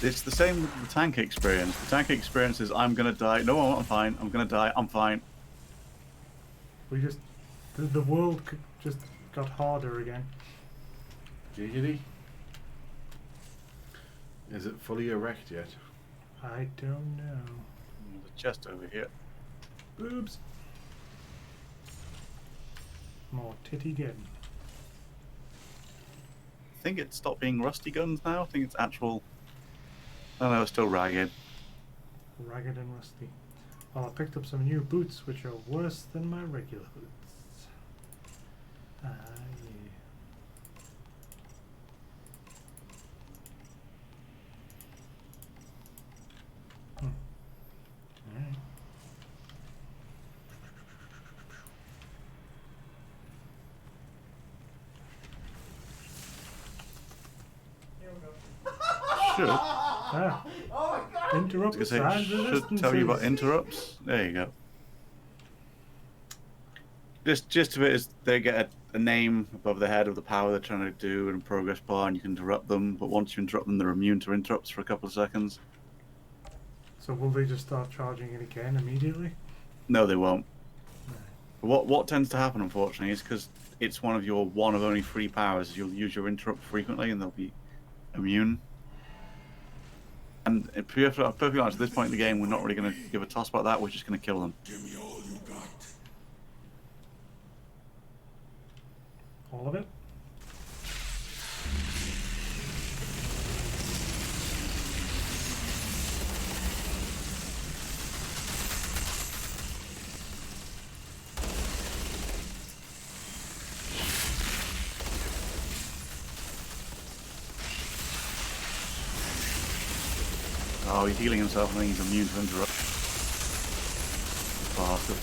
It's the same with the tank experience. The tank experience is, I'm gonna die. No, I'm fine. I'm gonna die. I'm fine. We just... The world just got harder again. Giggity. Is it fully erect yet? I don't know. There's a chest over here. Boobs. More titty getting. I think it stopped being rusty guns now. I think it's actual... Oh no, it's still ragged. Ragged and rusty. Well, I picked up some new boots, which are worse than my regular boots. Ah, yeah. should. Ah. Oh my god! Interrupt I was gonna size say, it should resistances. tell you about interrupts. There you go. Just of it is they get a name above the head of the power they're trying to do and a progress bar, and you can interrupt them. But once you interrupt them, they're immune to interrupts for a couple of seconds. So will they just start charging it again immediately? No, they won't. What tends to happen, unfortunately, is because it's one of only 3 powers. You'll use your interrupt frequently, and they'll be immune. And to be perfectly honest, at this point in the game, we're not really going to give a toss about that. We're just going to kill them. Give me all you got. All of it? Oh, he's healing himself. I think he's immune to interrupt. Bastard.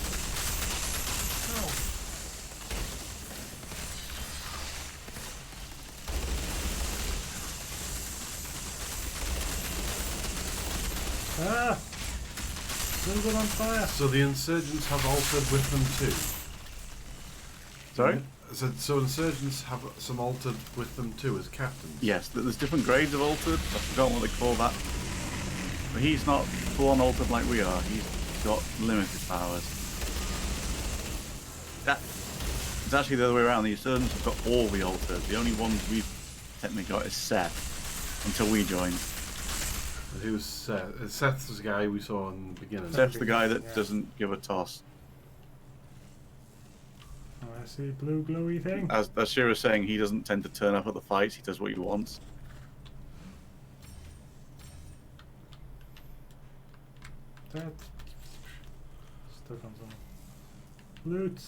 Ah! Little bit on fire. So the insurgents have altered with them too. Sorry? So insurgents have some altered with them too as captains. Yes, there's different grades of altered. I've forgotten what they call that. But he's not full-on altered like we are. He's got limited powers. It's actually the other way around. The insurgents have got all the altered. The only ones we've technically got is Seth, until we joined. Who was Seth? Seth's the guy we saw in the beginning. Seth's the guy that doesn't give a toss. Oh, I see blue glowy thing. As Shira was saying, he doesn't tend to turn up at the fights. He does what he wants. That stuck on something. Loot.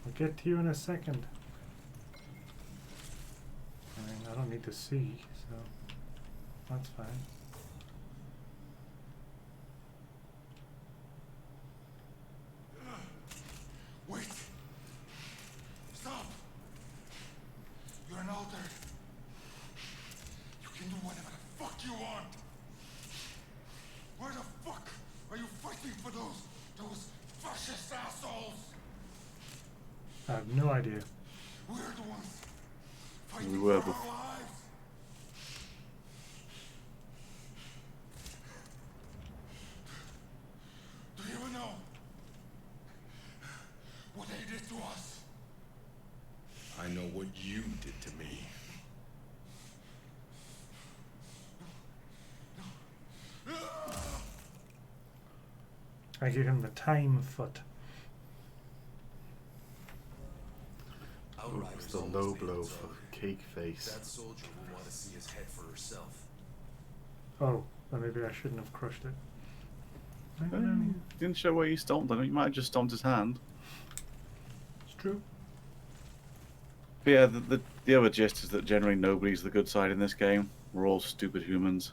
I'll get to you in a second. I mean, I don't need to see, so that's fine. Wait! Stop! You're an altered. You can do whatever the fuck you want. Where the fuck are you fighting for those fascist assholes? I have no idea. We're the ones We fighting were for our before. lives. Do you even know what they did to us? I know what you did to me. I give him the time foot. Outriders The almost low made blow it, for so cake face. that soldier will want to see his head for herself. Oh, then maybe I shouldn't have crushed it. Didn't show where you stomped on it. You might have just stomped his hand. It's true. But yeah, the other gist is that generally nobody's the good side in this game. We're all stupid humans.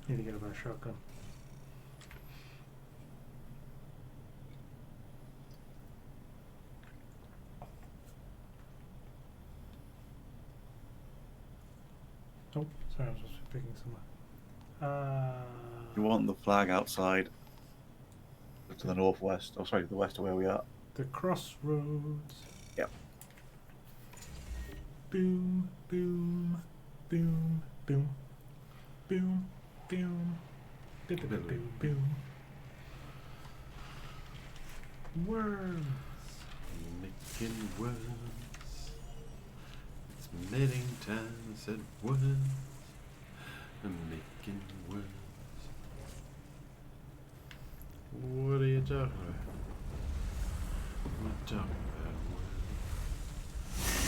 Need to get a better shotgun. Oh, sorry, I was supposed to be picking somewhere. You want the flag outside to the northwest. Oh, sorry, the west of where we are. The crossroads. Yep. Boom, boom, boom, boom, boom, boom, boom, boom, boom. Worms. Making worms. It's many times said worms. I'm making worms. What are you talking about? I'm not talking about worms.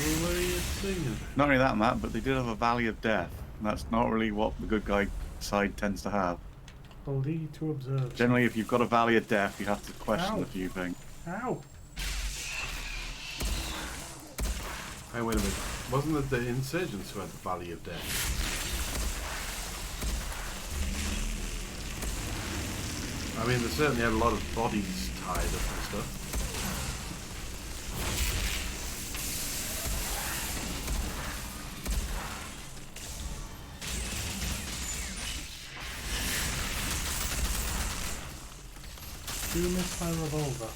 Well, what are you singing about? Not only that, Matt, but they did have a Valley of Death. And that's not really what the good guy side tends to have. Hold E to observe. Generally, if you've got a Valley of Death, you have to question Ow. a few things. Ow! Hey, wait a minute. Wasn't it the insurgents who had the Valley of Death? I mean, they certainly had a lot of bodies tied up and stuff. Do miss my revolver.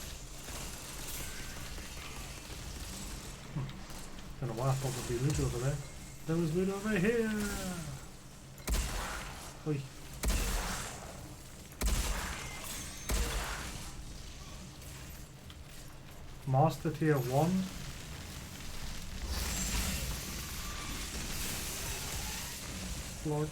Don't know why I thought there'd be loot over there. There was loot over here! Oi. Master tier 1. Lord.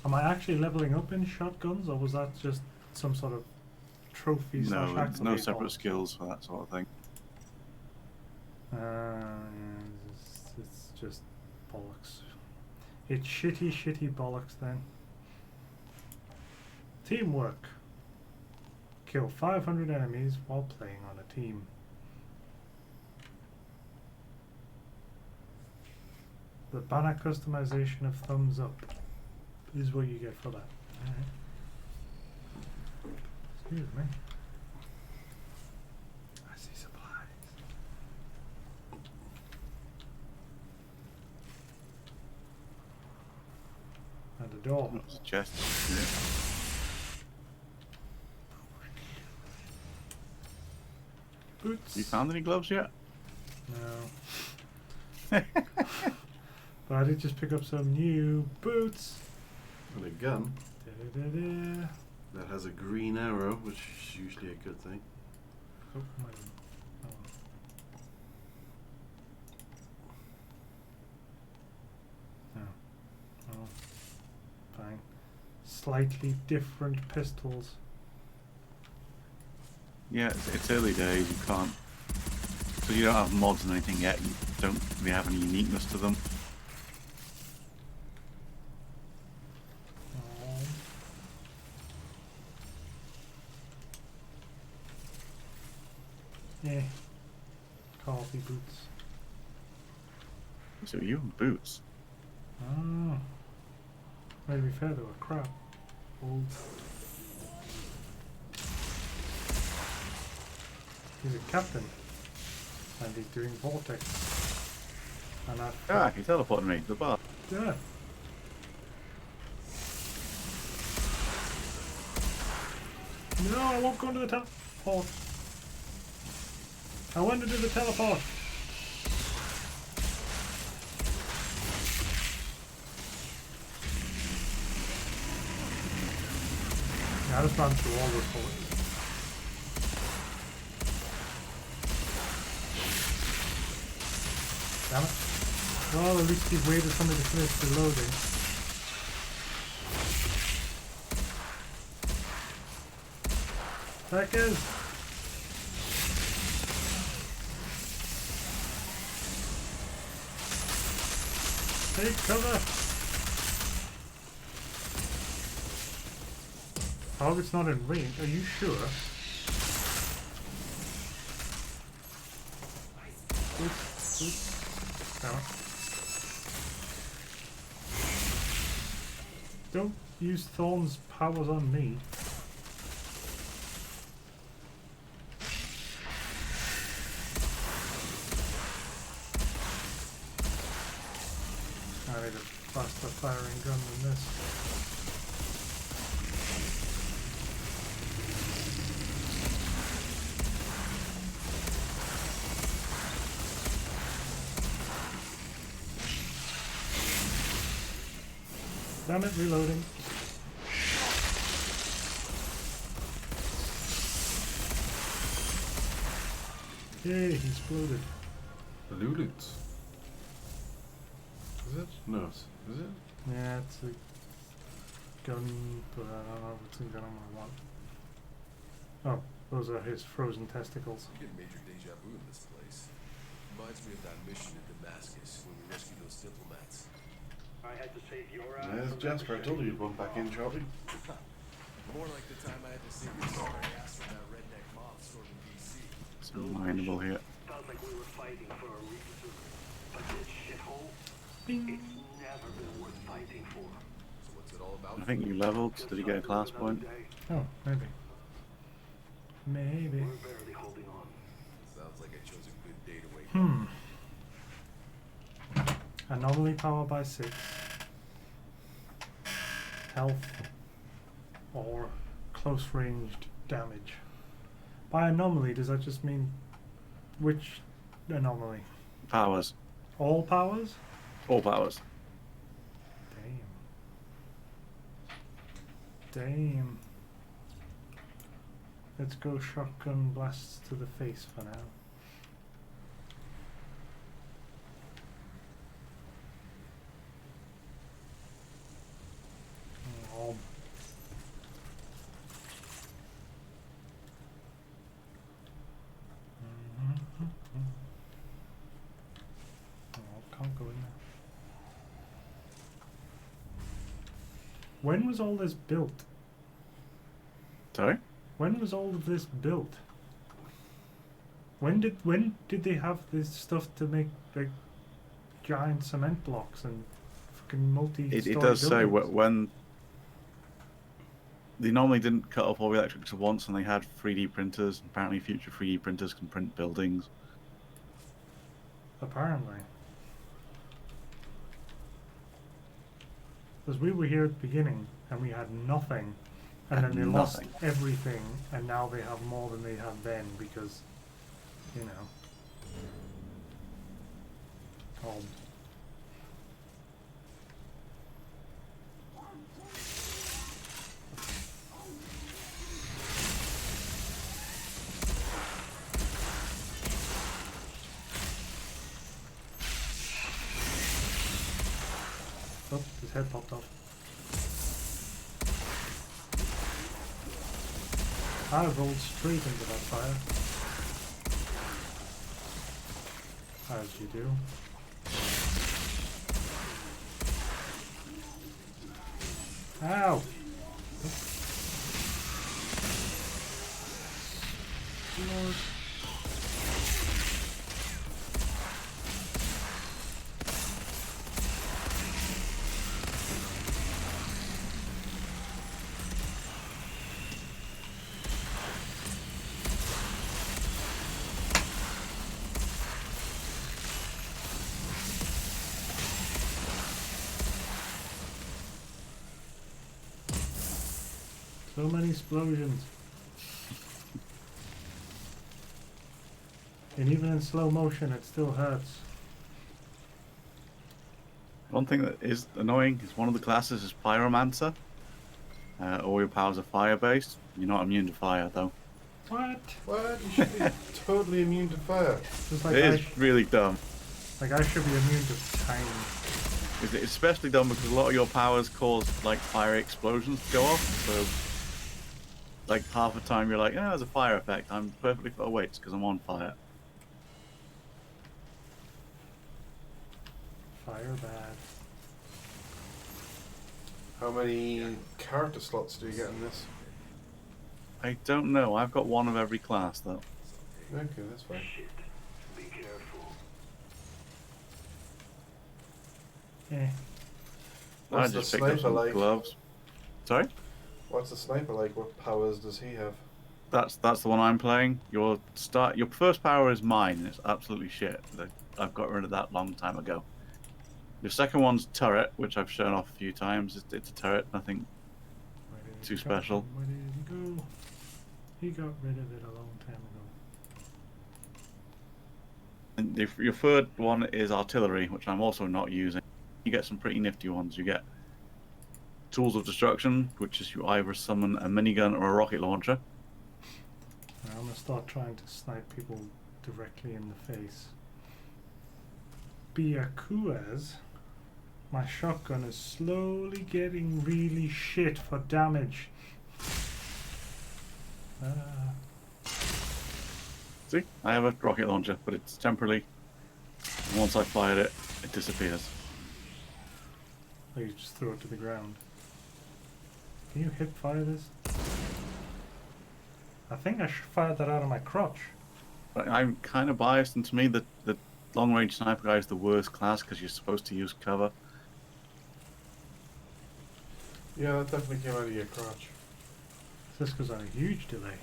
Am I actually leveling up in shotguns, or was that just some sort of trophy slash No, there's no accolade separate haul? skills for that sort of thing. Yeah, it's just bollocks. It's shitty bollocks then. Teamwork. Kill 500 enemies while playing on a team. The banner customization of thumbs up is what you get for that. Excuse me. I see supplies. And a door. That was a chest. Boots. You found any gloves yet? No. But I did just pick up some new boots. And a gun Da-da-da-da. that has a green arrow, which is usually a good thing. Oh, my. Oh. Oh. Fine. Slightly different pistols. Yeah, it's early days. You can't. So you don't have mods and anything yet. You don't really have any uniqueness to them. Yeah. Coffee boots. So you have boots. Oh. Well, to be fair, they were crap. Old. He's a captain. And he's doing vortex. And I... Ah, he teleported me to the bar. Yeah. No, I won't go into the teleport. I want to do the teleport. Yeah, I just ran through all those bullets. Damn it. Well, at least he's waited for me to finish the loading. Seconds. Take cover. Target's not in range. Are you sure? Oops. Damn it. Don't use Thorn's powers on me. I need a faster firing gun than this. Damn it, reloading. Yay, he exploded. Lulut. Is it? No, is it? Yeah, it's a gun, but I don't know if it's a gun I want. Oh, those are his frozen testicles. I'm getting major deja vu in this place. Reminds me of that mission in Damascus when we rescued those diplomats. I had to save your There's Jasper. I told you you'd run back in shortly. More like the time I had to save your sorry ass from that redneck mob storming DC. It's mineable here. Felt like we were fighting for a reason. But this shithole, Bing. it's never been worth fighting for. So what's it all about? I think you leveled. Did you get a class point? Oh, maybe. Maybe. We're barely holding on. Sounds like I chose a good day to wake up. Anomaly power by 6. Health or close ranged damage. By anomaly, does that just mean which anomaly? Powers. All powers? All powers. Damn. Let's go shotgun blasts to the face for now. Oh. Oh, can't go in there. When was all this built? Sorry? When was all of this built? When did they have this stuff to make like giant cement blocks and fucking multi-story It does say buildings? when they normally didn't cut off all the electrics at once, and they had 3D printers. Apparently, future 3D printers can print buildings. Apparently. Because we were here at the beginning and we had nothing, and then they lost everything, and now they have more than they had then because, you know. Oh. Oh, his head popped off. I rolled straight into that fire. As you do. Ow! Lord. So many explosions. And even in slow motion it still hurts. One thing that is annoying is one of the classes is Pyromancer. All your powers are fire-based. You're not immune to fire, though. What? What? You should be totally immune to fire. Just like It is really dumb. Like I should be immune to time. It's especially dumb because a lot of your powers cause like fire explosions to go off. So, like half the time you're like, "Oh, there's a fire effect. I'm perfectly fine." Oh wait, it's because I'm on fire. Fire bad. How many character slots do you get in this? I don't know. I've got one of every class though. Okay, that's fine. Be careful. Eh. What's I the just picked up sniper some like? gloves. Sorry? What's the sniper like? What powers does he have? That's the one I'm playing. Your first power is mine, and it's absolutely shit. I've got rid of that long time ago. Your second one's turret, which I've shown off a few times. It's a turret, nothing too special. Where did he go? He got rid of it a long time ago. And your third one is artillery, which I'm also not using. You get some pretty nifty ones. You get tools of destruction, which is you either summon a minigun or a rocket launcher. I'm gonna start trying to snipe people directly in the face. Byakuas. My shotgun is slowly getting really shit for damage. See, I have a rocket launcher, but it's temporarily. And once I fired it, it disappears. Oh, you just threw it to the ground. Can you hip fire this? I think I fired that out of my crotch. But I'm kind of biased, and to me, the long range sniper guy is the worst class because you're supposed to use cover. Yeah, that definitely came out of your crotch. This goes on a huge delay.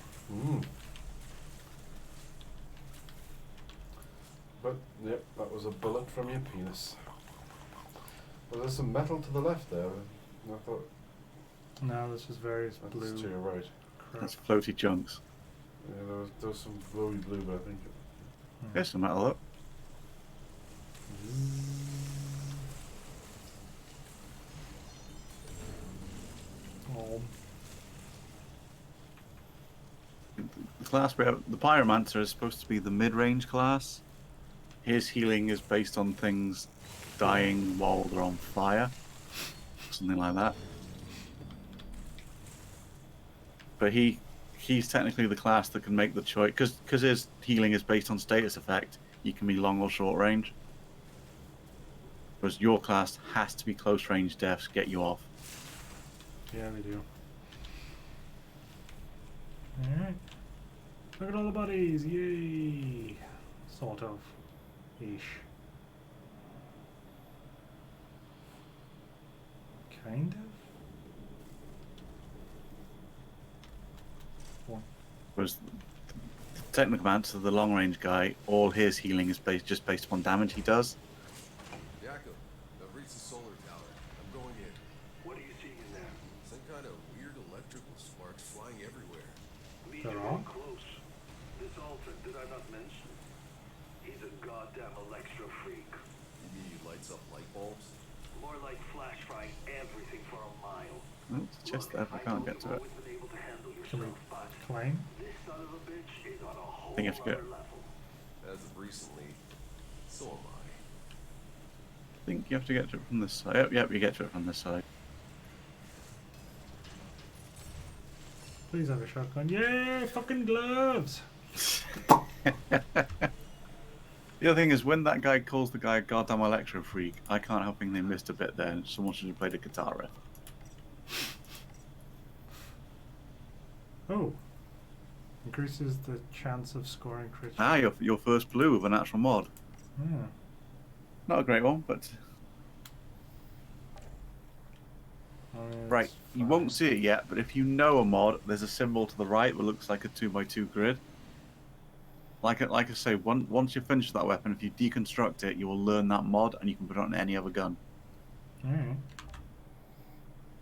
But, yep, that was a bullet from your penis. Well, there's some metal to the left there. I thought... No, this is various That's blue. to your right. Crap. That's floaty chunks. Yeah, there was some glowy blue, but I think... There's some metal up. Oh. The class where the Pyromancer is supposed to be the mid-range class. His healing is based on things dying while they're on fire. Something like that. But he's technically the class that can make the choice, because his healing is based on status effect. He can be long or short range. Whereas your class has to be close range deaths, get you off. Yeah, they do. Alright. Look at all the bodies, yay! Sort of. Ish. Kind of? What? Whereas the technical answer, the long range guy, all his healing is just based upon damage he does. Jacob, I've reached the solar tower. I'm going in. What are you seeing in there? Some kind of weird electrical sparks flying everywhere. Lead They're you all? in close. This altar, did I not mention? He's a goddamn electro freak. You mean he lights up light bulbs? More like flash frying everything for a mile. Oh, it's just there, I can't get to it. Been able to handle Can we yourself, but climb? this son of a bitch is on a whole I think you have to other go. level. As of recently, so am I. I think you have to get to it from this side. Yep, you get to it from this side. Please have a shotgun. Yay! Fucking gloves! The other thing is, when that guy calls the guy a goddamn electro freak, I can't help thinking they missed a bit there, and someone should have played a guitar riff. Oh. Increases the chance of scoring crit. Ah, your first blue with a natural mod. Hmm. Not a great one, but right. It's You fine. won't see it yet, but if you know a mod, there's a symbol to the right that looks like a 2x2 grid. Like I say, once you finish that weapon, if you deconstruct it, you will learn that mod, and you can put it on any other gun. Alright.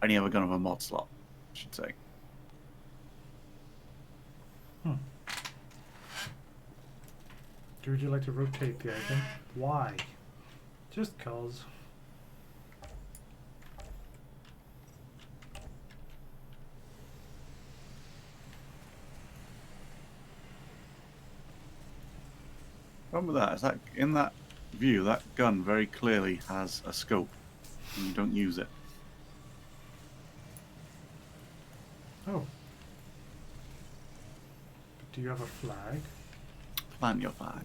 Any other gun of a mod slot, I should say. Would you like to rotate the item? Why? Just cause. Problem with that is that in that view, that gun very clearly has a scope, and you don't use it. Oh. But do you have a flag? Plant your flag.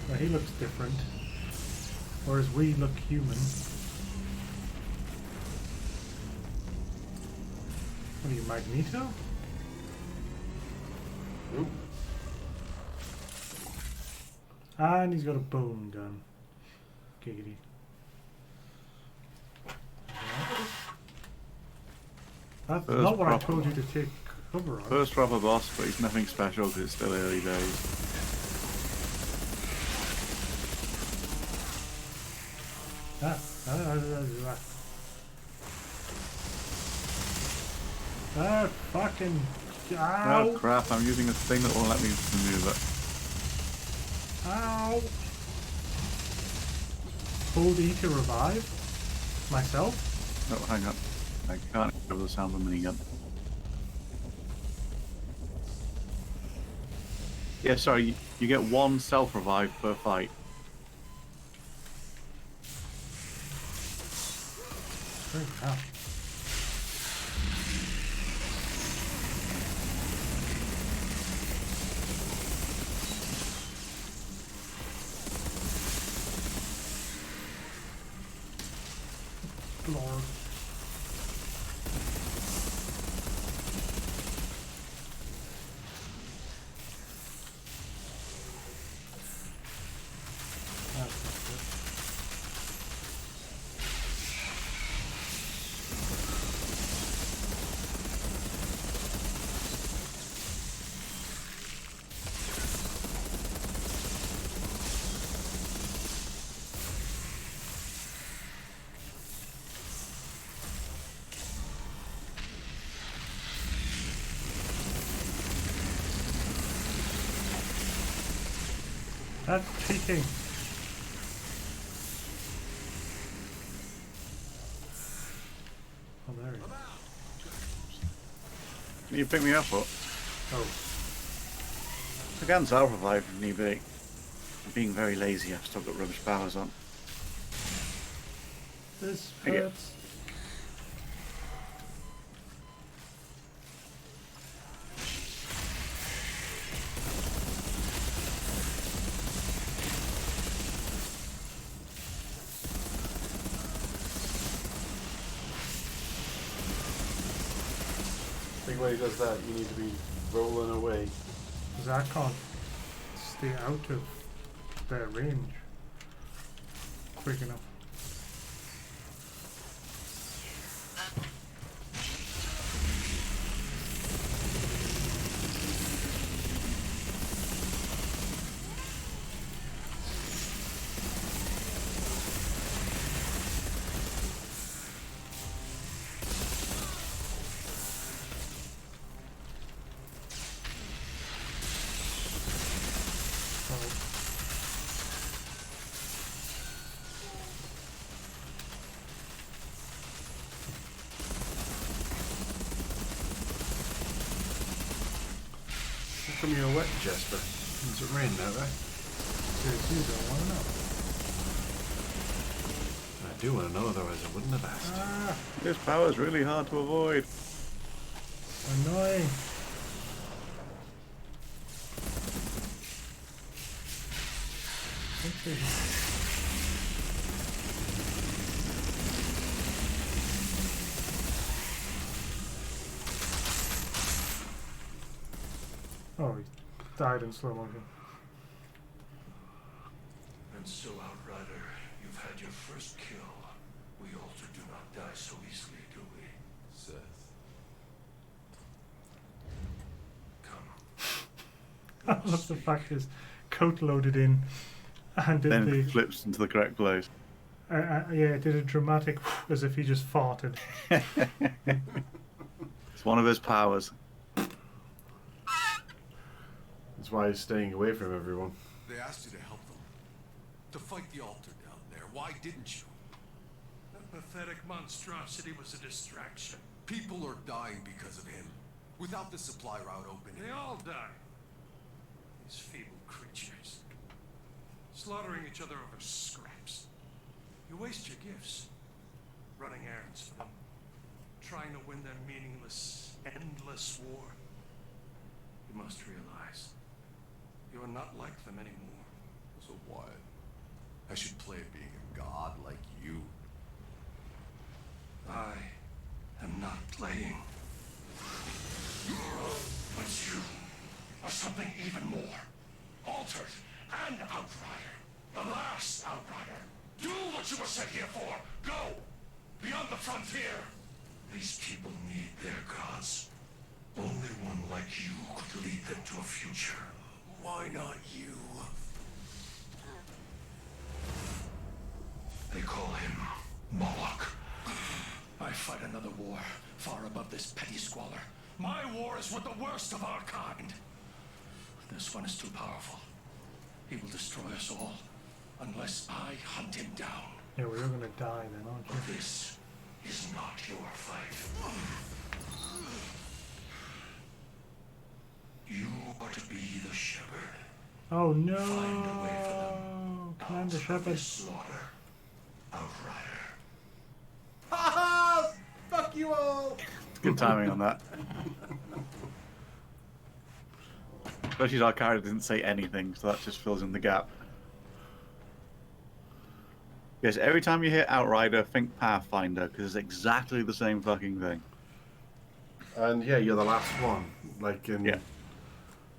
Well, he looks different. Whereas we look human. What are you, Magneto? Ooh. And he's got a bone gun. Giggity. That's First not what I proper told you to take cover on. First proper boss, but he's nothing special because it's still early days. Fucking. Ow! Oh crap, I'm using a thing that won't let me maneuver. Ow! Hold E to revive myself. Oh, hang on. I can't hear the sound of a minigun. Yeah, sorry. You get 1 self-revive per fight. Very tough. Lord. That's not good. That's cheating. Oh, there he is. Can you pick me up? Or? Oh. I can self-revive if need be. I'm being very lazy, I've still got rubbish powers on. This Okay. hurts. I think when he does that, you need to be rolling away. Because I can't stay out of their range quick enough. How come you're wet, Jesper? Is it raining out there? Seriously, you don't want to know. I do want to know, otherwise I wouldn't have asked. Ah, This power is really hard to avoid. annoying. Okay. Oh, he died in slow motion. And so, Outrider, you've had your first kill. We also do not die so easily, do we? Seth. Come. I love the fact his coat loaded in and did Then the it flips into the correct place. yeah, it did a dramatic as if he just farted. It's one of his powers. That's why he's staying away from everyone. They asked you to help them. To fight the altar down there. Why didn't you? That pathetic monstrosity was a distraction. People are dying because of him. Without the supply route open. They all die. These feeble creatures. Slaughtering each other over scraps. You waste your gifts. Running errands for them. Trying to win their meaningless, endless war. You must realize, you are not like them anymore. So what? I should play at being a god like you. I am not playing. But you are something even more. Altered and Outrider. The last Outrider. Do what you were sent here for. Go! Beyond the frontier. These people need their gods. Only one like you could lead them to a future. Why not you? They call him Moloch. I fight another war, far above this petty squalor. My war is with the worst of our kind. This one is too powerful. He will destroy us all, unless I hunt him down. Yeah, well, you're gonna die then, aren't you? This is not your fight. You are to be the shepherd. Oh no! Commander Shepard. Slaughter. Outrider. Ha ha! Fuck you all! Good timing on that. Especially our character didn't say anything, so that just fills in the gap. Yes, every time you hear Outrider, think Pathfinder, because it's exactly the same fucking thing. And yeah, you're the last one. Like in. Yeah.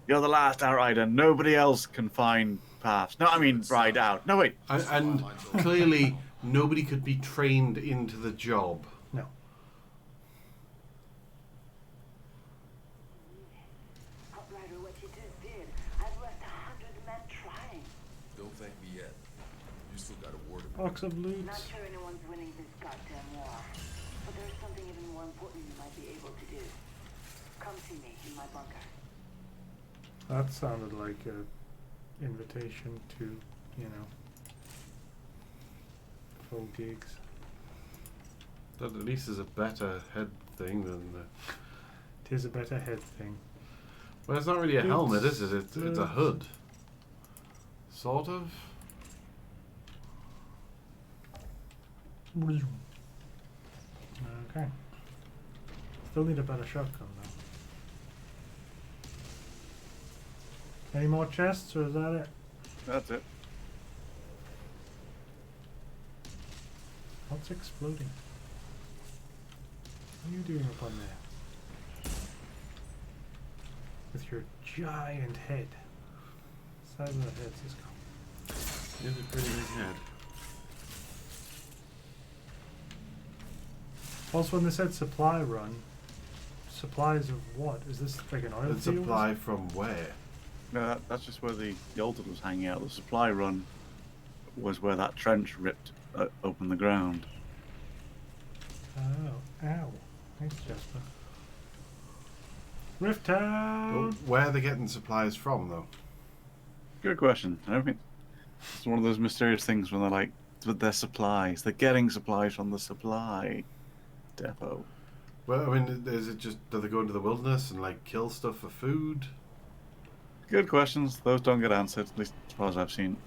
You're the last Outrider. Nobody else can find paths. No, I mean, ride out. No, wait. And clearly, nobody could be trained into the job. No. Outrider, what you just did. I've left 100 men trying. Don't thank me yet. You still got a war to Box of loot. Not sure anyone's winning this goddamn war. But there's something even more important you might be able to do. Come see me in my bunker. That sounded like a invitation to, you know, full gigs. That at least is a better head thing than the. It is a better head thing. Well, it's not really a helmet, is it? It's a hood. Sort of. Okay. Still need a better shotgun though. Any more chests, or is that it? That's it. What's exploding? What are you doing up on there? With your giant head. Size of that head, Cisco. It is a pretty big head. Also, when they said supply run, supplies of what? Is this like an oil And field? supply from where? No, that's just where the Altered was hanging out. The supply run was where that trench ripped open the ground. Oh, ow. Thanks, Jasper. Rift Town! But where are they getting supplies from, though? Good question. I don't think it's one of those mysterious things when they're like, with their supplies. They're getting supplies from the supply depot. Well, I mean, is it just, do they go into the wilderness and, like, kill stuff for food? Good questions. Those don't get answered, at least as far as I've seen.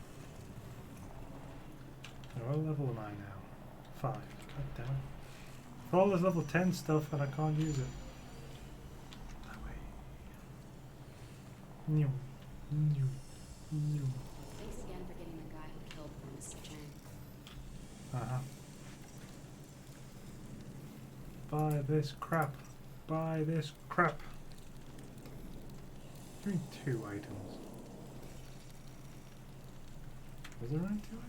So what level am I now? 5. God damn it. For all this level 10 stuff and I can't use it. That way. New. Thanks again for getting the guy who killed poor Mr. Chang. Uh-huh. Buy this crap. Buy this crap. Give me 2 items. Was there only 2 items?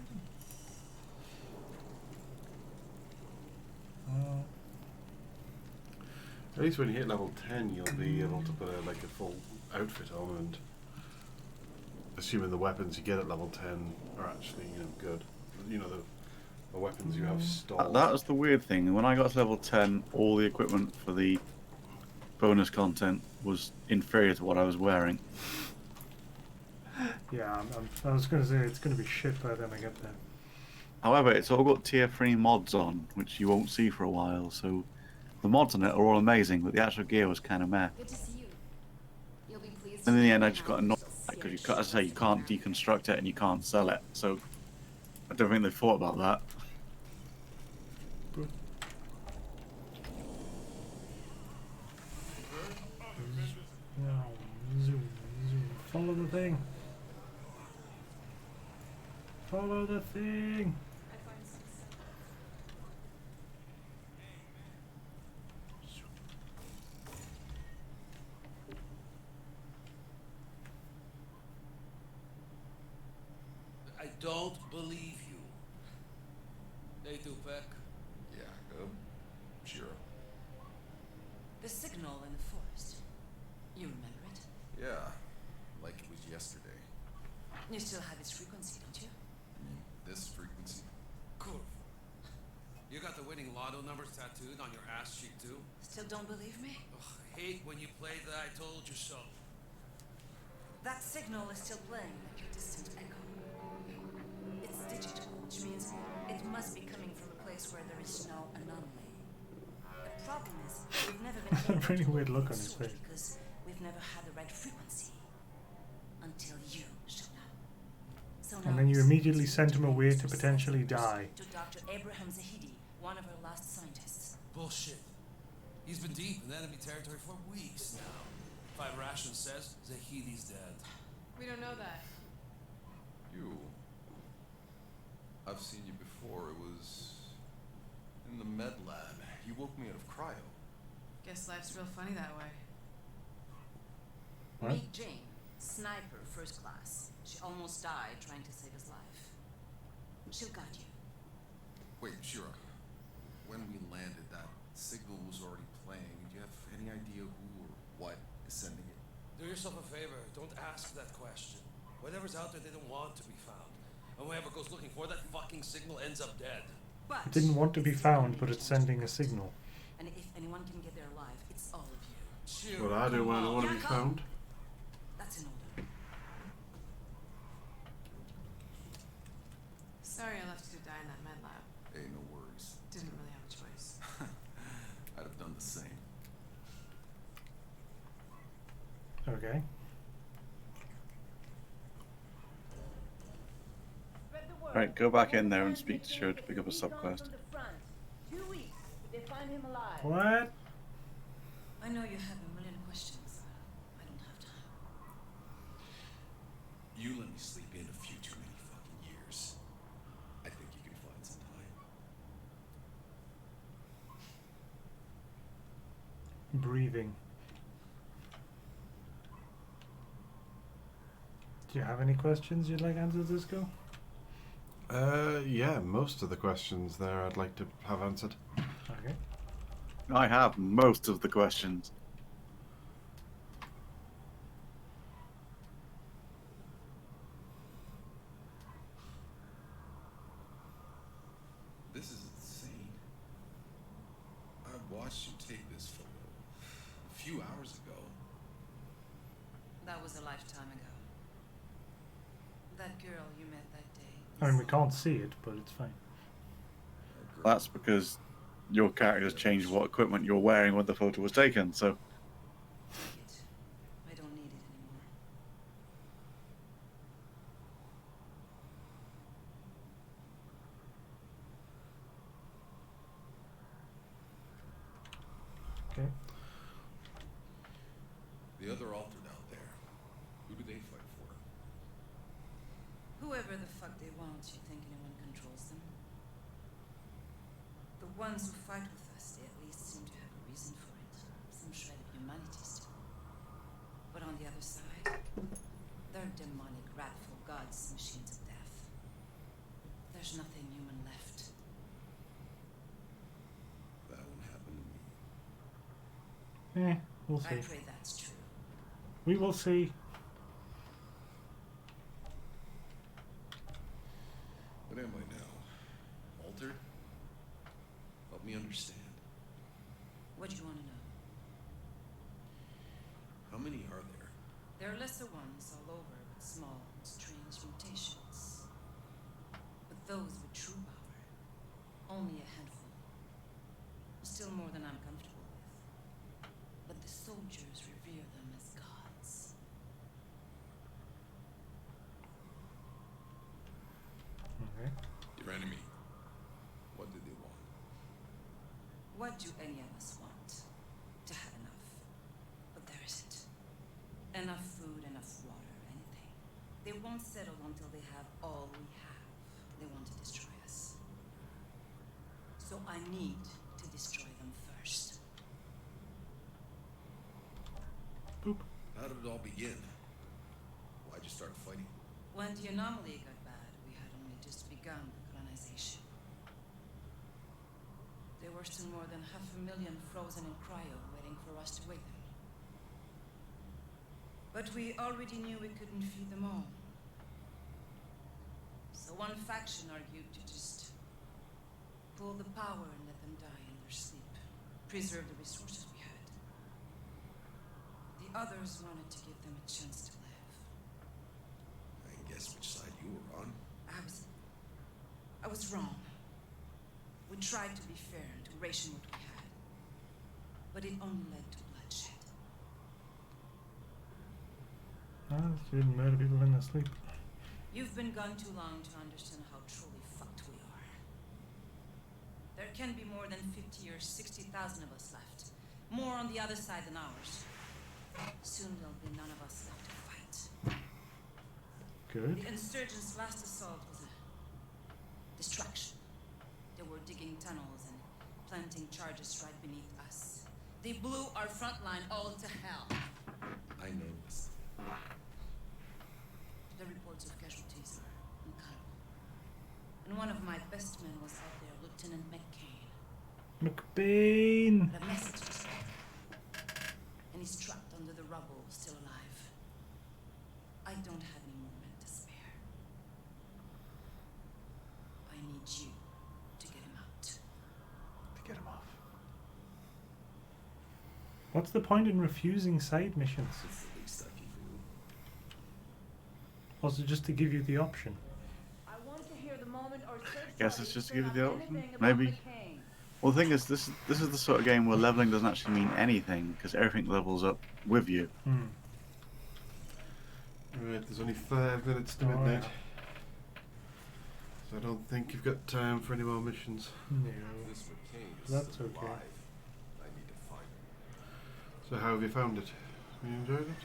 At least when you hit level 10, you'll be able to put a full outfit on, and assuming the weapons you get at level 10 are actually, good. The weapons you have stored. That was the weird thing. When I got to level 10, all the equipment for the bonus content was inferior to what I was wearing. Yeah, I was going to say it's going to be shit by the time I get there. However, it's all got tier 3 mods on, which you won't see for a while, so the mods on it are all amazing, but the actual gear was kind of meh. Good to see you. You'll be pleased And in to the end, know I just got annoyed because, as I say, you can't deconstruct it and you can't sell it, so I don't think they thought about that. Zoom. Follow the thing. Follow the thing. I don't believe you. They do, Peck. Yeah, sure. The signal in the forest. You remember it? Yeah, like it was yesterday. You still have its frequency, don't you? I mean, this frequency. Cool. You got the winning lotto numbers tattooed on your ass cheek, too? Still don't believe me? Ugh, I hate when you play the I told you so. That signal is still playing like a distant echo. It's digital, which means it must be coming from a place where there is no anomaly. The problem is, we've never been able Pretty to weird look on his sort face. because we've never had the right frequency. Until you showed And then you immediately sent him away to potentially die. To Dr. Abraham Zahidi, one of our last scientists. Bullshit. He's been deep in enemy territory for weeks now. Five Ration says Zahidi's dead. We don't know that. You. I've seen you before. It was in the med lab. You woke me out of cryo. Guess life's real funny that way. What? Meet Jane, sniper, first class. She almost died trying to save his life. She'll guide you. Wait, Shira. When we landed, that signal was already playing. Do you have any idea who or what is sending it? Do yourself a favor. Don't ask that question. Whatever's out there, they don't want to be found. And whoever goes looking for that fucking signal ends up dead. But It didn't want to be found, but it's sending a signal. and if anyone can get there alive, it's all of you. Shira, What I do come when I on. want to be found. That's an order. Sorry I left you to die in that med lab. Hey, no worries. Didn't really have a choice. I'd have done the same. Okay. Right, go back in there and speak to Shiro to pick up a subquest. 2 weeks. They find him alive. What? I know you have a million questions. I don't have time. You let me sleep in a few too many fucking years. I think you can find some time. Breathing. Do you have any questions you'd like answered, Cisco? Yeah, most of the questions there I'd like to have answered. Okay. I have most of the questions. This is insane. I watched you take this photo a few hours ago. That was a lifetime ago. That girl you met that day. I mean, we can't see it, but it's fine. That's because your character's changed what equipment you're wearing when the photo was taken, so... I don't need it anymore. Okay. The other altered out there. Who do they fight for? Whoever the fuck they want, you think anyone controls them? The ones who fight with us, they at least seem to have a reason for it. Some shred of humanity still. But on the other side, they're demonic, wrathful gods, machines of death. There's nothing human left. That won't happen to me. We'll see. I pray that's true. We will see. What am I now? Altered? Help me understand. What do you want to know? How many are there? There are lesser ones all over with small, strange mutations. But those with true power, only a handful. Still more than I'm comfortable with. But the soldiers revere them as gods. Okay. Your enemy. What did they want? What do any of us want? To have enough. But there isn't. Enough food, enough water, anything. They won't settle until they have all we have. They want to destroy us. So I need to destroy them first. How did it all begin? Why'd you start fighting? When the anomaly got bad, we had only just begun the colonization. There were still more than 500,000 frozen in cryo waiting for us to wake them. But we already knew we couldn't feed them all. So one faction argued to just pull the power and let them die in their sleep. Preserve the resources we had. The others wanted to give them a chance to live. I guess which side you were on. I was wrong. We tried to be fair and to ration what we had. But it only led to bloodshed. She didn't murder people in their sleep. You've been gone too long to understand how truly fucked we are. There can be more than 50 or 60,000 of us left. More on the other side than ours. Soon there'll be none of us left to fight. Good. The insurgents' last assault was a distraction. They were digging tunnels and planting charges right beneath us. They blew our front line all to hell. I noticed. The reports of casualties are incredible. And one of my best men was out there, Lieutenant McCain. McBain! But a message was left. And he's trapped under the rubble, still alive. I don't have any more men to spare. I need you to get him out. To get him off. What's the point in refusing side missions? It's the least I can do. Was it just to give you the option? I want to hear the moment or Guess it's just to give you the option. Maybe. Well, the thing is, this is the sort of game where leveling doesn't actually mean anything because everything levels up with you. Right, there's only 5 minutes to midnight. So I don't think you've got time for any more missions. No. This McCain is That's still okay. alive. I need to find him. So how have you found it? Have you enjoyed it?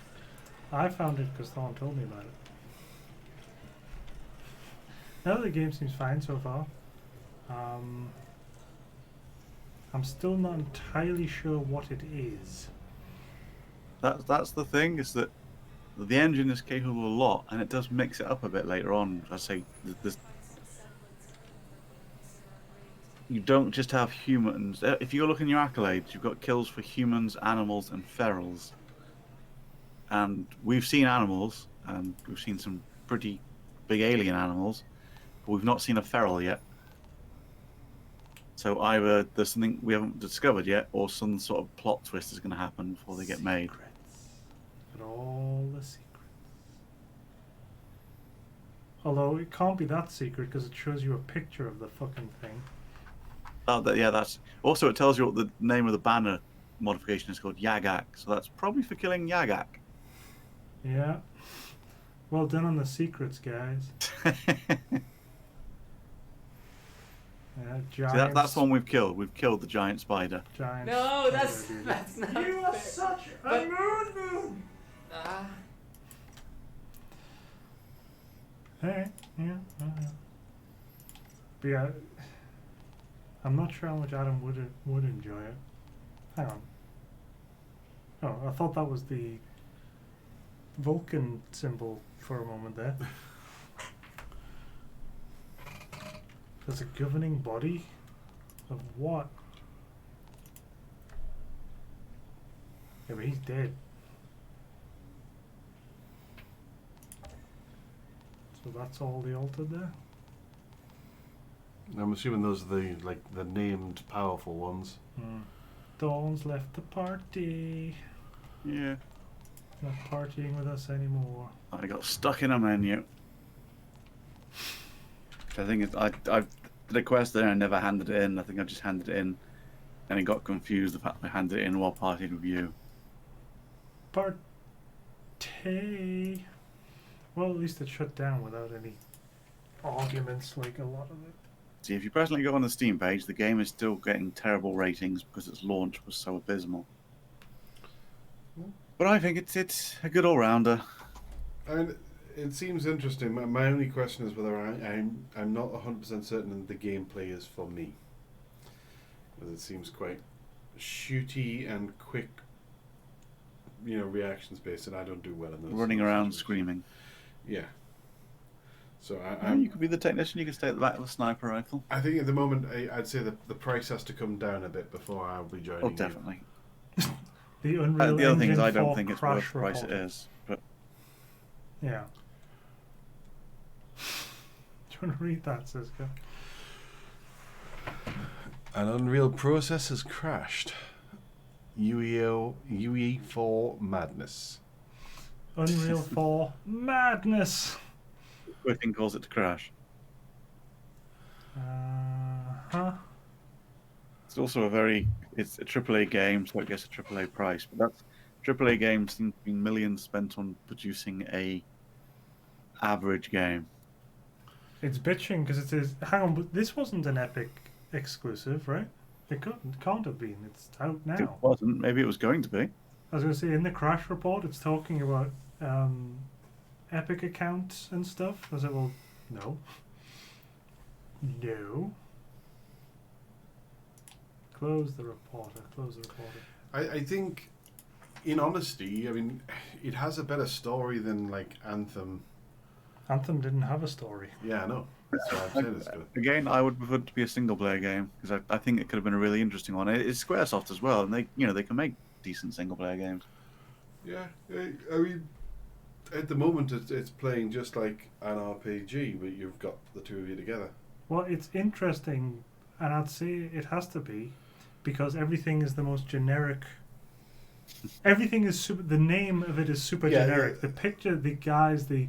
I found it because Thorn told me about it. Now the game seems fine so far. I'm still not entirely sure what it is. That's the thing, is that the engine is capable of a lot, and it does mix it up a bit later on. I say, you don't just have humans. If you look in your accolades, you've got kills for humans, animals, and ferals. And we've seen animals, and we've seen some pretty big alien animals, but we've not seen a feral yet. So either there's something we haven't discovered yet, or some sort of plot twist is going to happen before they get made. And all the secrets. Although it can't be that secret because it shows you a picture of the fucking thing. Oh, yeah, that's... Also, it tells you what the name of the banner modification is called, Yagak. So that's probably for killing Yagak. Yeah. Well done on the secrets, guys. Yeah, giant. See, that's the one we've killed. We've killed the giant spider. Giant. No, spider, that's dude. not. You are such a moon. Ah. Alright, yeah. But yeah, I'm not sure how much Adam would enjoy it. Hang on. Oh, I thought that was the Vulcan symbol for a moment there. There's a governing body of what? Yeah, but he's dead. So that's all the altered there? I'm assuming those are the named powerful ones. Dawn's left the party. Yeah. Not partying with us anymore. I got stuck in a menu. I think I did a quest there and I never handed it in. I think I just handed it in, and it got confused the fact I handed it in while partying with you. Party. Well, at least it shut down without any arguments like a lot of it. See, if you presently go on the Steam page, the game is still getting terrible ratings because its launch was so abysmal. But I think it's a good all-rounder. And it seems interesting. My only question is whether I'm not 100% certain the gameplay is for me. Because it seems quite shooty and quick, reactions based, and I don't do well in those. Running around screaming. Yeah. So you could be the technician. You could stay at the back with a sniper rifle. I think at the moment I'd say the price has to come down a bit before I'll be joining. Oh, definitely. The Unreal the other thing is, I Engine don't 4 think it's crash worth the price it report. is. But Yeah. Do you want to read that, Cisco? An Unreal process has crashed. UE4 madness. Unreal 4 madness. Everything calls it to crash. Huh? It's also it's a AAA game, so it gets a AAA price. But that's AAA games seem to be millions spent on producing a average game. It's bitching because it says, hang on, but this wasn't an Epic exclusive, right? It can't have been. It's out It now. wasn't. Maybe it was going to be. I was going to say, in the crash report, it's talking about Epic accounts and stuff. I said, well, no. No. Close the reporter. Close the reporter. I think, in honesty, I mean, it has a better story than like Anthem. Anthem didn't have a story. Yeah, I know. That's why I'm saying it's good. Again, I would prefer it to be a single-player game because I think it could have been a really interesting one. It's SquareSoft as well, and they can make decent single-player games. Yeah, I mean, at the moment it's playing just like an RPG, but you've got the two of you together. Well, it's interesting, and I'd say it has to be, because everything is the most generic. Everything is super. The name of it is super generic. Yeah. The picture, the guys, the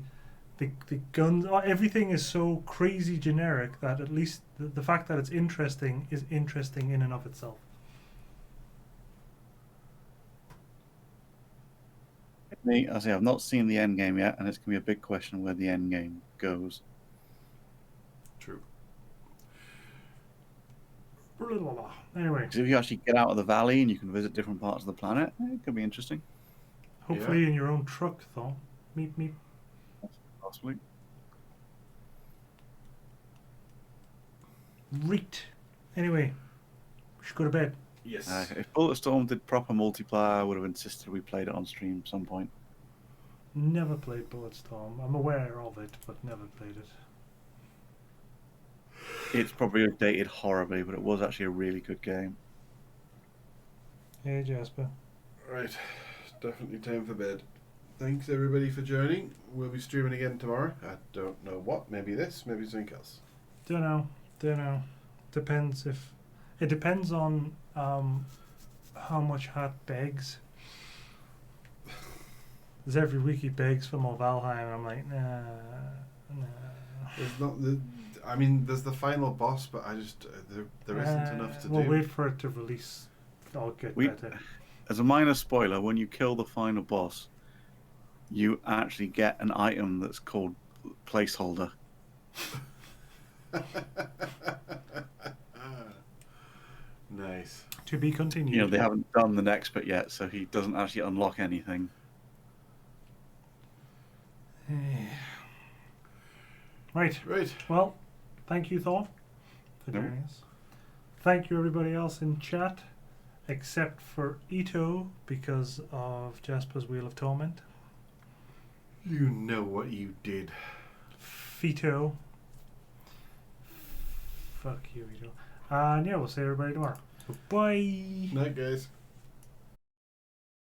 guns, everything is so crazy generic that at least the fact that it's interesting is interesting in and of itself. Me, I say I've not seen the end game yet, and it's gonna be a big question where the end game goes. True. Anyway, 'Cause if you actually get out of the valley and you can visit different parts of the planet, it could be interesting. hopefully in your own truck, though. Meep meep. Possibly. Reet. Anyway, we should go to bed. Yes. If Bulletstorm did proper multiplayer, I would have insisted we played it on stream at some point. Never played Bulletstorm. I'm aware of it, but never played it. It's probably dated horribly, but it was actually a really good game. Hey, Jasper. Right, definitely time for bed. Thanks everybody for joining. We'll be streaming again tomorrow. I don't know what. Maybe this, maybe something else. Don't know. Depends if... It depends on how much Hat begs. Because every week he begs for more Valheim, and I'm like, nah. There's not the... I mean, there's the final boss, but I just... there isn't enough to we'll do. wait for it to release. I'll get better. As a minor spoiler, when you kill the final boss, you actually get an item that's called placeholder. Nice. To be continued. You know, they haven't done the next bit yet, so he doesn't actually unlock anything. Right. Well, thank you, Thor, for joining us. Thank you, everybody else in chat, except for Ito, because of Jasper's Wheel of Torment. You know what you did. Fito. Fuck you, Ito. And yeah, we'll see everybody tomorrow. Bye. Night, guys.